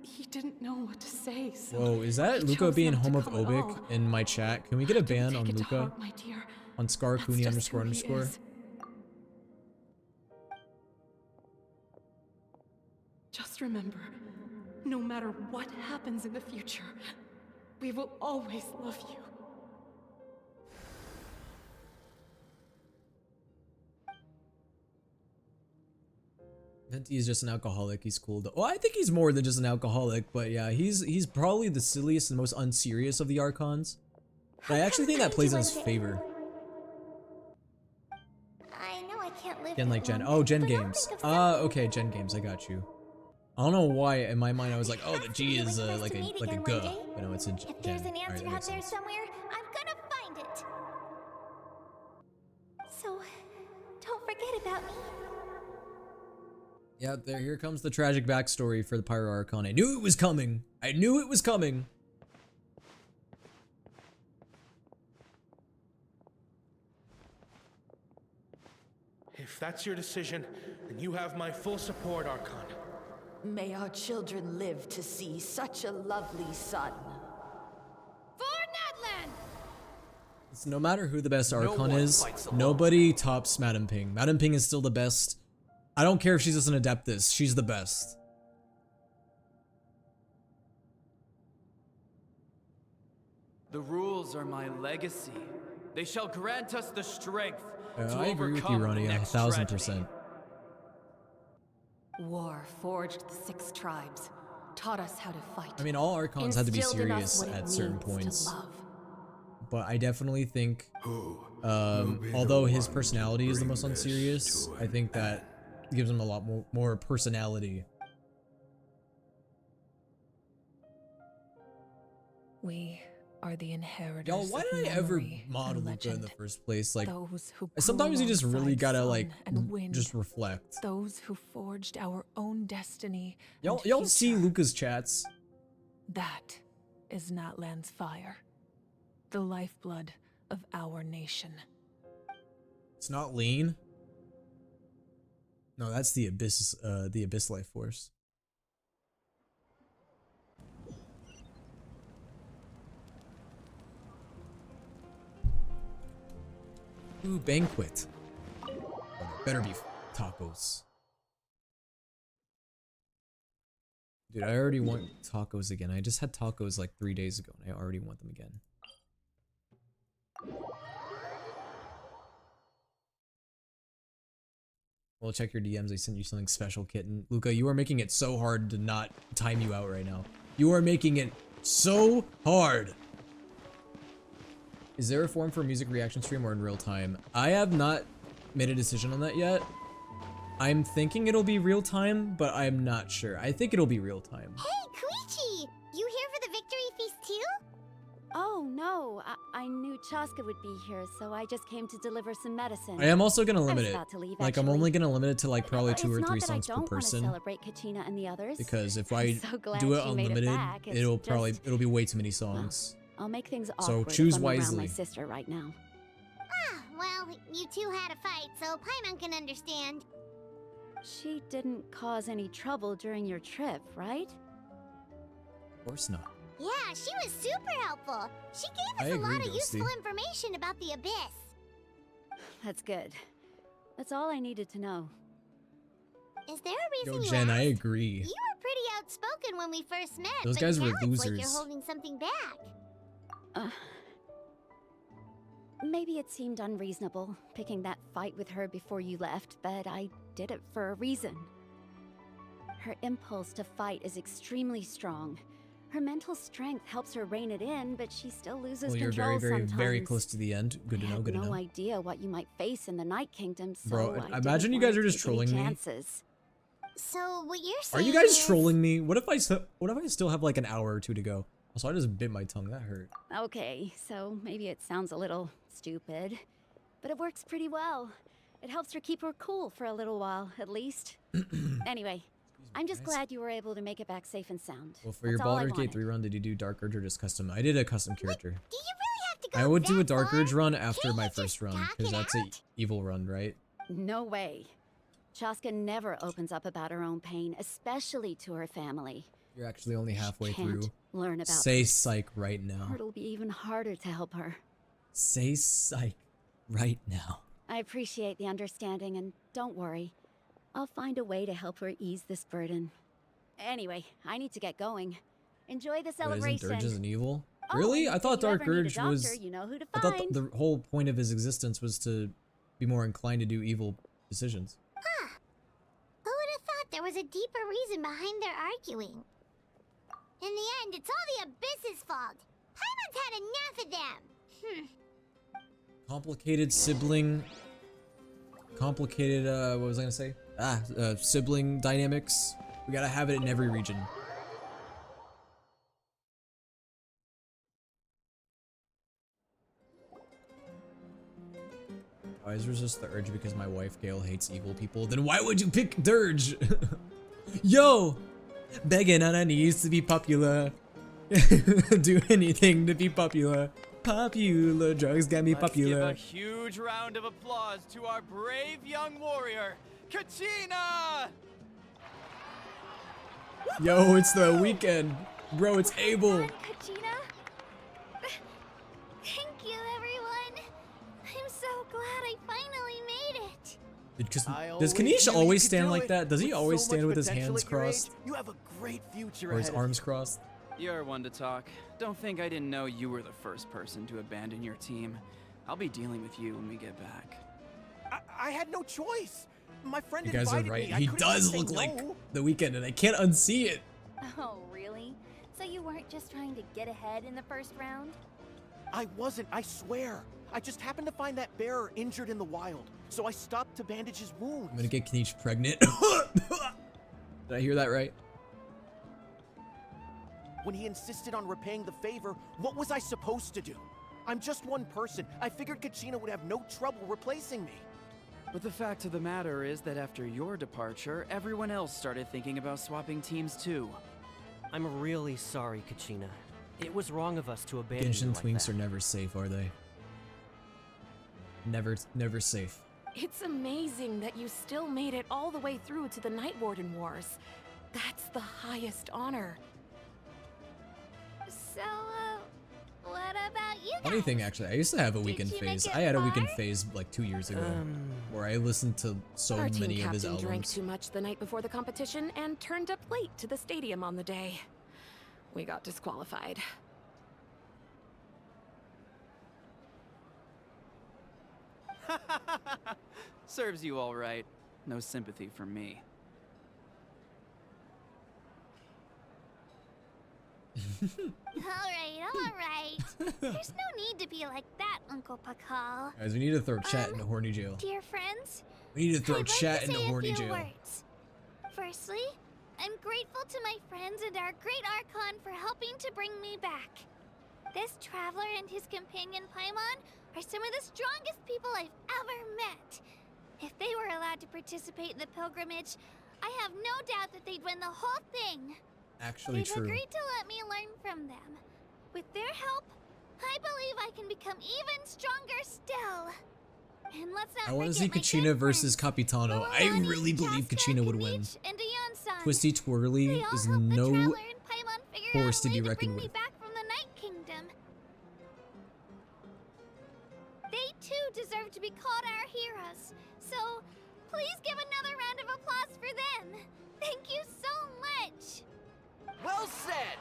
he didn't know what to say. So Whoa, is that Luca being homophobic in my chat? Can we get a ban on Luca? On Scarcooney __. Just remember, no matter what happens in the future, we will always love you. Venti is just an alcoholic. He's cool though. Well, I think he's more than just an alcoholic, but yeah, he's probably the silliest and most unserious of the Archons. But I actually think that plays in his favor. I know I can't live Gen like Gen. Oh, Gen Games. Okay, Gen Games. I got you. I don't know why in my mind I was like, oh, the G is like a G, but no, it's a Gen. If there's an answer Alright, out there somewhere, I'm gonna find it. So, don't forget about me. Yeah, here comes the tragic backstory for the Pyro Archon. I knew it was coming. I knew it was coming. If that's your decision, then you have my full support, Archon. May our children live to see such a lovely son. For Natlan! It's no matter who the best Archon is, nobody tops Madame Ping. Madame Ping is still the best. I don't care if she's just an Adeptus, she's the best. The rules are my legacy. They shall grant us the strength to I agree with you, Ronnie, 1000%. War forged the 6 tribes, taught us how to fight. I mean, all Archons had to be serious at certain points. But I definitely think, although his personality is the most unserious, I think that gives him a lot more personality. We are the inheritors. Y'all, why did I ever model Luca in the first place? Like, sometimes you just grew really gotta like and wind, just reflect. Those who forged our own destiny. Y'all see Luca's chats? That is Natlan's fire, the lifeblood of our nation. It's not lean. No, that's the Abyss life force. Ooh, banquet. Better be tacos. Dude, I already want tacos again. I just had tacos like 3 days ago and I already want them again. Well, check your DMs. I sent you something special, kitten. Luca, you are making it so hard to not time you out right now. You are making it so hard. Is there a form for music reaction stream or in real time? I have not made a decision on that yet. I'm thinking it'll be real time, but I'm not sure. I think it'll be real time. Hey, Koichi! You here for the victory feast too? Oh, no. I knew Chaska would be here, so I just came to deliver some medicine. I am also gonna limit it. About to leave, like, I'm only gonna limit it to like probably 2 or 3 songs per person. It's not that I don't want to celebrate Kachina and the others. Because if I so do it unlimited, it'll be way too many songs. Well, I'll make things so awkward choose if I'm wisely. around my sister right now. Ah, well, you two had a fight, so Paimon can understand. She didn't cause any trouble during your trip, right? Of course not. Yeah, she was super helpful. She gave us a lot of useful information about the Abyss. That's good. That's all I needed to know. Is there a reason Yo, Jen, I agree. You were pretty outspoken when we first met, Those but guys now were it's like losers. you're holding something back. Maybe it seemed unreasonable, picking that fight with her before you left, but I did it for a reason. Her impulse to fight is extremely strong. Her mental strength helps her rein it in, but she still loses Well, you're control sometimes. very close to the end. Good to know, good to know. No idea what you might face in the Night Kingdom, so Bro, I imagine you guys are just trolling me. So what you're saying Are you guys is... trolling me? What if I still have like an hour or 2 to go? Also, I just bit my tongue. That hurt. Okay, so maybe it sounds a little stupid, but it works pretty well. It helps her keep her cool for a little while, at least. Anyway, I'm just glad you were able to make it back safe and sound. Well, for your That's all I Baldur's Gate wanted. 3 run, did you do Dark Urge or just custom? I did a custom character. Do you really have to go I would do a that Dark far? Urge run after Can't my you first just run, talk because it that's an evil run, right? No way. Chaska never opens up about her own pain, especially to her family. You're actually only halfway Can't through. learn about Say this. psych right now. Or it'll be even harder to help her. Say psych right now. I appreciate the understanding, and don't worry. I'll find a way to help her ease this burden. Anyway, I need to get going. Enjoy the What, celebration. isn't Dirge an evil? Oh, Really? and I thought if you Dark ever need a Urge doctor, was... you know who to I thought find. the whole point of his existence was to be more inclined to do evil decisions. Huh. Who would have thought there was a deeper reason behind their arguing? In the end, it's all the Abyss's fault. Paimon's had enough of them. Complicated sibling... Complicated, what was I gonna say? Sibling dynamics. We gotta have it in every region. I always resist the urge because my wife Gail hates evil people. Then why would you pick Dirge? Yo! Begging on our knees to be popular. Do anything to be popular. Popular, drugs got me popular. Let's give a huge round of applause to our brave young warrior, Kachina! Yo, it's the weekend. Bro, it's Abel. Kachina? Thank you, everyone. I'm so glad I finally made it. Does Kanish always stand like that? Does he always stand with his hands crossed? You have a great future Or his ahead of arms you. crossed? You're one to talk. Don't think I didn't know you were the first person to abandon your team. I'll be dealing with you when we get back. I had no choice. My friend You guys are invited right. me. I He couldn't does say look like no. the weekend, and I can't unsee it. Oh, really? So you weren't just trying to get ahead in the first round? I wasn't, I swear. I just happened to find that bearer injured in the wild, so I stopped to bandage his wounds. I'm gonna get Kanish pregnant. Did I hear that right? When he insisted on repaying the favor, what was I supposed to do? I'm just one person. I figured Kachina would have no trouble replacing me. But the fact of the matter is that after your departure, everyone else started thinking about swapping teams too. I'm really sorry, Kachina. It was wrong of us to abandon you Genshin like twinks that. are never safe, are they? Never safe. It's amazing that you still made it all the way through to the Night Warden Wars. That's the highest honor. So, what about you, Funny thing, actually, I used to have a weekend phase. I had a weekend phase like 2 years ago, where I listened to so Our team many of his captain drank albums. too much the night before the competition and turned up late to the stadium on the day. We got disqualified. Serves you all right. No sympathy for me. Alright. There's no need to be like that, Uncle Pakal. Guys, we need to throw chat into horny jail. Dear friends, We need to throw I'd like chat to into say horny a few jail. words. Firstly, I'm grateful to my friends and our great Archon for helping to bring me back. This traveler and his companion Paimon are some of the strongest people I've ever met. If they were allowed to participate in the pilgrimage, I have no doubt that they'd win the whole thing. Actually They've true. agreed to let me learn from them. With their help, I believe I can become even stronger still. And let's not I want to see forget my Kachina good versus Capitano. I really believe Kachina would win. and Aeon-san. Twisty Twirly is no Traveler and Paimon figure out horse a to way be to reckoned bring me with. back from the Night Kingdom. They too deserve to be called our heroes. So, please give another round of applause for them. Thank you so much. Well said!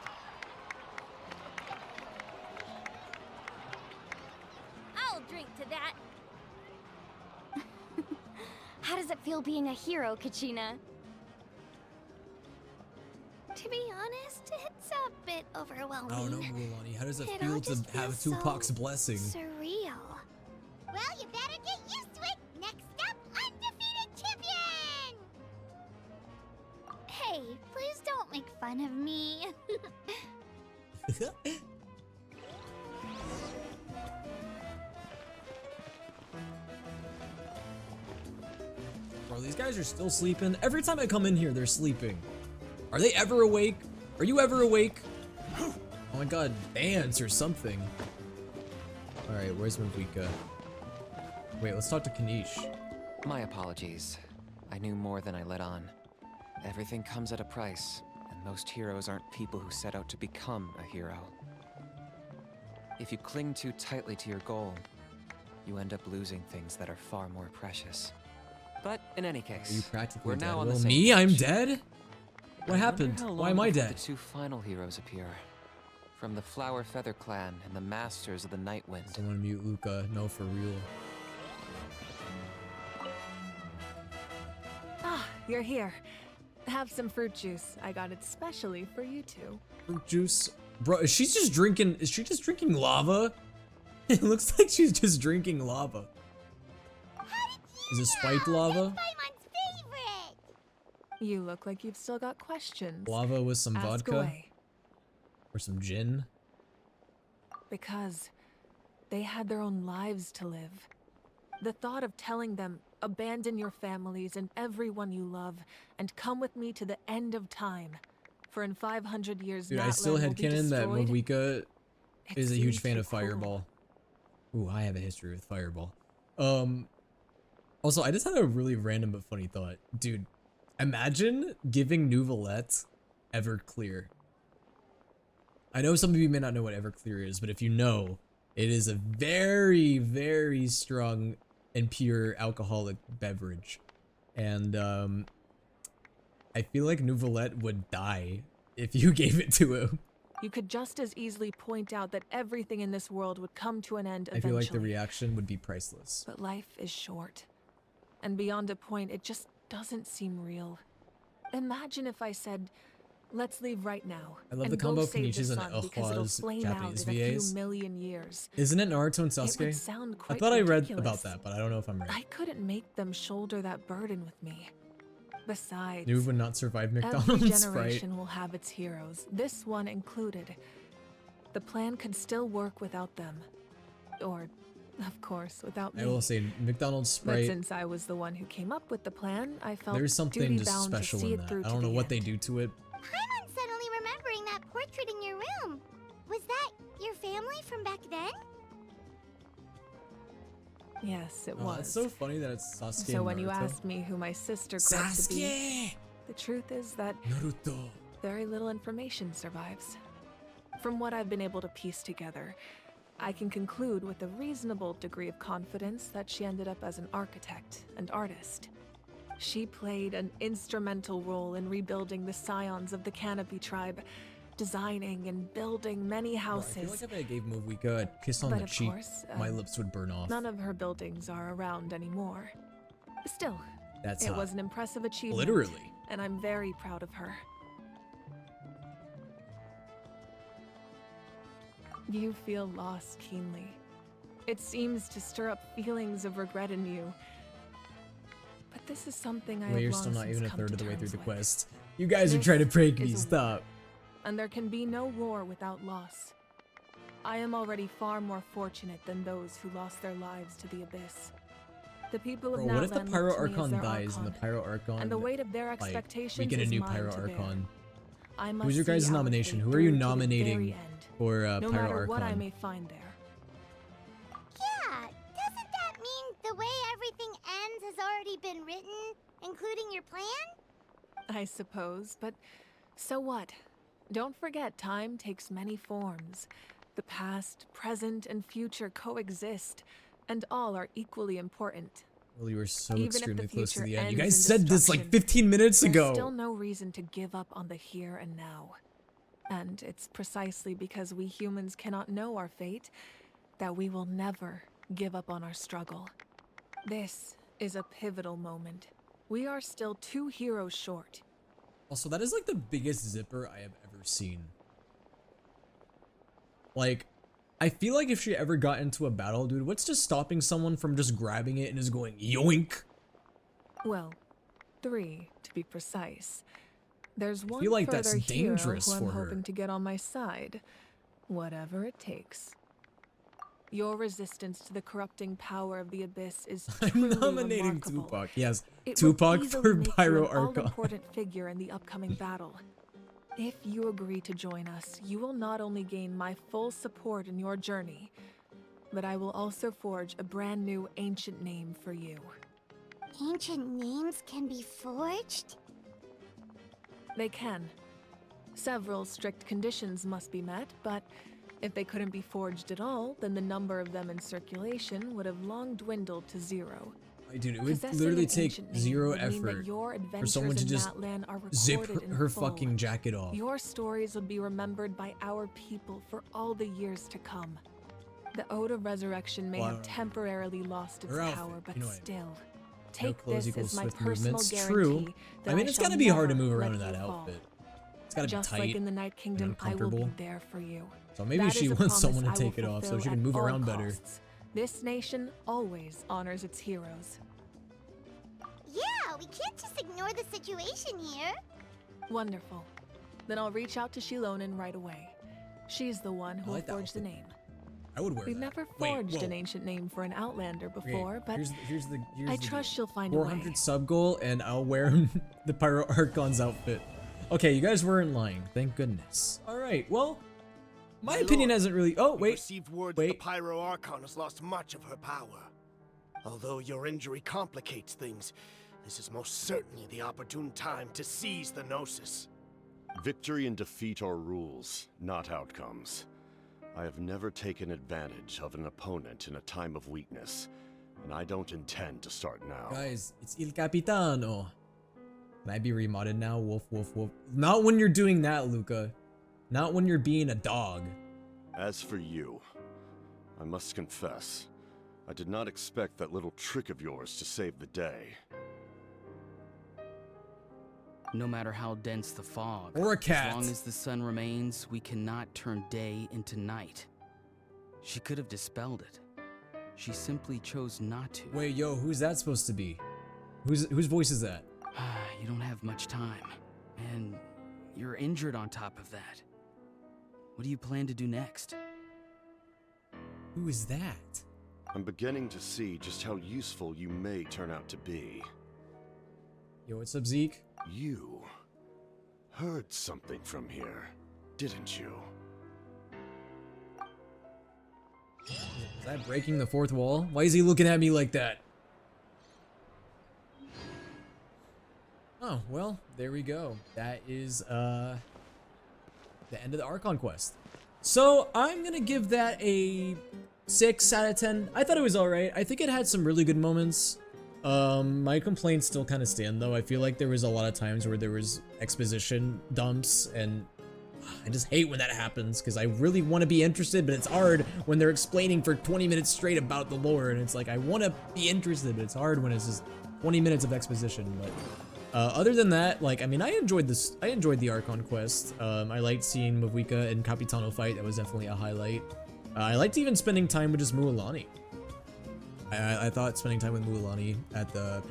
I'll drink to that. How does it feel being a hero, Kachina? To be honest, it's a bit overwhelming. I don't know, Mulan. How does it It feel all to just have feels Tupac's so blessing? Surreal. Well, you better get used to it. Next up, undefeated champion! Hey, please don't make fun of me. Bro, these guys are still sleeping. Every time I come in here, they're sleeping. Are they ever awake? Are you ever awake? Oh my god, dance or something. Alright, where's Mavika? Wait, let's talk to Kanish. My apologies. I knew more than I let on. Everything comes at a price, and most heroes aren't people who set out to become a hero. If you cling too tightly to your goal, you end up losing things that are far more precious. But in any case, Are you practically we're dead? now on the Well, same me? I'm page. dead? I What wonder happened? how Why long am I before dead? The two final heroes appear. From the Flower Feather Clan and the Masters of the Night Wind. Someone mute Luca. No, for real. Ah, you're here. Have some fruit juice. I got it specially for you two. Fruit juice. Bro, is she just drinking lava? It looks like she's just drinking lava. Is it spiked lava? You look like you've still got questions. Lava with some Ask vodka? away. Or some gin? Because they had their own lives to live. The thought of telling them, abandon your families and everyone you love, and come with me to the end of time. For in 500 years, Dude, I still Natlan will had be canon that destroyed. Mavika It is a huge seems fan too of cruel. Fireball. Ooh, I have a history with Fireball. Also, I just had a really random but funny thought. Dude, imagine giving Nouvelette Everclear. I know some of you may not know what Everclear is, but if you know, it is a very, very strong and pure alcoholic beverage. And I feel like Nouvelette would die if you gave it to him. You could just as easily point out that everything in this world would come to an end I eventually. feel like the reaction would be priceless. But life is short. And beyond a point, it just doesn't seem real. Imagine if I said, let's leave right now. I love and the combo go of save the Kanichi's and sun because it'll Elhwa's flame Japanese out in a VAs. few million years. Isn't it Naruto and It would Sasuke? sound I quite thought I read ridiculous. about that, but I don't know if I'm right. I couldn't make them shoulder that burden with me. Besides, Nuve would not survive every McDonald's Sprite. generation will have its heroes, this one included. The plan could still work without them. Or, of course, without me. I will say McDonald's But Sprite, since I was the one who came up with the plan, I felt there's something just duty-bound special to see in it that. through I don't know to what the they do to it. I'm suddenly remembering that portrait in your room. Was that your family from back then? Yes, it Oh, was. it's so funny that it's Sasuke So and when you Naruto. asked me who my sister claimed to be, the truth is that Naruto. very little information survives. From what I've been able to piece together, I can conclude with a reasonable degree of confidence that she ended up as an architect and artist. She played an instrumental role in rebuilding the scions of the Canopy tribe, designing and building many houses. I feel like if I gave Movuika a kiss on But the of cheek, course, my lips would burn off. None of her buildings are around anymore. Still, That's it hot. was an impressive achievement. Literally. And I'm very proud of her. You feel loss keenly. It seems to stir up feelings of regret in you. But this is something I Well, have you're long still not since even a come third to of the way through terms the with. quest. You guys are This trying to prank me. is a Stop. And there can be no war without loss. I am already far more fortunate than those who lost their lives to the Abyss. The people of Bro, what if the Natlan Pyro look to me as Archon their dies and the Archon, Pyro Archon, and the weight of their like, expectations we get a is new mine Pyro to bear. Archon? I must Who's your see guys' our nomination? fate Who are you through to the nominating very end, for no Pyro matter what I Archon? may find there. Yeah, doesn't that mean the way everything ends has already been written, including your plan? I suppose, but so what? Don't forget, time takes many forms. The past, present, and future coexist, and all are equally important. Well, you were so Even if the extremely close to future the end. You ends guys in said this like destruction, 15 minutes there's ago. still no reason to give up on the here and now. And it's precisely because we humans cannot know our fate that we will never give up on our struggle. This is a pivotal moment. We are still 2 heroes short. Also, that is like the biggest zipper I have ever seen. Like, I feel like if she ever got into a battle, dude, what's just stopping someone from just grabbing it and just going yoink? Well, 3 to be precise. There's one feel like further that's hero dangerous who I'm for her. hoping to get on my side, whatever it takes. Your resistance to the corrupting power of the Abyss is truly I'm nominating remarkable. Tupac. Yes, It Tupac will easily for make you Pyro an Archon. all-important figure in the upcoming battle. If you agree to join us, you will not only gain my full support in your journey, but I will also forge a brand new ancient name for you. Ancient names can be forged? They can. Several strict conditions must be met, but if they couldn't be forged at all, then the number of them in circulation would have long dwindled to 0. Dude, it would Possessing literally an take ancient name 0 would mean that effort your for adventures someone to in just Natlan are zip recorded in her full. fucking jacket off. Your stories would be remembered by our people for all the years to come. The Ode of Resurrection may Well, have temporarily lost its her outfit, power, but you know what I mean. still, No take clothes this equals as my swift personal movements. guarantee True. that I mean, it's shall gotta be hard to never move let around in you that fall. outfit. It's gotta be Just tight like in the Night Kingdom, I will be uncomfortable. there for you. So maybe That she is a wants someone to promise I will take it off so fulfill she can at move all around better. costs. This nation always honors its heroes. Yeah, we can't just ignore the situation here. Wonderful. Then I'll reach out to Shilonen right away. She's the one who will like that forge the name. I would wear We've that. never Wait, forged whoa. an ancient name for an Outlander Okay, before, but here's the I deal. trust she'll find a way. 400 sub goal, and I'll wear the Pyro Archon's outfit. Okay, you guys weren't lying. Thank goodness. All right, well, my opinion hasn't really. Oh We've wait, received word that the Pyro Archon has lost much of her power. Although your injury complicates things, this is most certainly the opportune time to seize the Gnosis. Victory and defeat are rules, not outcomes. I have never taken advantage of an opponent in a time of weakness, and I don't intend to start now. guys, it's Il Capitano. Can I be remodded now? Wolf, wolf, wolf. Not when you're doing that, Luca. Not when you're being a dog. As for you, I must confess, I did not expect that little trick of yours to save the day. No matter how dense the fog, Or a cat. as long as the sun remains, we cannot turn day into night. She could have dispelled it. She simply chose not to. Wait, yo, who's that supposed to be? Whose voice is that? You don't have much time, and you're injured on top of that. What do you plan to do next? Who is that? I'm beginning to see just how useful you may turn out to be. Yo, what's up, Zeke? You heard something from here, didn't you? Is that breaking the fourth wall? Why is he looking at me like that? Oh, well, there we go. That is, the end of the Archon quest. So I'm gonna give that a 6 out of 10. I thought it was alright. I think it had some really good moments. My complaints still kind of stand though. I feel like there was a lot of times where there was exposition dumps, and I just hate when that happens because I really want to be interested, but it's hard when they're explaining for 20 minutes straight about the lore, and it's like I want to be interested, but it's hard when it's just 20 minutes of exposition. But other than that, like, I mean, I enjoyed this. I enjoyed the Archon quest. I liked seeing Mavuika and Capitano fight. That was definitely a highlight. I liked even spending time with just Mualani. I thought spending time with Mualani at the,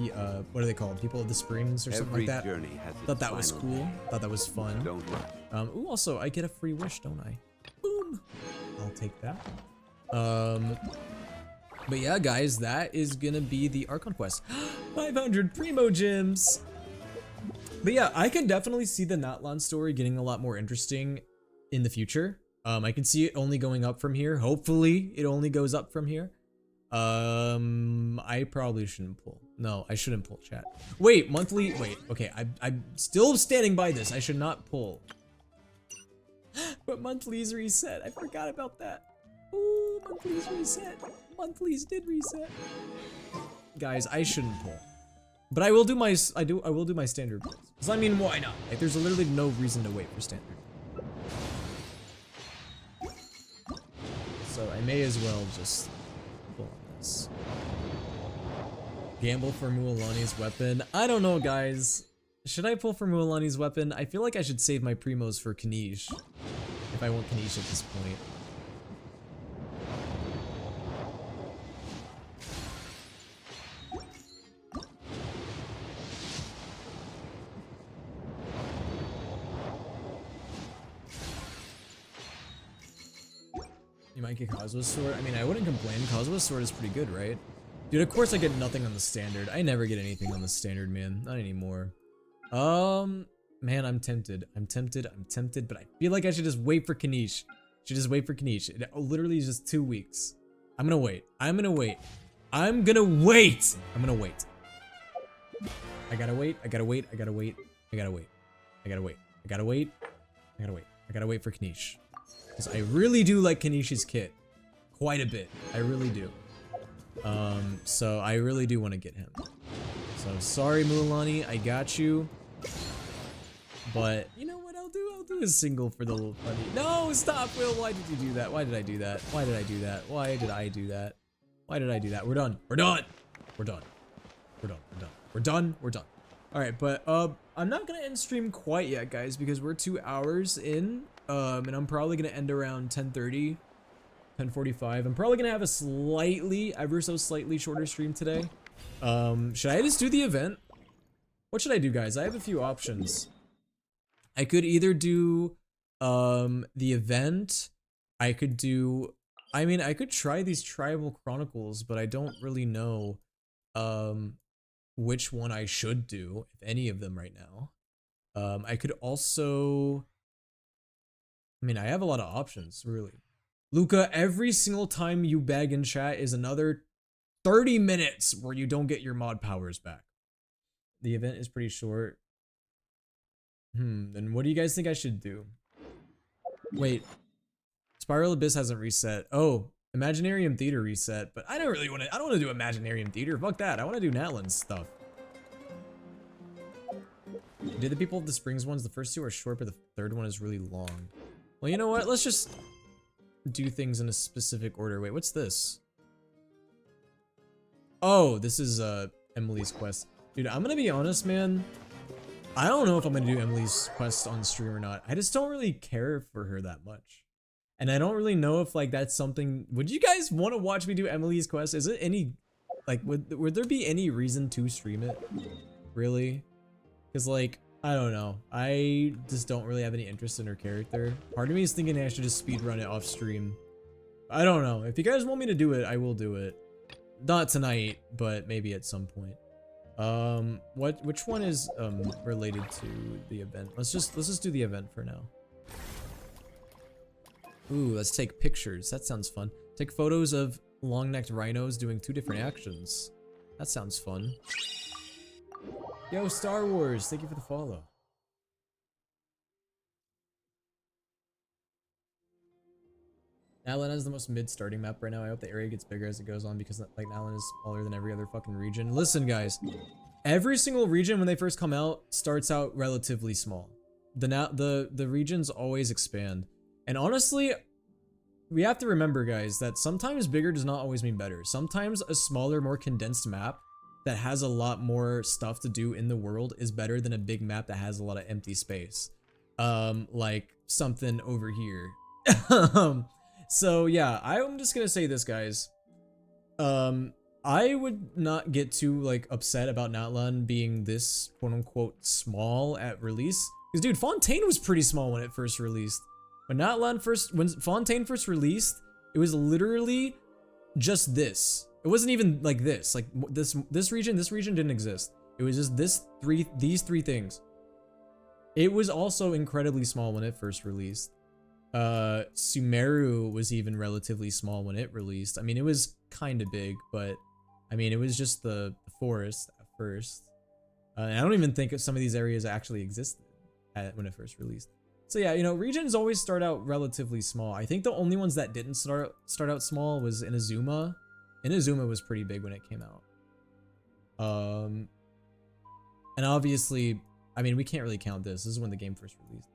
what are they called? People of the Springs or something like that. Journey has Thought that was cool. Thought that was fun. Don't rush. Ooh, also, I get a free wish, don't I? Boom. I'll take that. But yeah, guys, that is gonna be the Archon quest. 500 Primo Gems. But yeah, I can definitely see the Natlan story getting a lot more interesting in the future. I can see it only going up from here. Hopefully, it only goes up from here. I probably shouldn't pull. No, I shouldn't pull, chat. Wait, monthly. Wait, okay, I'm still standing by this. I should not pull. But monthlies reset. I forgot about that. Ooh, monthlies reset. Monthlies did reset. Guys, I shouldn't pull. But I will do my I will do my standard pulls. Cause I mean, why not? Like, there's literally no reason to wait for standard. So I may as well just pull on this. Gamble for Mualani's weapon. I don't know, guys. Should I pull for Mualani's weapon? I feel like I should save my primos for Kanish. If I want Kanish at this point. You might get Kazua's sword. I mean, I wouldn't complain. Kazua's sword is pretty good, right? Dude, of course I get nothing on the standard. I never get anything on the standard, man. Not anymore. Man, I'm tempted. I'm tempted, but I feel like I should just wait for Kanish. Should just wait for Kanish. It literally is just 2 weeks. I'm gonna wait. I'm gonna wait. I'm gonna wait. I'm gonna wait. I gotta wait. I gotta wait. I gotta wait. I gotta wait. I gotta wait. I gotta wait. I gotta wait. I gotta wait for Kanish. Because I really do like Kanish's kit. Quite a bit. I really do. So I really do want to get him. So sorry, Mualani, I got you. But you know what I'll do? I'll do a single for the little funny. No, stop, Will. Why did you do that? Why did I do that? Why did I do that? Why did I do that? Why did I do that? We're done. We're done. We're done. We're done. We're done. We're done. We're done. All right, but I'm not gonna end stream quite yet, guys, because we're 2 hours in. And I'm probably gonna end around 10:30, 10:45. I'm probably gonna have a slightly, ever so slightly shorter stream today. Should I just do the event? What should I do, guys? I have a few options. I could either do the event. I could do, I mean, I could try these Tribal Chronicles, but I don't really know which one I should do, if any of them right now. I could also, I mean, I have a lot of options, really. Luca, every single time you bag in chat is another 30 minutes where you don't get your mod powers back. The event is pretty short. Then what do you guys think I should do? Wait. Spiral Abyss hasn't reset. Oh, Imaginarium Theater reset, but I don't really want to, I don't want to do Imaginarium Theater. Fuck that. I want to do Natlan's stuff. Did the People of the Springs ones, the first 2 are short, but the 3rd one is really long. Well, you know what? Let's just do things in a specific order. Wait, what's this? Oh, this is Emily's quest. Dude, I'm gonna be honest, man. I don't know if I'm gonna do Emily's quest on stream or not. I just don't really care for her that much. And I don't really know if, like, that's something... Would you guys want to watch me do Emily's quest? Is it any... Like, would there be any reason to stream it? Really? Because, like, I don't know. I just don't really have any interest in her character. Part of me is thinking I should just speedrun it off stream. I don't know. If you guys want me to do it, I will do it. Not tonight, but maybe at some point. Which one is related to the event? Let's just do the event for now. Ooh, let's take pictures. That sounds fun. Take photos of long-necked rhinos doing 2 different actions. That sounds fun. Yo, Star Wars, thank you for the follow. Natlan has the most mid starting map right now. I hope the area gets bigger as it goes on because like Natlan is smaller than every other fucking region. Listen, guys, every single region when they first come out starts out relatively small. The regions always expand, and honestly, we have to remember, guys, that sometimes bigger does not always mean better. Sometimes a smaller, more condensed map that has a lot more stuff to do in the world is better than a big map that has a lot of empty space. Like something over here. So yeah, I'm just gonna say this, guys. I would not get too like upset about Natlan being this quote unquote small at release. Because dude, Fontaine was pretty small when it first released. When Fontaine first released, it was literally just this. It wasn't even like this. Like this region didn't exist. It was just these three things. It was also incredibly small when it first released. Sumeru was even relatively small when it released. I mean, it was kind of big, but I mean, it was just the forest at first. And I don't even think some of these areas actually existed when it first released. So yeah, you know, regions always start out relatively small. I think the only ones that didn't start out small was Inazuma. Inazuma was pretty big when it came out. And obviously, I mean, we can't really count this. This is when the game first released.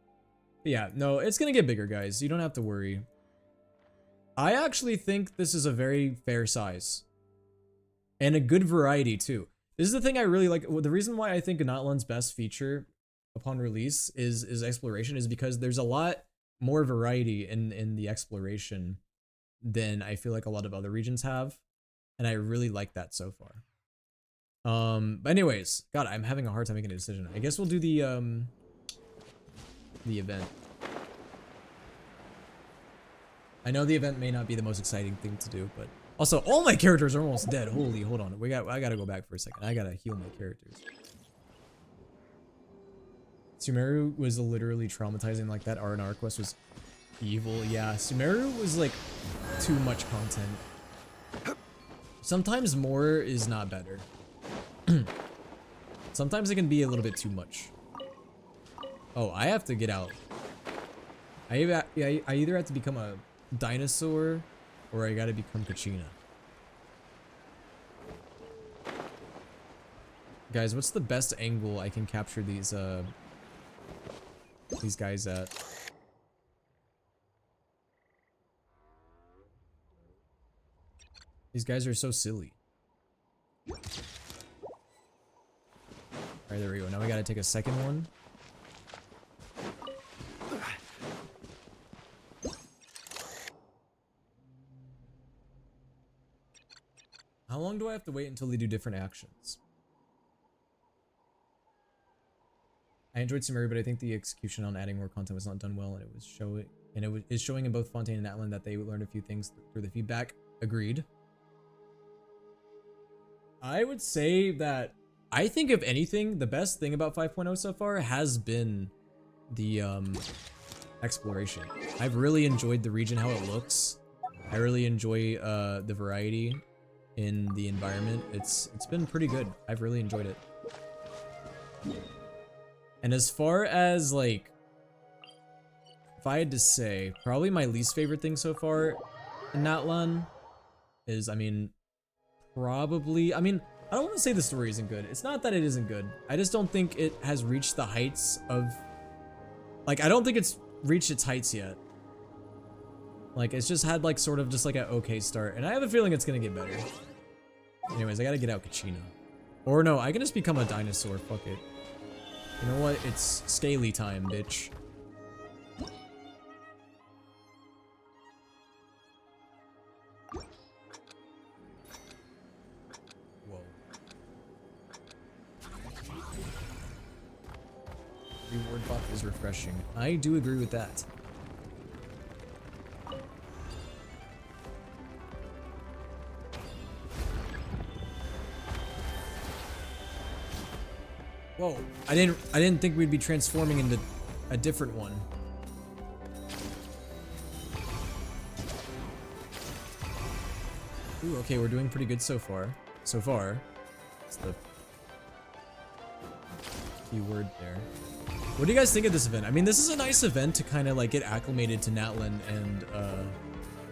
But yeah, no, it's gonna get bigger, guys. You don't have to worry. I actually think this is a very fair size. And a good variety, too. This is the thing I really like. The reason why I think Natlan's best feature upon release is exploration is because there's a lot more variety in the exploration than I feel like a lot of other regions have. And I really like that so far. But anyways, God, I'm having a hard time making a decision. I guess we'll do the event. I know the event may not be the most exciting thing to do, but also all my characters are almost dead. Holy, hold on. I gotta go back for a second. I gotta heal my characters. Sumeru was literally traumatizing. Like that R&R quest was evil. Yeah, Sumeru was like too much content. Sometimes more is not better. Sometimes it can be a little bit too much. Oh, I have to get out. I either have to become a dinosaur or I gotta become Kachina. Guys, what's the best angle I can capture these guys at? These guys are so silly. Alright, there we go. Now we gotta take a second one. How long do I have to wait until they do different actions? I enjoyed Sumeru, but I think the execution on adding more content was not done well, and it is showing in both Fontaine and Natlan that they learned a few things through the feedback. Agreed. I would say that I think if anything, the best thing about 5.0 so far has been the exploration. I've really enjoyed the region, how it looks. I really enjoy the variety in the environment. It's been pretty good. I've really enjoyed it. And as far as like, if I had to say, probably my least favorite thing so far in Natlan is, I mean, probably, I don't want to say the story isn't good. It's not that it isn't good. I just don't think it has reached the heights of, like, I don't think it's reached its heights yet. Like, it's just had like sort of just like an okay start, and I have a feeling it's gonna get better. Anyways, I gotta get out Kachina. Or no, I can just become a dinosaur, fuck it. You know what? It's scaly time, bitch. Whoa. Reward buff is refreshing. I do agree with that. Whoa, I didn't think we'd be transforming into a different one. Ooh, okay, we're doing pretty good so far. So far. That's the key word there. What do you guys think of this event? I mean, this is a nice event to kind of like get acclimated to Natlan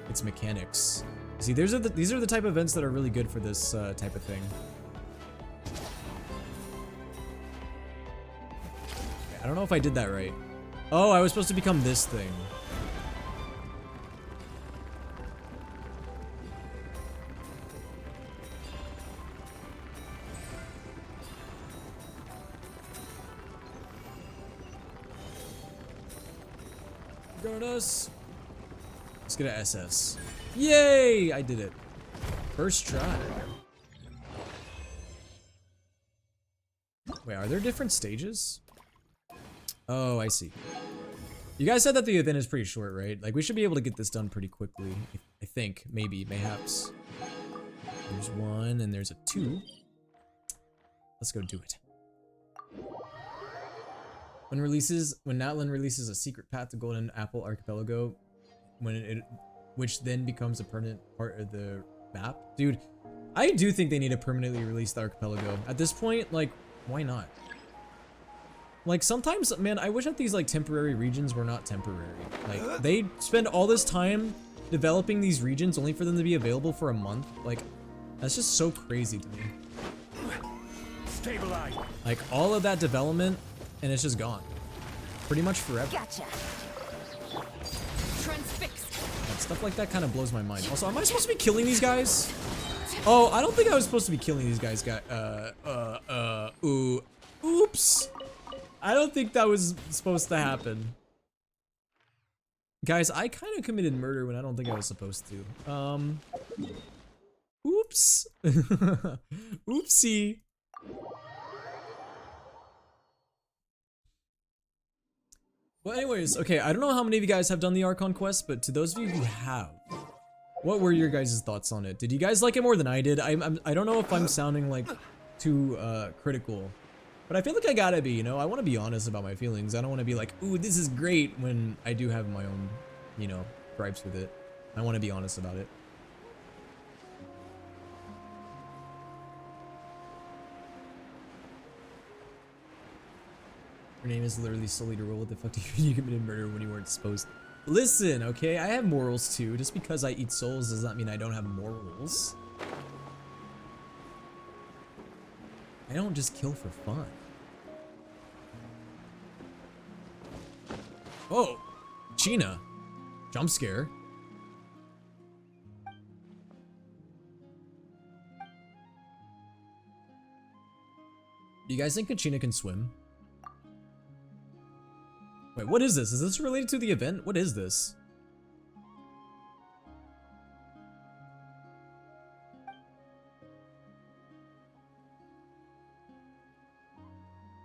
its mechanics. See, these are the type of events that are really good for this type of thing. I don't know if I did that right. Oh, I was supposed to become this thing. Got us. Let's get an SS. Yay! I did it. First try. Wait, are there different stages? Oh, I see. You guys said that the event is pretty short, right? Like, we should be able to get this done pretty quickly. I think. Maybe. Mayhaps. There's 1 and there's a 2. Let's go do it. When Natlan releases a secret path to Golden Apple Archipelago, which then becomes a permanent part of the map. Dude, I do think they need to permanently release the archipelago. At this point, like, why not? Like, sometimes, man, I wish that these, like, temporary regions were not temporary. Like, they spend all this time developing these regions only for them to be available for a month. Like, that's just so crazy to me. Stabilize. Like, all of that development, and it's just gone. Pretty much forever. Gotcha. Transfixed. And stuff like that kind of blows my mind. Also, am I supposed to be killing these guys? Oh, I don't think I was supposed to be killing these guys. Oops. I don't think that was supposed to happen. Guys, I kind of committed murder when I don't think I was supposed to. Oops. Oopsie. Well, anyways, okay, I don't know how many of you guys have done the Archon quest, but to those of you who have, what were your guys' thoughts on it? Did you guys like it more than I did? I don't know if I'm sounding like too critical, but I feel like I gotta be, you know? I want to be honest about my feelings. I don't want to be like, ooh, this is great, when I do have my own, you know, gripes with it. I want to be honest about it. Your name is literally souleaterwill. What the fuck do you mean you committed murder when you weren't supposed to? Listen, okay, I have morals too. Just because I eat souls does not mean I don't have morals. I don't just kill for fun. Oh, China. Jump scare. Do you guys think Kachina can swim? Wait, what is this? Is this related to the event? What is this?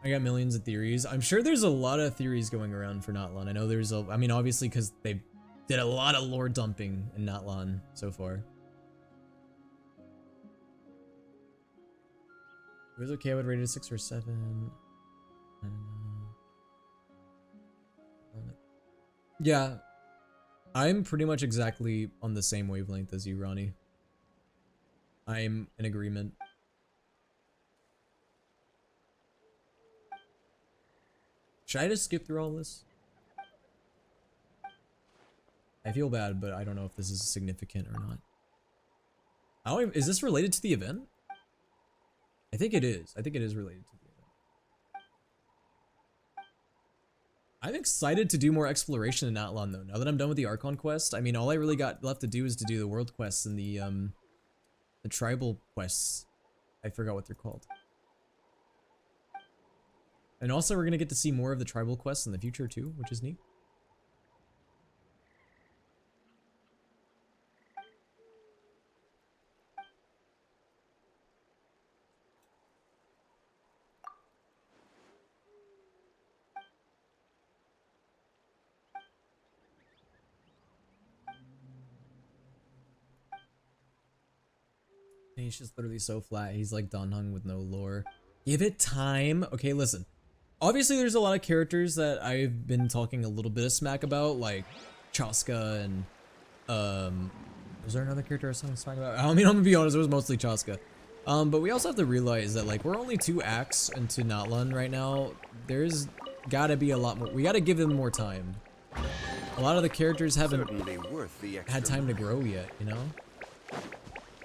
I got millions of theories. I'm sure there's a lot of theories going around for Natlan. I know there's a, I mean, obviously because they did a lot of lore dumping in Natlan so far. It was okay, I would rate it a 6 or 7. I don't know. Yeah, I'm pretty much exactly on the same wavelength as you, Ronnie. I'm in agreement. Should I just skip through all this? I feel bad, but I don't know if this is significant or not. I don't even, is this related to the event? I think it is. I think it is related to the event. I'm excited to do more exploration in Natlan though. Now that I'm done with the Archon quest, I mean, all I really got left to do is to do the world quests and the tribal quests. I forgot what they're called. And also we're gonna get to see more of the tribal quests in the future too, which is neat. He's just literally so flat. He's like Danhung with no lore. Give it time. Okay, listen. Obviously, there's a lot of characters that I've been talking a little bit of smack about, like Chaska and was there another character I was talking smack about? I mean, I'm gonna be honest, it was mostly Chaska. But we also have to realize that like we're only 2 acts into Natlan right now. There's gotta be a lot more. We gotta give them more time. A lot of the characters haven't Certainly worth the extra had time to grow yet, you know?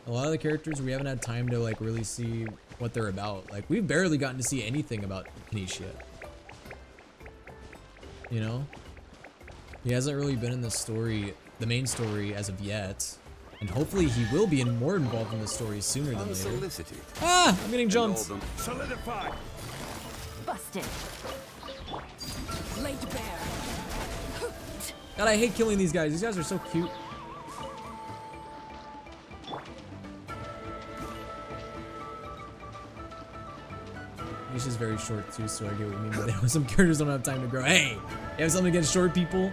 A lot of the characters we haven't had time to like really see what they're about. Like we've barely gotten to see anything about Kanish yet. You know? He hasn't really been in the story, the main story as of yet. And hopefully he will be more involved in the story sooner than later. Ah! I'm getting jumped! Solidify! Busted. Laid bare. God, I hate killing these guys. These guys are so cute. He's just very short too, so I get what you mean. But some characters don't have time to grow. Hey! You have something against short people?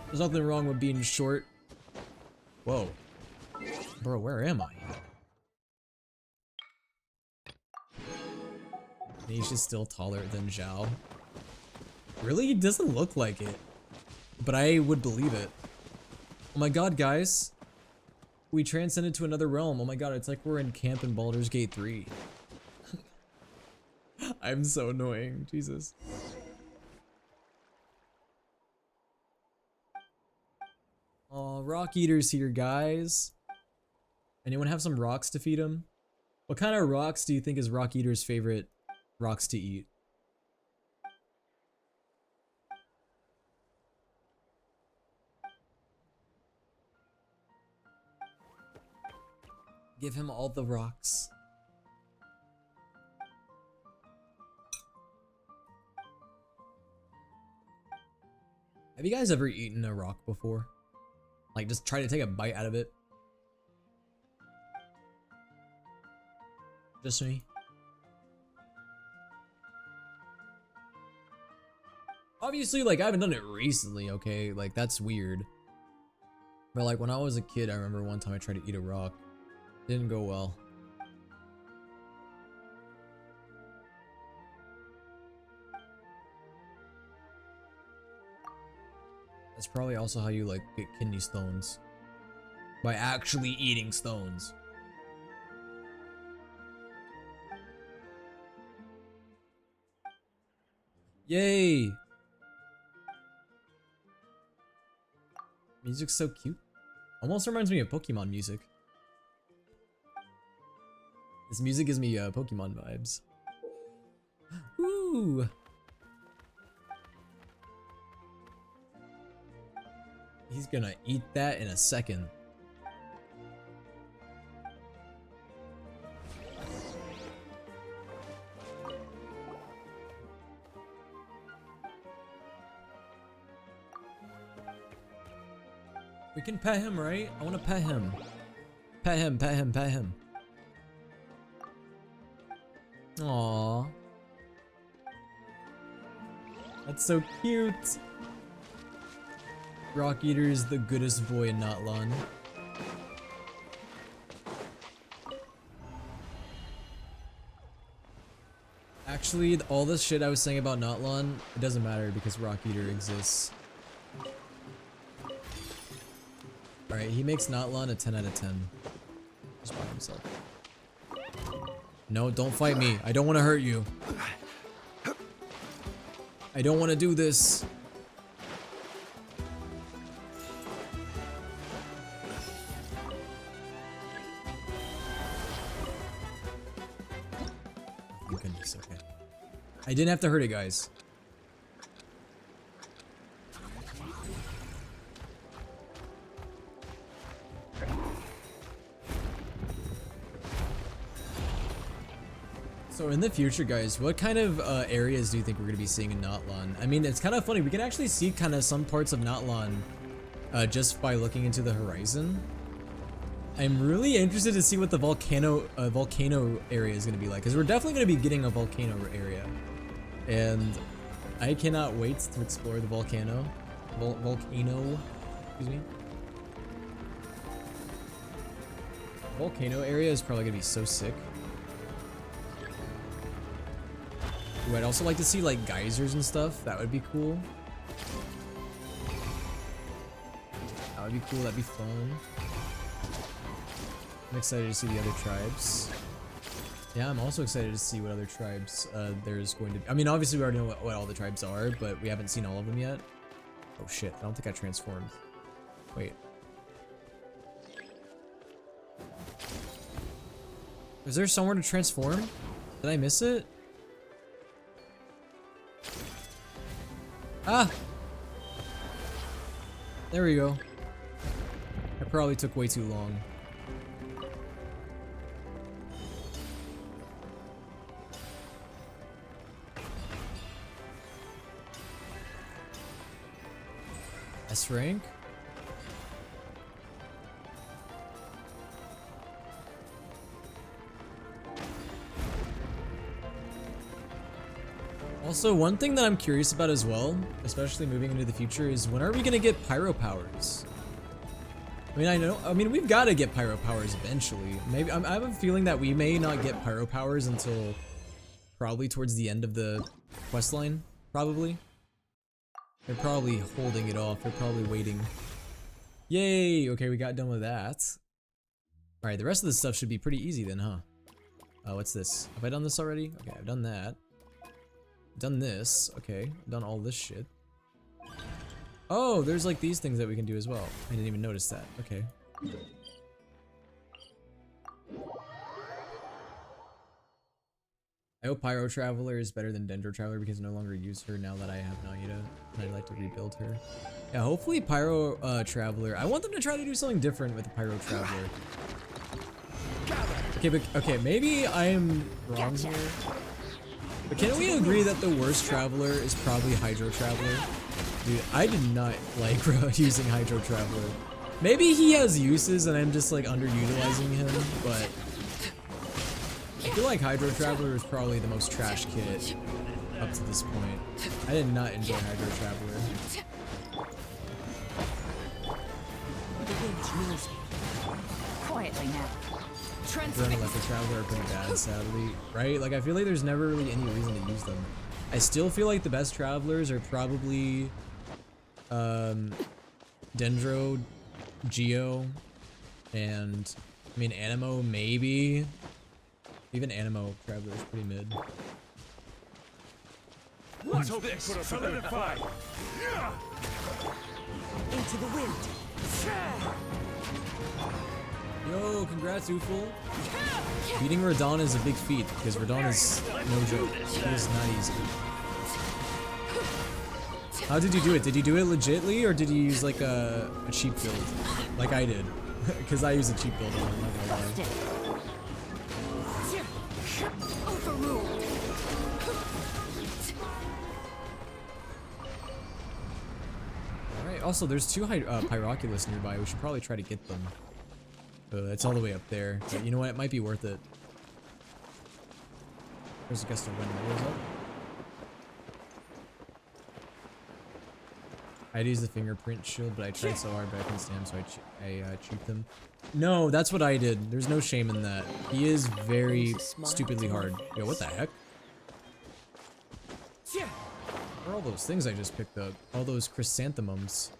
There's nothing wrong with being short. Whoa. Bro, where am I? He's just still taller than Zhao. Really? He doesn't look like it. But I would believe it. Oh my god, guys. We transcended to another realm. Oh my god, it's like we're in camp in Baldur's Gate 3. I'm so annoying. Jesus. Oh, Rock Eater's here, guys. Anyone have some rocks to feed him? What kind of rocks do you think is Rock Eater's favorite rocks to eat? Give him all the rocks. Have you guys ever eaten a rock before? Like, just try to take a bite out of it? Just me? Obviously, like, I haven't done it recently, okay? Like, that's weird. But, like, when I was a kid, I remember one time I tried to eat a rock. Didn't go well. That's probably also how you like get kidney stones. By actually eating stones. Yay! Music's so cute. Almost reminds me of Pokemon music. This music gives me Pokemon vibes. Ooh! He's gonna eat that in a second. We can pet him, right? I wanna pet him. Pet him, pet him, pet him. Aww. That's so cute. Rock Eater is the goodest boy in Natlan. Actually, all this shit I was saying about Natlan, it doesn't matter because Rock Eater exists. Alright, he makes Natlan a 10 out of 10. Just by himself. No, don't fight me. I don't want to hurt you. I don't want to do this. Oh goodness, okay. I didn't have to hurt it, guys. So in the future, guys, what kind of areas do you think we're going to be seeing in Natlan? I mean, it's kind of funny. We can actually see kind of some parts of Natlan just by looking into the horizon. I'm really interested to see what the volcano area is going to be like, because we're definitely going to be getting a volcano area. And I cannot wait to explore the volcano. Volcano, excuse me. Volcano area is probably going to be so sick. Ooh, I'd also like to see like geysers and stuff. That would be cool. That would be cool. That'd be fun. I'm excited to see the other tribes. Yeah, I'm also excited to see what other tribes there's going to be. I mean, obviously we already know what all the tribes are, but we haven't seen all of them yet. Oh shit, I don't think I transformed. Wait. Is there somewhere to transform? Did I miss it? Ah! There we go. I probably took way too long. S rank? Also, one thing that I'm curious about as well, especially moving into the future, is when are we gonna get pyro powers? I mean, we've got to get pyro powers eventually. Maybe I have a feeling that we may not get pyro powers until probably towards the end of the quest line. Probably. They're probably holding it off. They're probably waiting. Yay! Okay, we got done with that. All right, the rest of this stuff should be pretty easy then, huh? What's this? Have I done this already? Okay, I've done that. Done this. Okay, I've done all this shit. Oh, there's like these things that we can do as well. I didn't even notice that. Okay. I hope Pyro Traveler is better than Dendro Traveler because I no longer use her now that I have Naida, and I'd like to rebuild her. Yeah, hopefully Pyro Traveler. I want them to try to do something different with the Pyro Traveler. Okay, but okay, maybe I am wrong here. But can we agree that the worst Traveler is probably Hydro Traveler? Dude, I did not like using Hydro Traveler. Maybe he has uses and I'm just like underutilizing him, but I feel like Hydro Traveler is probably the most trash kit up to this point. I did not enjoy Hydro Traveler. The wind moves me. Quietly now. Run and Electric Traveler are pretty bad, sadly. Right? Like, I feel like there's never really any reason to use them. I still feel like the best Travelers are probably Dendro, Geo, and I mean Anemo maybe. Even Anemo Traveler is pretty mid. Watch this! Solidify! Into the wind. Yo, congrats, Uful. Beating Radon is a big feat because Radon is no joke. It is not easy. How did you do it? Did you do it legitly or did you use like a cheap build? Like I did. Because I use a cheap build, I'm not gonna lie. Overruled. Alright, also there's two Pyroculus nearby. We should probably try to get them. It's all the way up there. But you know what? It might be worth it. There's a gust of wind. What was that? I'd use the fingerprint shield, but I tried so hard, but I couldn't stand, so I cheaped them. No, that's what I did. There's no shame in that. He is very stupidly hard. Yo, what the heck? What are all those things I just picked up? All those chrysanthemums.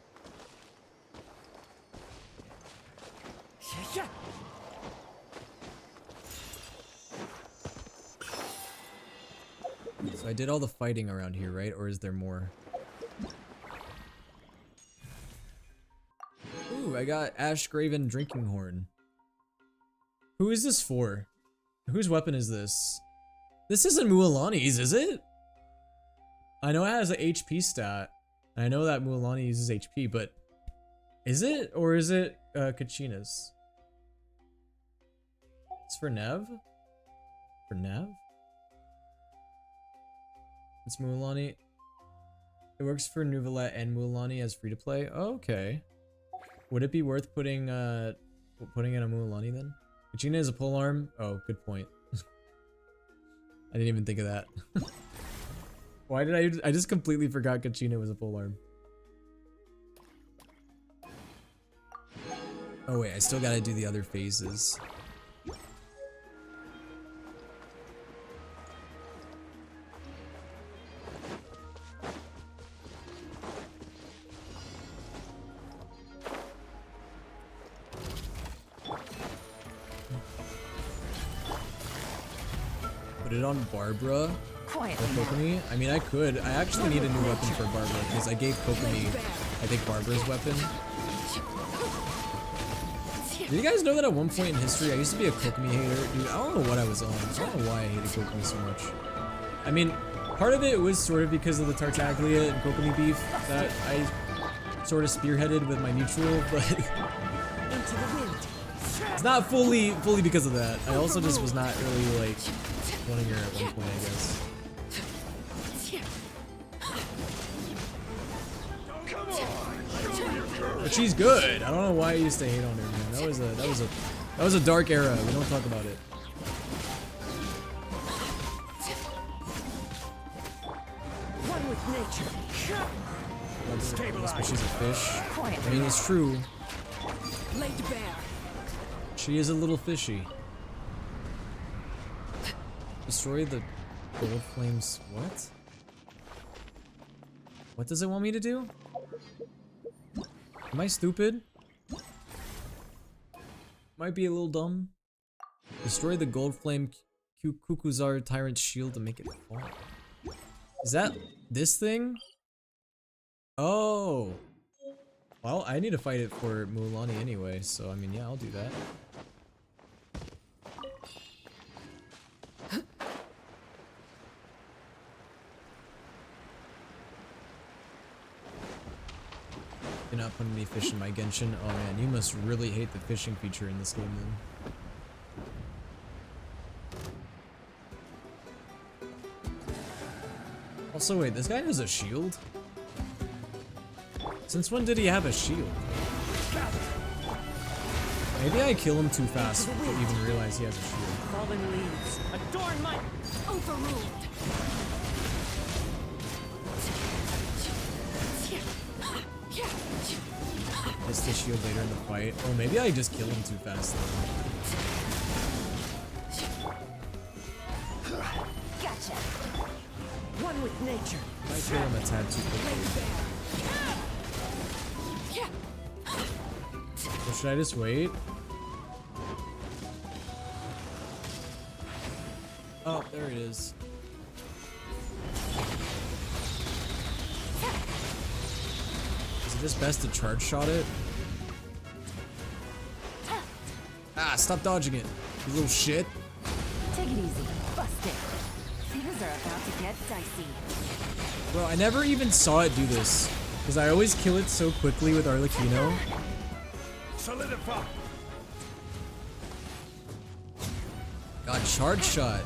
So I did all the fighting around here, right? Or is there more? Ooh, I got Ashgraven Drinking Horn. Who is this for? Whose weapon is this? This isn't Mualani's, is it? I know it has an HP stat. I know that Mualani uses HP, but is it? Or is it Kachina's? It's for Nev? For Nev? It's Mualani. It works for Nuvalet and Mualani as free to play. Oh, okay. Would it be worth putting in a Mualani then? Kachina is a polearm? Oh, good point. I didn't even think of that. Why did I just completely forgot Kachina was a polearm. Oh wait, I still gotta do the other phases. Put it on Barbara. Quiet. Or Kokomi? I mean, I could. I actually need a new weapon for Barbara because I gave Kokomi, I think, Barbara's weapon. Did you guys know that at one point in history, I used to be a Kokomi hater? Dude, I don't know what I was on. I don't know why I hated Kokomi so much. I mean, part of it was sort of because of the Tartaglia and Kokomi beef that I sort of spearheaded with my neutral, but it's not fully because of that. I also just was not really like wanting her at one point, I guess. But she's good. I don't know why I used to hate on her, man. That was a dark era. We don't talk about it. One with nature. But she's a fish. I mean, it's true. Laid bare. She is a little fishy. Destroy the gold flames. What? What does it want me to do? Am I stupid? Might be a little dumb. Destroy the gold flame Kukuzar tyrant's shield to make it fall. Is that this thing? Oh. Well, I need to fight it for Mualani anyway, so I mean, yeah, I'll do that. Did not put any fish in my Genshin. Oh man, you must really hate the fishing feature in this game then. Also, wait, this guy has a shield? Since when did he have a shield? Maybe I kill him too fast to even realize he has a shield. Fallen leaves. Adorn my overruled. Miss the shield later in the fight. Oh, maybe I just kill him too fast though. Gotcha. One with nature. Might kill him a tad too quickly. Or should I just wait? Oh, there it is. Is it just best to charge shot it? Ah, stop dodging it, you little shit. Take it easy. Bust it. Things are about to get dicey. Bro, I never even saw it do this. Because I always kill it so quickly with Arlecchino. Solidify. God, charge shot.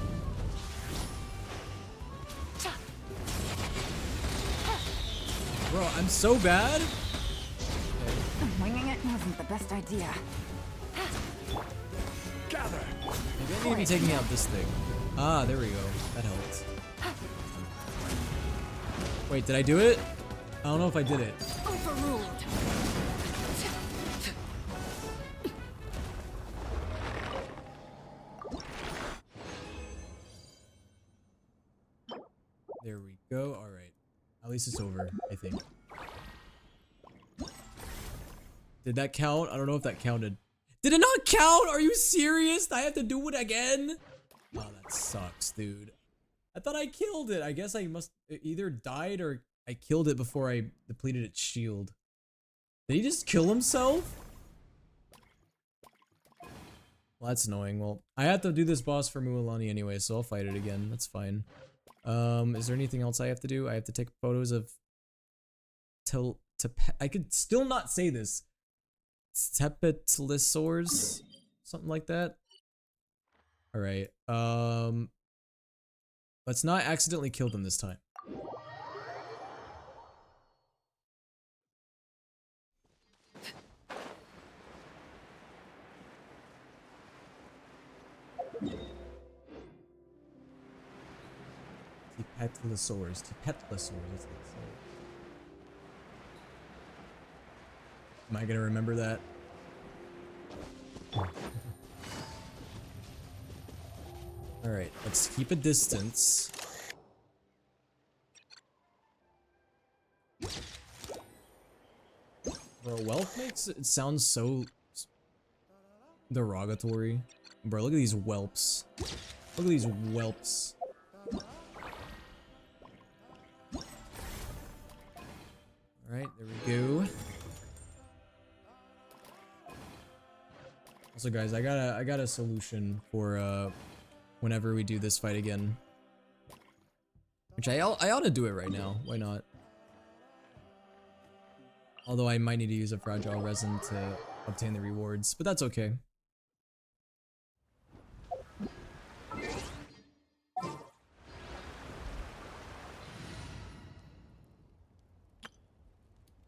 Bro, I'm so bad. Winging it wasn't the best idea. Gather. Maybe I need to be taking out this thing. Ah, there we go. That helped. Wait, did I do it? I don't know if I did it. Overruled. There we go. All right. At least it's over, I think. Did that count? I don't know if that counted. Did it not count? Are you serious? I have to do it again? Oh, that sucks, dude. I thought I killed it. I guess I must either died or I killed it before I depleted its shield. Did he just kill himself? Well, that's annoying. Well, I have to do this boss for Mualani anyway, so I'll fight it again. That's fine. Is there anything else I have to do? I have to take photos of I could still not say this. Tepetlisaurs? Something like that. Alright. Let's not accidentally kill them this time. Tepetlisaurs. Tepetlisaurs. Am I gonna remember that? Alright, let's keep a distance. Bro, wealth makes it sound so derogatory. Bro, look at these whelps. Look at these whelps. Alright, there we go. Also guys, I got a solution for whenever we do this fight again. Which I ought to do it right now. Why not? Although I might need to use a fragile resin to obtain the rewards, but that's okay.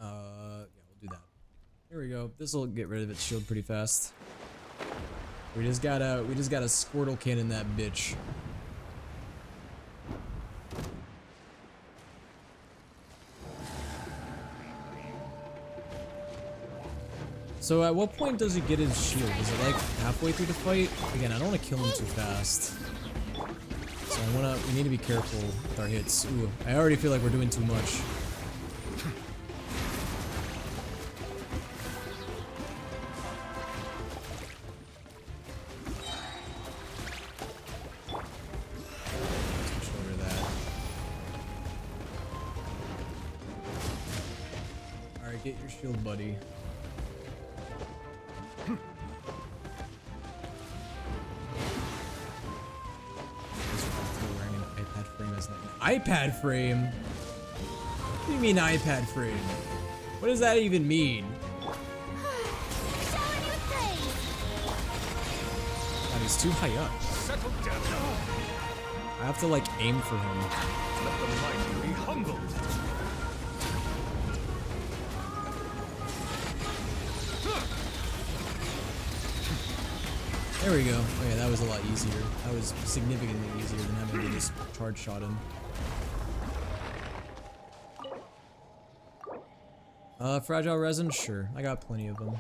Yeah, we'll do that. Here we go. This will get rid of its shield pretty fast. We just gotta Squirtle cannon that bitch. So at what point does he get his shield? Is it like halfway through the fight? Again, I don't want to kill him too fast. So we need to be careful with our hits. Ooh, I already feel like we're doing too much. Switch over to that. Alright, get your shield, buddy. iPad frame? What do you mean iPad frame? What does that even mean? God, he's too high up. I have to like aim for him. Let the mighty be humbled. There we go. Okay, that was a lot easier. That was significantly easier than having to just charge shot him. Fragile resin? Sure. I got plenty of them.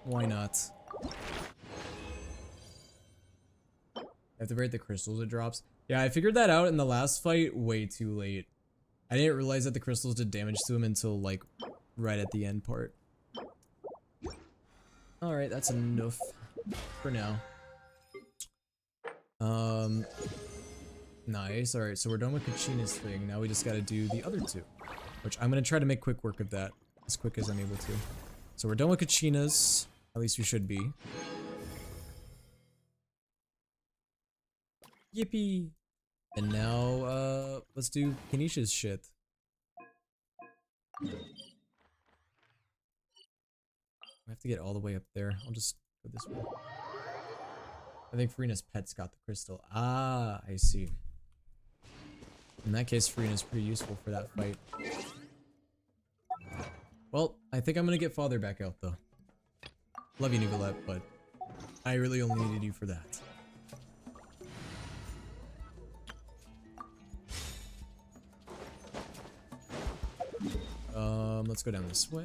Why not? I have to break the crystals it drops. Yeah, I figured that out in the last fight way too late. I didn't realize that the crystals did damage to him until, like, right at the end part. Alright, that's enough for now. Nice. Alright, so we're done with Kachina's thing. Now we just gotta do the other two. Which I'm gonna try to make quick work of that. As quick as I'm able to. So we're done with Kachina's. At least we should be. Yippee! And now, let's do Kanisha's shit. I have to get all the way up there. I'll just go this way. I think Farina's pet's got the crystal. Ah, I see. In that case, Farina's pretty useful for that fight. Well, I think I'm gonna get Father back out, though. Love you, Nicolette, but I really only needed you for that. Let's go down this way.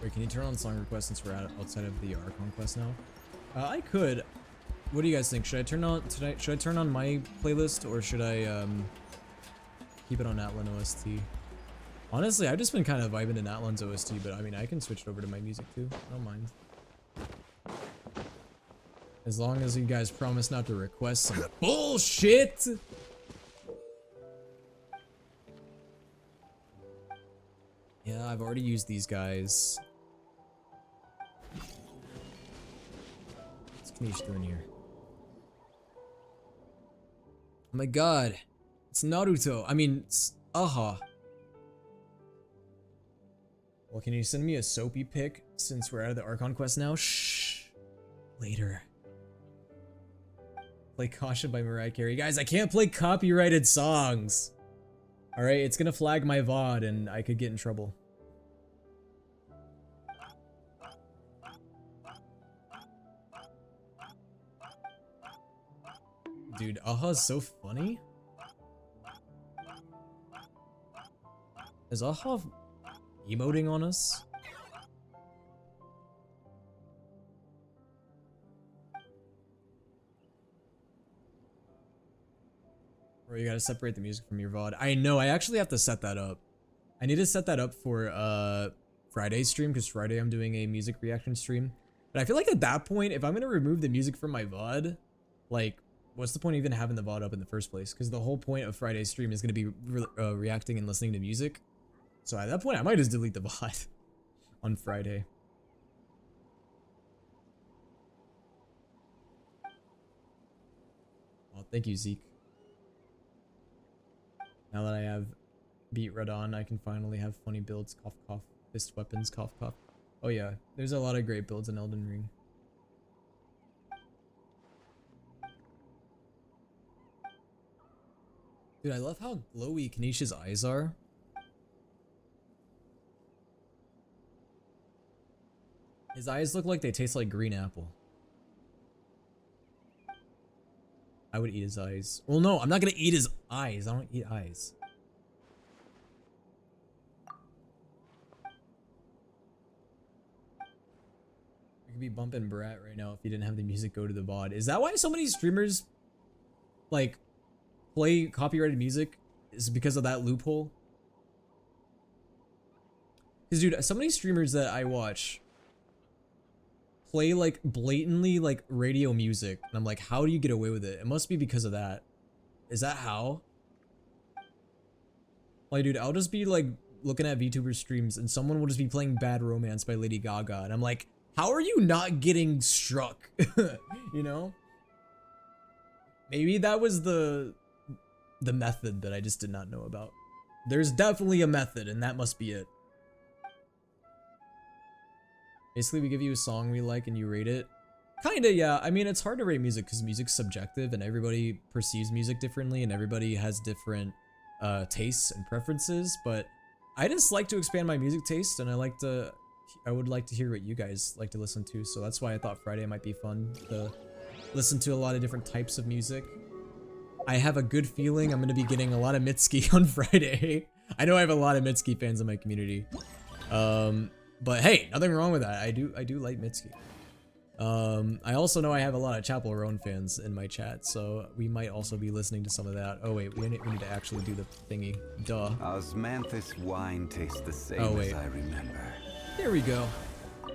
Wait, can you turn on song requests since we're outside of the Archon quest now? I could. What do you guys think? Should I turn on my playlist or should I keep it on Atlan OST? Honestly, I've just been kind of vibing to Atlan's OST, but I mean I can switch it over to my music too. I don't mind. As long as you guys promise not to request some bullshit. Yeah, I've already used these guys. What's Kanish doing here? Oh my god. It's Naruto. I mean, it's Aha. Well, can you send me a soapy pic since we're out of the Archon quest now? Shh. Later. Play Caution by Mariah Carey. Guys, I can't play copyrighted songs. Alright, it's gonna flag my VOD and I could get in trouble. Dude, Aha's so funny. Is Aha emoting on us? Or you gotta separate the music from your VOD. I know, I actually have to set that up. I need to set that up for Friday's stream, because Friday I'm doing a music reaction stream. But I feel like at that point, if I'm gonna remove the music from my VOD, like, what's the point of even having the VOD up in the first place? Because the whole point of Friday's stream is gonna be reacting and listening to music. So at that point, I might just delete the VOD on Friday. Oh, thank you, Zeke. Now that I have Beat Red on, I can finally have funny builds. Cough, cough. Fist weapons. Cough, cough. Oh yeah, there's a lot of great builds in Elden Ring. Dude, I love how glowy Kanish's eyes are. His eyes look like they taste like green apple. I would eat his eyes. Well, no, I'm not gonna eat his eyes. I don't eat eyes. We could be bumping Brat right now if he didn't have the music go to the VOD. Is that why so many streamers, like, play copyrighted music? Is because of that loophole? Because, dude, so many streamers that I watch play, like, blatantly, like, radio music. And I'm like, how do you get away with it? It must be because of that. Is that how? Like, dude, I'll just be, like, looking at VTuber streams and someone will just be playing Bad Romance by Lady Gaga. And I'm like, how are you not getting struck? You know? Maybe that was the method that I just did not know about. There's definitely a method, and that must be it. Basically, we give you a song we like and you rate it. Kinda, yeah. I mean, it's hard to rate music because music's subjective and everybody perceives music differently and everybody has different tastes and preferences, but I just like to expand my music taste and I would like to hear what you guys like to listen to, so that's why I thought Friday might be fun to listen to a lot of different types of music. I have a good feeling I'm going to be getting a lot of Mitsuki on Friday. I know I have a lot of Mitsuki fans in my community. But hey, nothing wrong with that. I do like Mitsuki. I also know I have a lot of Chapel Roan fans in my chat, so we might also be listening to some of that. Oh wait, we need to actually do the thingy. Duh. Osmanthus wine tastes the same as I remember. There we go.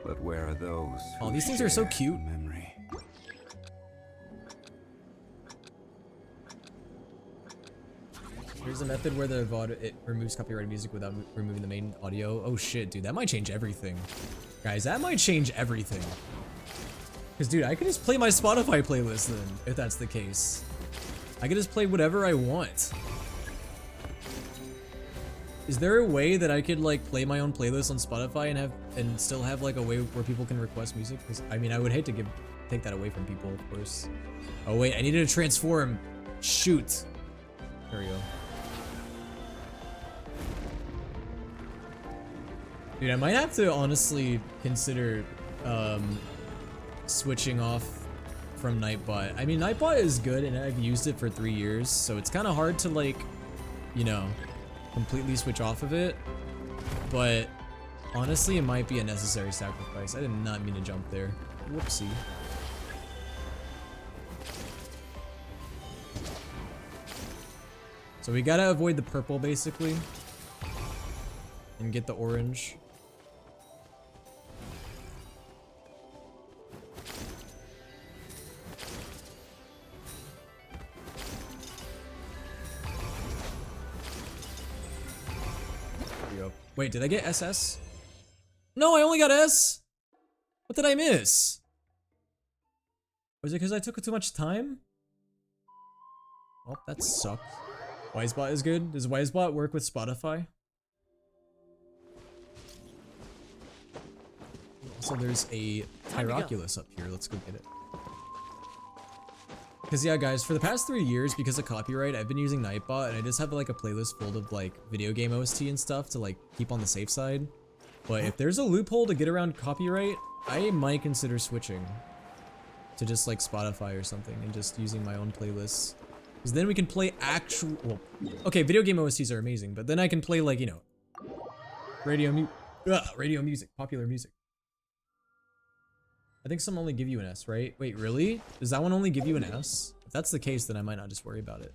But where are those? Oh, these things are so cute. Memory. There's a method where the VOD, it removes copyrighted music without removing the main audio. Oh shit, dude, that might change everything. Guys, that might change everything. Because, dude, I could just play my Spotify playlist then, if that's the case. I could just play whatever I want. Is there a way that I could, like, play my own playlist on Spotify and still have, like, a way where people can request music? Because, I mean, I would hate to take that away from people, of course. Oh, wait, I needed to transform. Shoot. There we go. Dude, I might have to honestly consider switching off from Nightbot. I mean, Nightbot is good and I've used it for 3 years, so it's kind of hard to, like, you know, completely switch off of it. But honestly, it might be a necessary sacrifice. I did not mean to jump there. Whoopsie. So we gotta avoid the purple basically and get the orange. Wait, did I get SS? No, I only got S. What did I miss? Was it because I took too much time? Oh, that sucked. Wisebot is good. Does Wisebot work with Spotify? Also, there's a Tyroculus up here. Let's go get it. Because, yeah, guys, for the past 3 years, because of copyright, I've been using Nightbot, and I just have, like, a playlist full of, like, video game OST and stuff to, like, keep on the safe side. But if there's a loophole to get around copyright, I might consider switching to just, like, Spotify or something and just using my own playlists. Because then we can play actual... Well, okay, video game OSTs are amazing, but then I can play, like, you know, radio music, popular music. I think some only give you an S, right? Wait, really? Does that one only give you an S? If that's the case, then I might not just worry about it.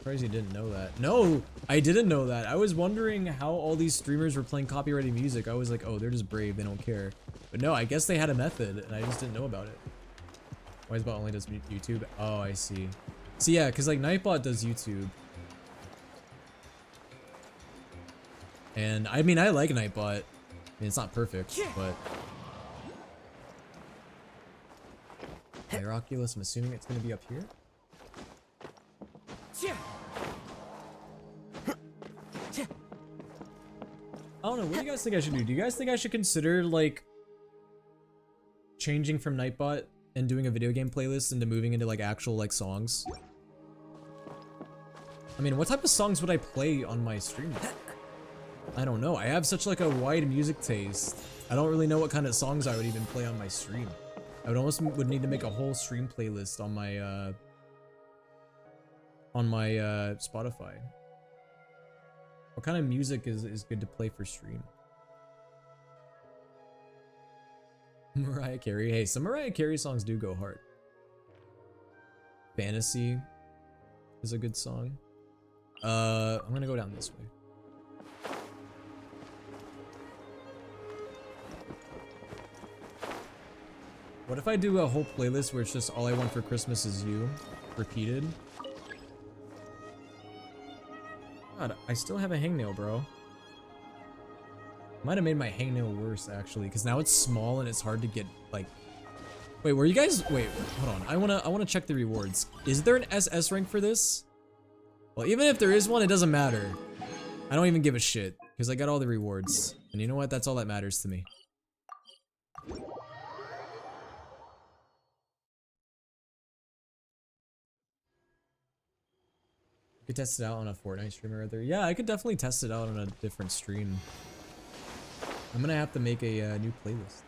Surprised you didn't know that. No, I didn't know that. I was wondering how all these streamers were playing copyrighted music. I was like, oh, they're just brave. They don't care. But no, I guess they had a method, and I just didn't know about it. Wisebot only does YouTube. Oh, I see. So yeah, because like Nightbot does YouTube. And I mean, I like Nightbot. I mean, it's not perfect, but... Hieroculus, I'm assuming it's going to be up here? I don't know, what do you guys think I should do? Do you guys think I should consider, like, changing from Nightbot and doing a video game playlist into moving into, like, actual, like, songs? I mean, what type of songs would I play on my stream? I don't know. I have such, like, a wide music taste. I don't really know what kind of songs I would even play on my stream. I would almost need to make a whole stream playlist on my Spotify. What kind of music is good to play for stream? Mariah Carey. Hey, some Mariah Carey songs do go hard. Fantasy is a good song. I'm gonna go down this way. What if I do a whole playlist where it's just All I Want for Christmas Is You repeated? God, I still have a hangnail, bro. Might have made my hangnail worse, actually, because now it's small and it's hard to get, like... Wait, were you guys... Wait, hold on. I wanna check the rewards. Is there an SS rank for this? Well, even if there is one, it doesn't matter. I don't even give a shit, because I got all the rewards. And you know what? That's all that matters to me. Could test it out on a Fortnite stream or other. Yeah, I could definitely test it out on a different stream. I'm gonna have to make a new playlist.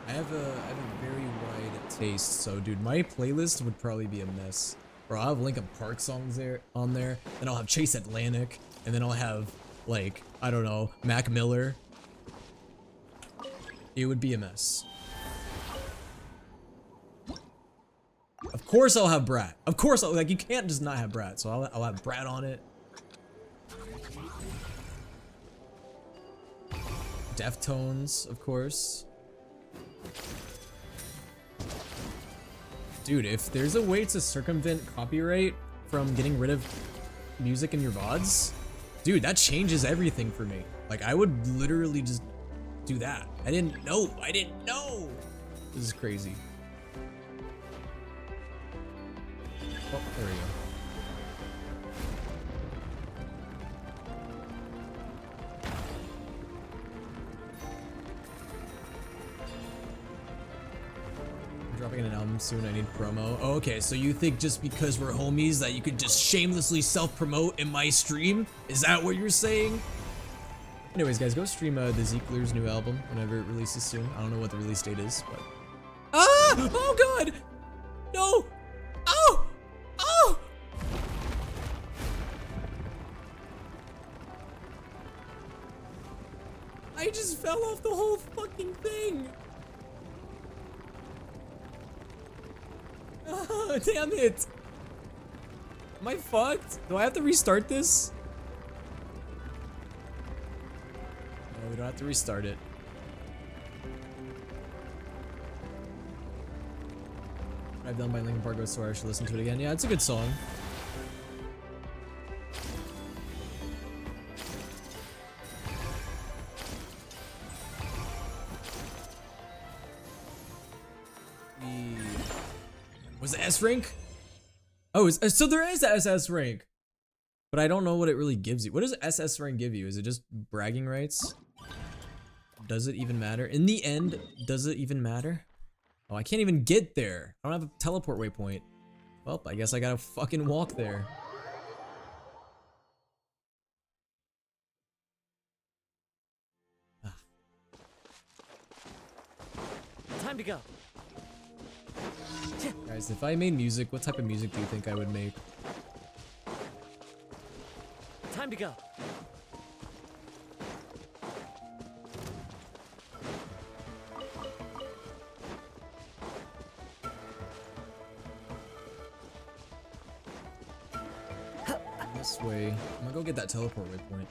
I have a very wide taste, so dude, my playlist would probably be a mess. Bro, I'll have Linkin Park songs on there, then I'll have Chase Atlantic, and then I'll have like, I don't know, Mac Miller. It would be a mess. Of course I'll have Brat. Of course, like, you can't just not have Brat, so I'll have Brat on it. Deftones, of course. Dude, if there's a way to circumvent copyright from getting rid of music in your VODs, dude, that changes everything for me. Like, I would literally just do that. I didn't know. This is crazy. Oh, there we go. I'm dropping an album soon, I need promo. Oh, okay, so you think just because we're homies that you could just shamelessly self-promote in my stream? Is that what you're saying? Anyways, guys, go stream the Ziegler's new album whenever it releases soon. I don't know what the release date is, but... Ah! Oh, God! No! Oh! Oh! I just fell off the whole fucking thing! Oh, damn it! Am I fucked? Do I have to restart this? No, we don't have to restart it. I've done by Linkin Park Ghost Story. I should listen to it again. Yeah, it's a good song. Was the S rank? Oh, so there is SS rank, but I don't know what it really gives you. What does SS rank give you? Is it just bragging rights? Does it even matter? In the end, does it even matter? Oh, I can't even get there. I don't have a teleport waypoint. Well, I guess I gotta fucking walk there. Time to go. Guys, if I made music, what type of music do you think I would make? Time to go. This way. I'm gonna go get that teleport waypoint.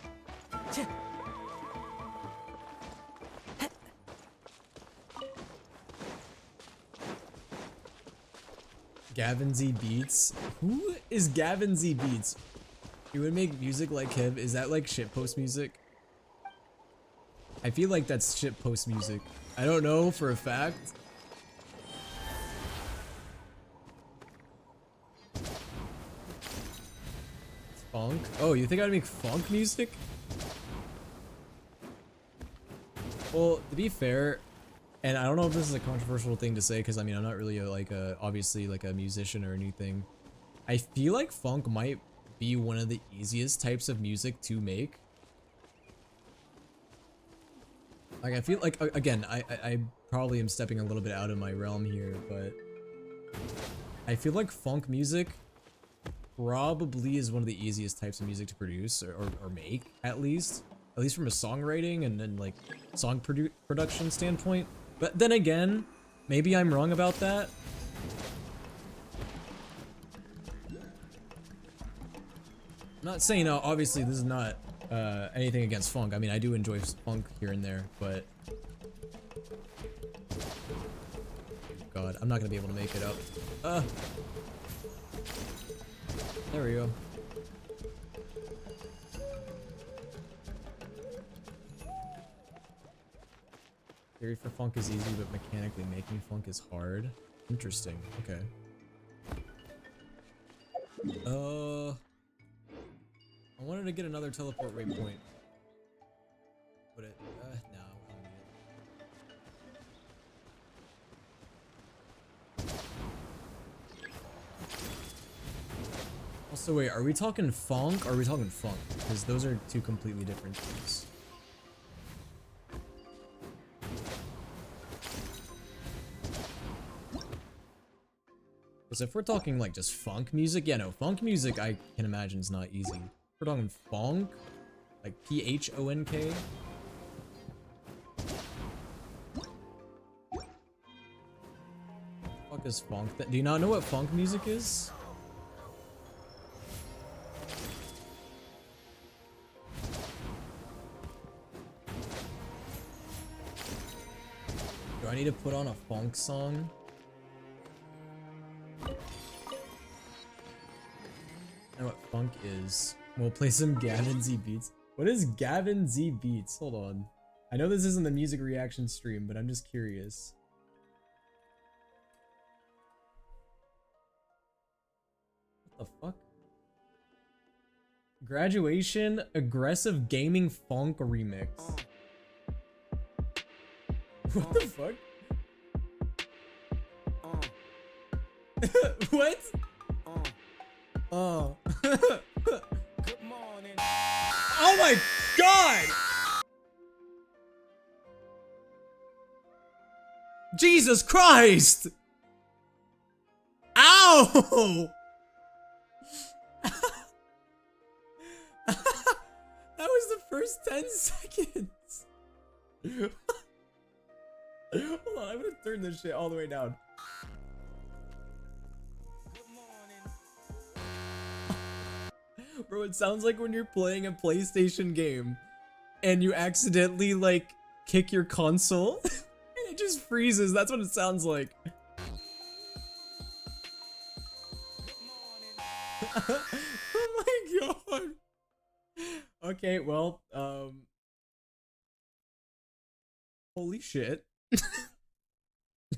Gavin Z Beats? Who is Gavin Z Beats? He would make music like him. Is that like shitpost music? I feel like that's shitpost music. I don't know for a fact. Funk? Oh, you think I'd make funk music? Well, to be fair, and I don't know if this is a controversial thing to say because I mean I'm not really obviously like a musician or anything. I feel like funk might be one of the easiest types of music to make. Like I feel like again I probably am stepping a little bit out of my realm here, but I feel like funk music probably is one of the easiest types of music to produce or make, at least from a songwriting and then like song production standpoint. But then again, maybe I'm wrong about that. I'm not saying obviously this is not anything against funk. I mean I do enjoy funk here and there, but God, I'm not gonna be able to make it up. There we go. Theory for funk is easy, but mechanically making funk is hard. Interesting. Okay. I wanted to get another teleport waypoint. But it, no, I don't need it. Also, wait, are we talking funk or are we talking funk? Because those are two completely different things. Because if we're talking like just funk music, yeah, no, funk music I can imagine is not easy. If we're talking funk, like P-H-O-N-K. Fuck is funk? Do you not know what funk music is? Do I need to put on a funk song? I know what funk is. We'll play some Gavin Z Beats. What is Gavin Z Beats? Hold on. I know this isn't the music reaction stream, but I'm just curious. What the fuck? Graduation Aggressive Gaming Funk Remix. What the fuck? What? Oh. Good morning. Oh my god! Jesus Christ! Ow! That was the first 10 seconds. Hold on, I'm gonna turn this shit all the way down. Bro, it sounds like when you're playing a PlayStation game and you accidentally like kick your console and it just freezes. That's what it sounds like. Oh my god. Okay, well, holy shit.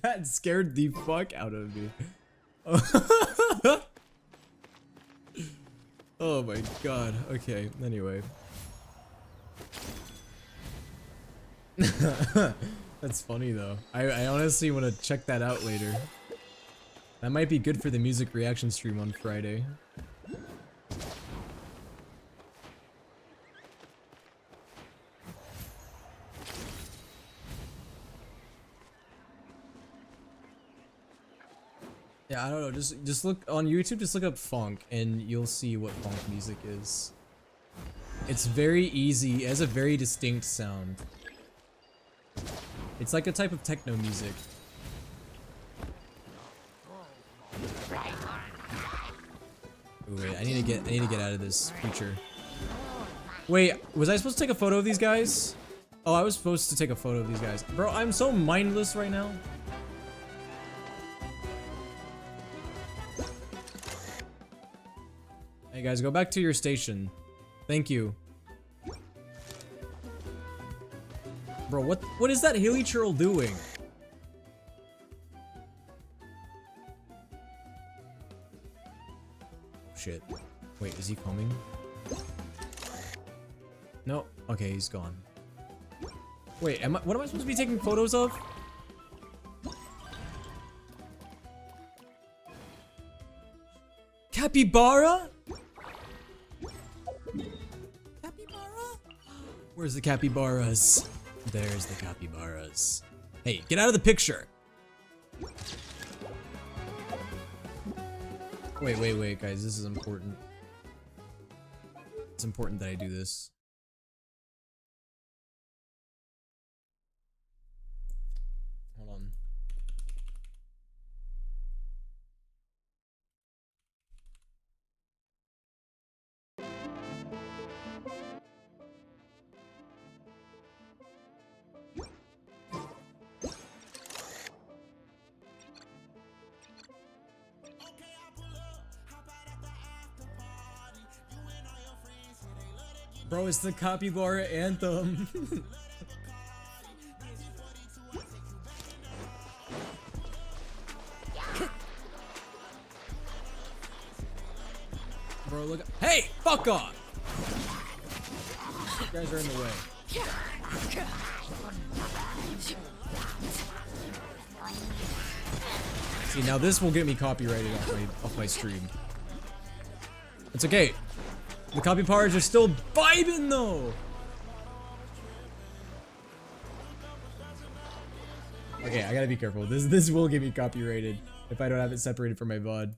That scared the fuck out of me. Oh my god. Okay, anyway. That's funny though. I honestly want to check that out later. That might be good for the music reaction stream on Friday. Yeah, I don't know, just look on YouTube, just look up funk and you'll see what funk music is. It's very easy, it has a very distinct sound. It's like a type of techno music. Ooh, wait, I need to get out of this creature. Wait, was I supposed to take a photo of these guys? Oh, I was supposed to take a photo of these guys. Bro, I'm so mindless right now. Hey guys, go back to your station. Thank you. Bro, what is that hilly churl doing? Shit. Wait, is he coming? No. Okay, he's gone. Wait, what am I supposed to be taking photos of? Capybara? Capybara? Where's the capybaras? There's the capybaras. Hey, get out of the picture. Wait, guys, this is important. It's important that I do this. Hold on. Bro, it's the capybara anthem. Bro, look. Hey, fuck off! You guys are in the way. See, now this will get me copyrighted off my stream. It's okay. The capybaras are still vibing though. Okay, I gotta be careful. This will get me copyrighted if I don't have it separated from my VOD.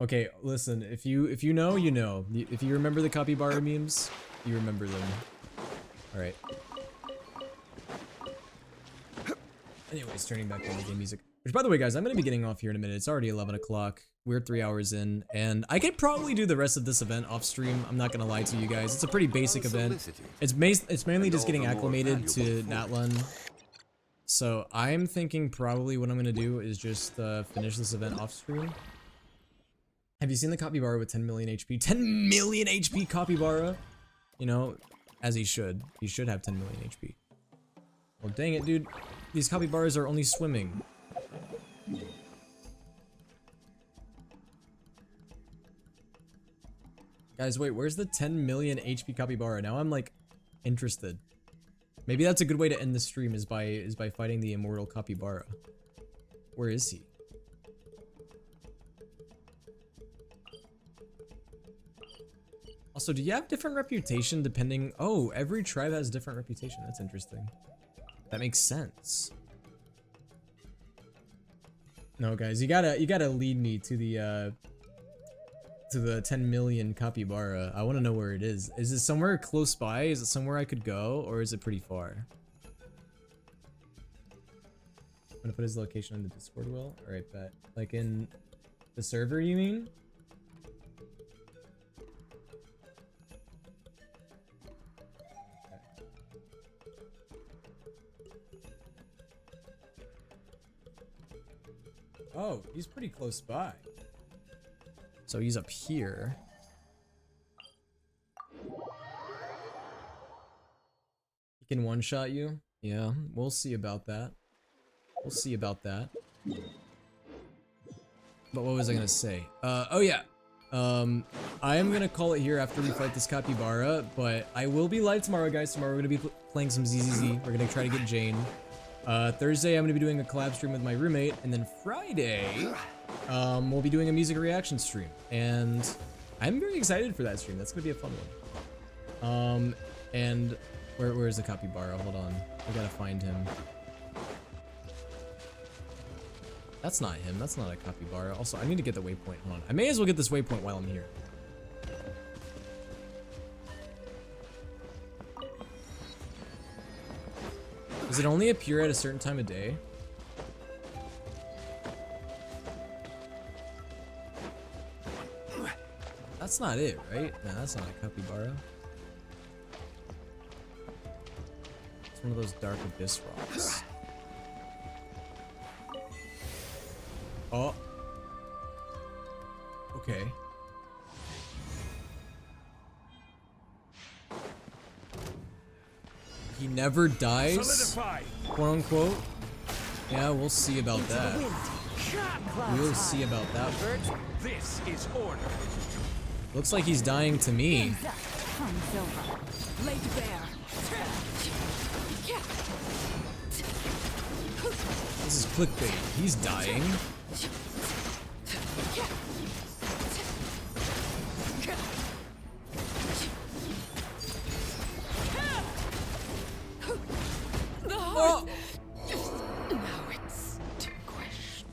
Okay, listen. If you know, you know. If you remember the capybara memes, you remember them. All right. Anyways, turning back on the game music. Which, by the way, guys, I'm gonna be getting off here in a minute. It's already 11 o'clock. We're 3 hours in, and I could probably do the rest of this event off stream. I'm not gonna lie to you guys. It's a pretty basic event. It's mainly just getting acclimated to Natlan. So I'm thinking probably what I'm gonna do is just finish this event off stream. Have you seen the capybara with 10 million HP? 10 million HP capybara? You know, as he should. He should have 10 million HP. Well, dang it, dude. These capybaras are only swimming. Guys, wait, where's the 10 million HP capybara? Now I'm like interested. Maybe that's a good way to end the stream is by fighting the immortal capybara. Where is he? Also, do you have different reputation depending? Oh, every tribe has different reputation. That's interesting. That makes sense. No, guys, you gotta lead me to the 10 million capybara. I want to know where it is. Is it somewhere close by? Is it somewhere I could go, or is it pretty far? I'm gonna put his location in the Discord will. All right, bet. Like in the server, you mean? Oh, he's pretty close by. So he's up here. He can one-shot you? Yeah, we'll see about that. We'll see about that. But what was I gonna say? Oh yeah. I am gonna call it here after we fight this capybara, but I will be live tomorrow, guys. Tomorrow we're gonna be playing some ZZZ. We're gonna try to get Jane. Thursday I'm gonna be doing a collab stream with my roommate, and then Friday, we'll be doing a music reaction stream, and I'm very excited for that stream. That's gonna be a fun one. And where is the capybara? Hold on, we gotta find him. That's not him. That's not a capybara. Also, I need to get the waypoint. Hold on. I may as well get this waypoint while I'm here. Does it only appear at a certain time of day? That's not it, right? No, that's not a capybara. It's one of those dark abyss rocks. Oh. Okay. He never dies, Solidify. quote unquote. Yeah, we'll see about that. We'll see about that. This is order. Looks like he's dying to me. Laid bare. This is clickbait. He's dying. Oh. Now it's distinguished.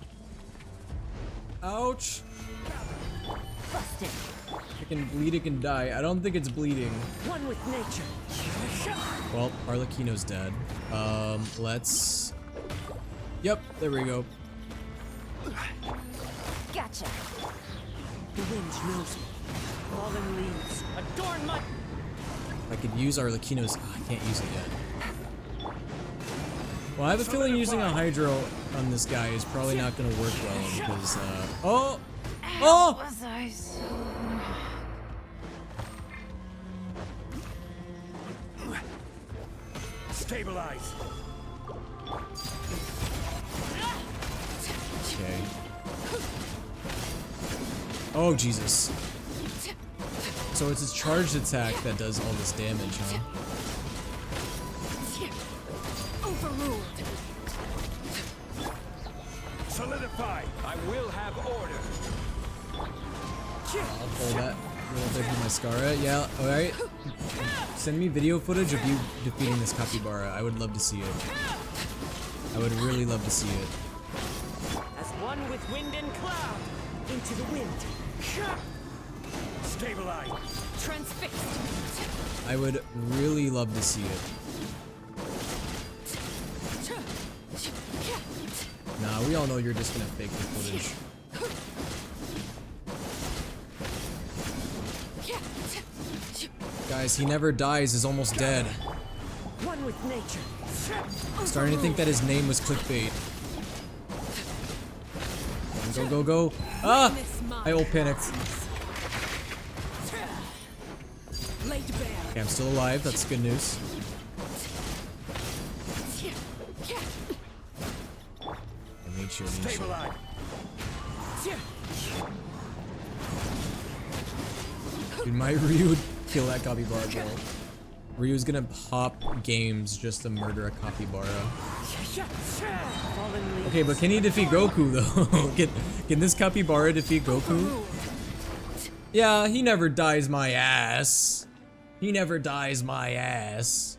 Ouch. Busted. It can bleed, it can die. I don't think it's bleeding. One with nature. Well, Arlecchino's dead. Let's... Yep, there we go. Gotcha. The wind knows me. Fallen leaves adorn my... I could use Arlecchino's... Oh, I can't use it yet. Well, I have a feeling using a Hydro on this guy is probably not going to work well because, oh! Oh! Was I so... Stabilize. Okay. Oh, Jesus. So it's his charged attack that does all this damage, huh? Overruled. Solidify. I will have order. I'll pull that little bit from my Mascara. Yeah, alright. Send me video footage of you defeating this capybara. I would love to see it. I would really love to see it. As one with wind and cloud. Into the wind. Stabilize. Transfixed. I would really love to see it. Nah, we all know you're just gonna fake the footage. Guys, he never dies, is almost dead. One with nature. I'm starting to think that his name was clickbait. Go, go, go. Ah! I ult panicked. Okay, I'm still alive. That's good news. I made sure. Dude, my Ryu would kill that capybara, bro. Ryu's gonna hop games just to murder a capybara. Okay, but can he defeat Goku though? Can this capybara defeat Goku? Yeah, he never dies my ass. He never dies my ass.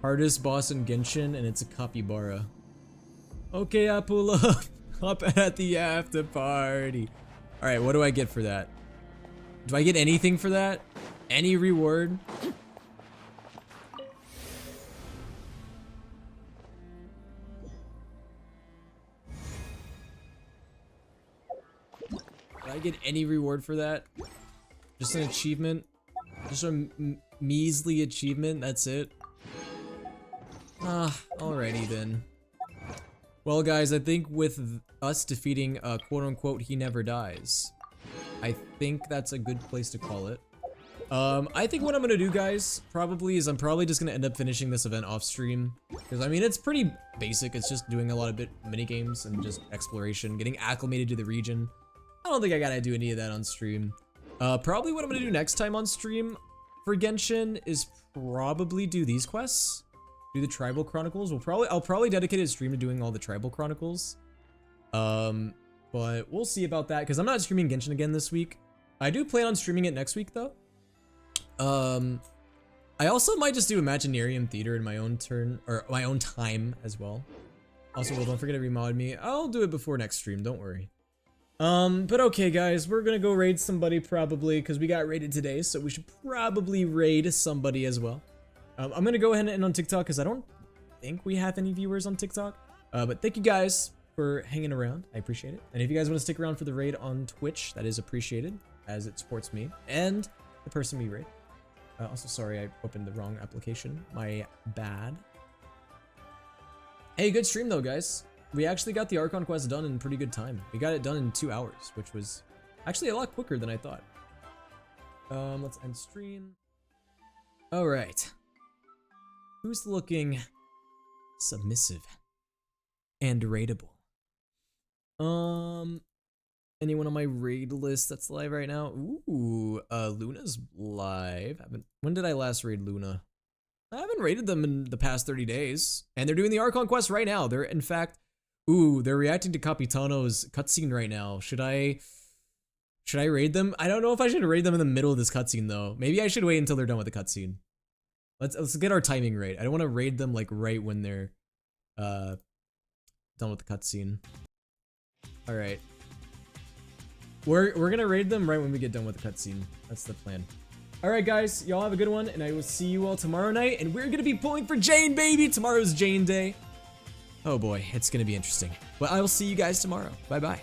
Hardest boss in Genshin, and it's a capybara. Okay, I pull up. Up at the after party. Alright, what do I get for that? Do I get anything for that? Any reward? Did I get any reward for that? Just an achievement? Just a measly achievement? That's it? Ah, alrighty then. Well guys, I think with us defeating quote-unquote he never dies, I think that's a good place to call it. I think what I'm gonna do, guys, probably is I'm probably just gonna end up finishing this event off stream. Because, I mean, it's pretty basic. It's just doing a lot of mini games and just exploration, getting acclimated to the region. I don't think I gotta do any of that on stream. Probably what I'm gonna do next time on stream for Genshin is probably do these quests. Do the Tribal Chronicles. I'll probably dedicate a stream to doing all the Tribal Chronicles. But we'll see about that, because I'm not streaming Genshin again this week. I do plan on streaming it next week, though. I also might just do Imaginarium Theater in my own turn, or my own time as well. Also, well, don't forget to remod me. I'll do it before next stream, don't worry. But okay, guys, we're gonna go raid somebody probably, because we got raided today, so we should probably raid somebody as well. I'm gonna go ahead and end on TikTok, because I don't think we have any viewers on TikTok. But thank you guys for hanging around. I appreciate it. And if you guys want to stick around for the raid on Twitch, that is appreciated, as it supports me and the person we raid. Also, sorry, I opened the wrong application. My bad. Hey, good stream though, guys. We actually got the Archon quest done in pretty good time. We got it done in 2 hours, which was actually a lot quicker than I thought. Let's end stream. All right. Who's looking submissive and raidable? Anyone on my raid list that's live right now? Ooh, Luna's live. When did I last raid Luna? I haven't raided them in the past 30 days. And they're doing the Archon quest right now. They're, in fact, they're reacting to Capitano's cutscene right now. Should I raid them? I don't know if I should raid them in the middle of this cutscene though. Maybe I should wait until they're done with the cutscene. Let's get our timing right. I don't want to raid them like right when they're done with the cutscene. All right. We're gonna raid them right when we get done with the cutscene. That's the plan. All right, guys, y'all have a good one, and I will see you all tomorrow night. And we're gonna be pulling for Jane, baby. Tomorrow's Jane Day. Oh boy, it's gonna be interesting. But I will see you guys tomorrow. Bye bye.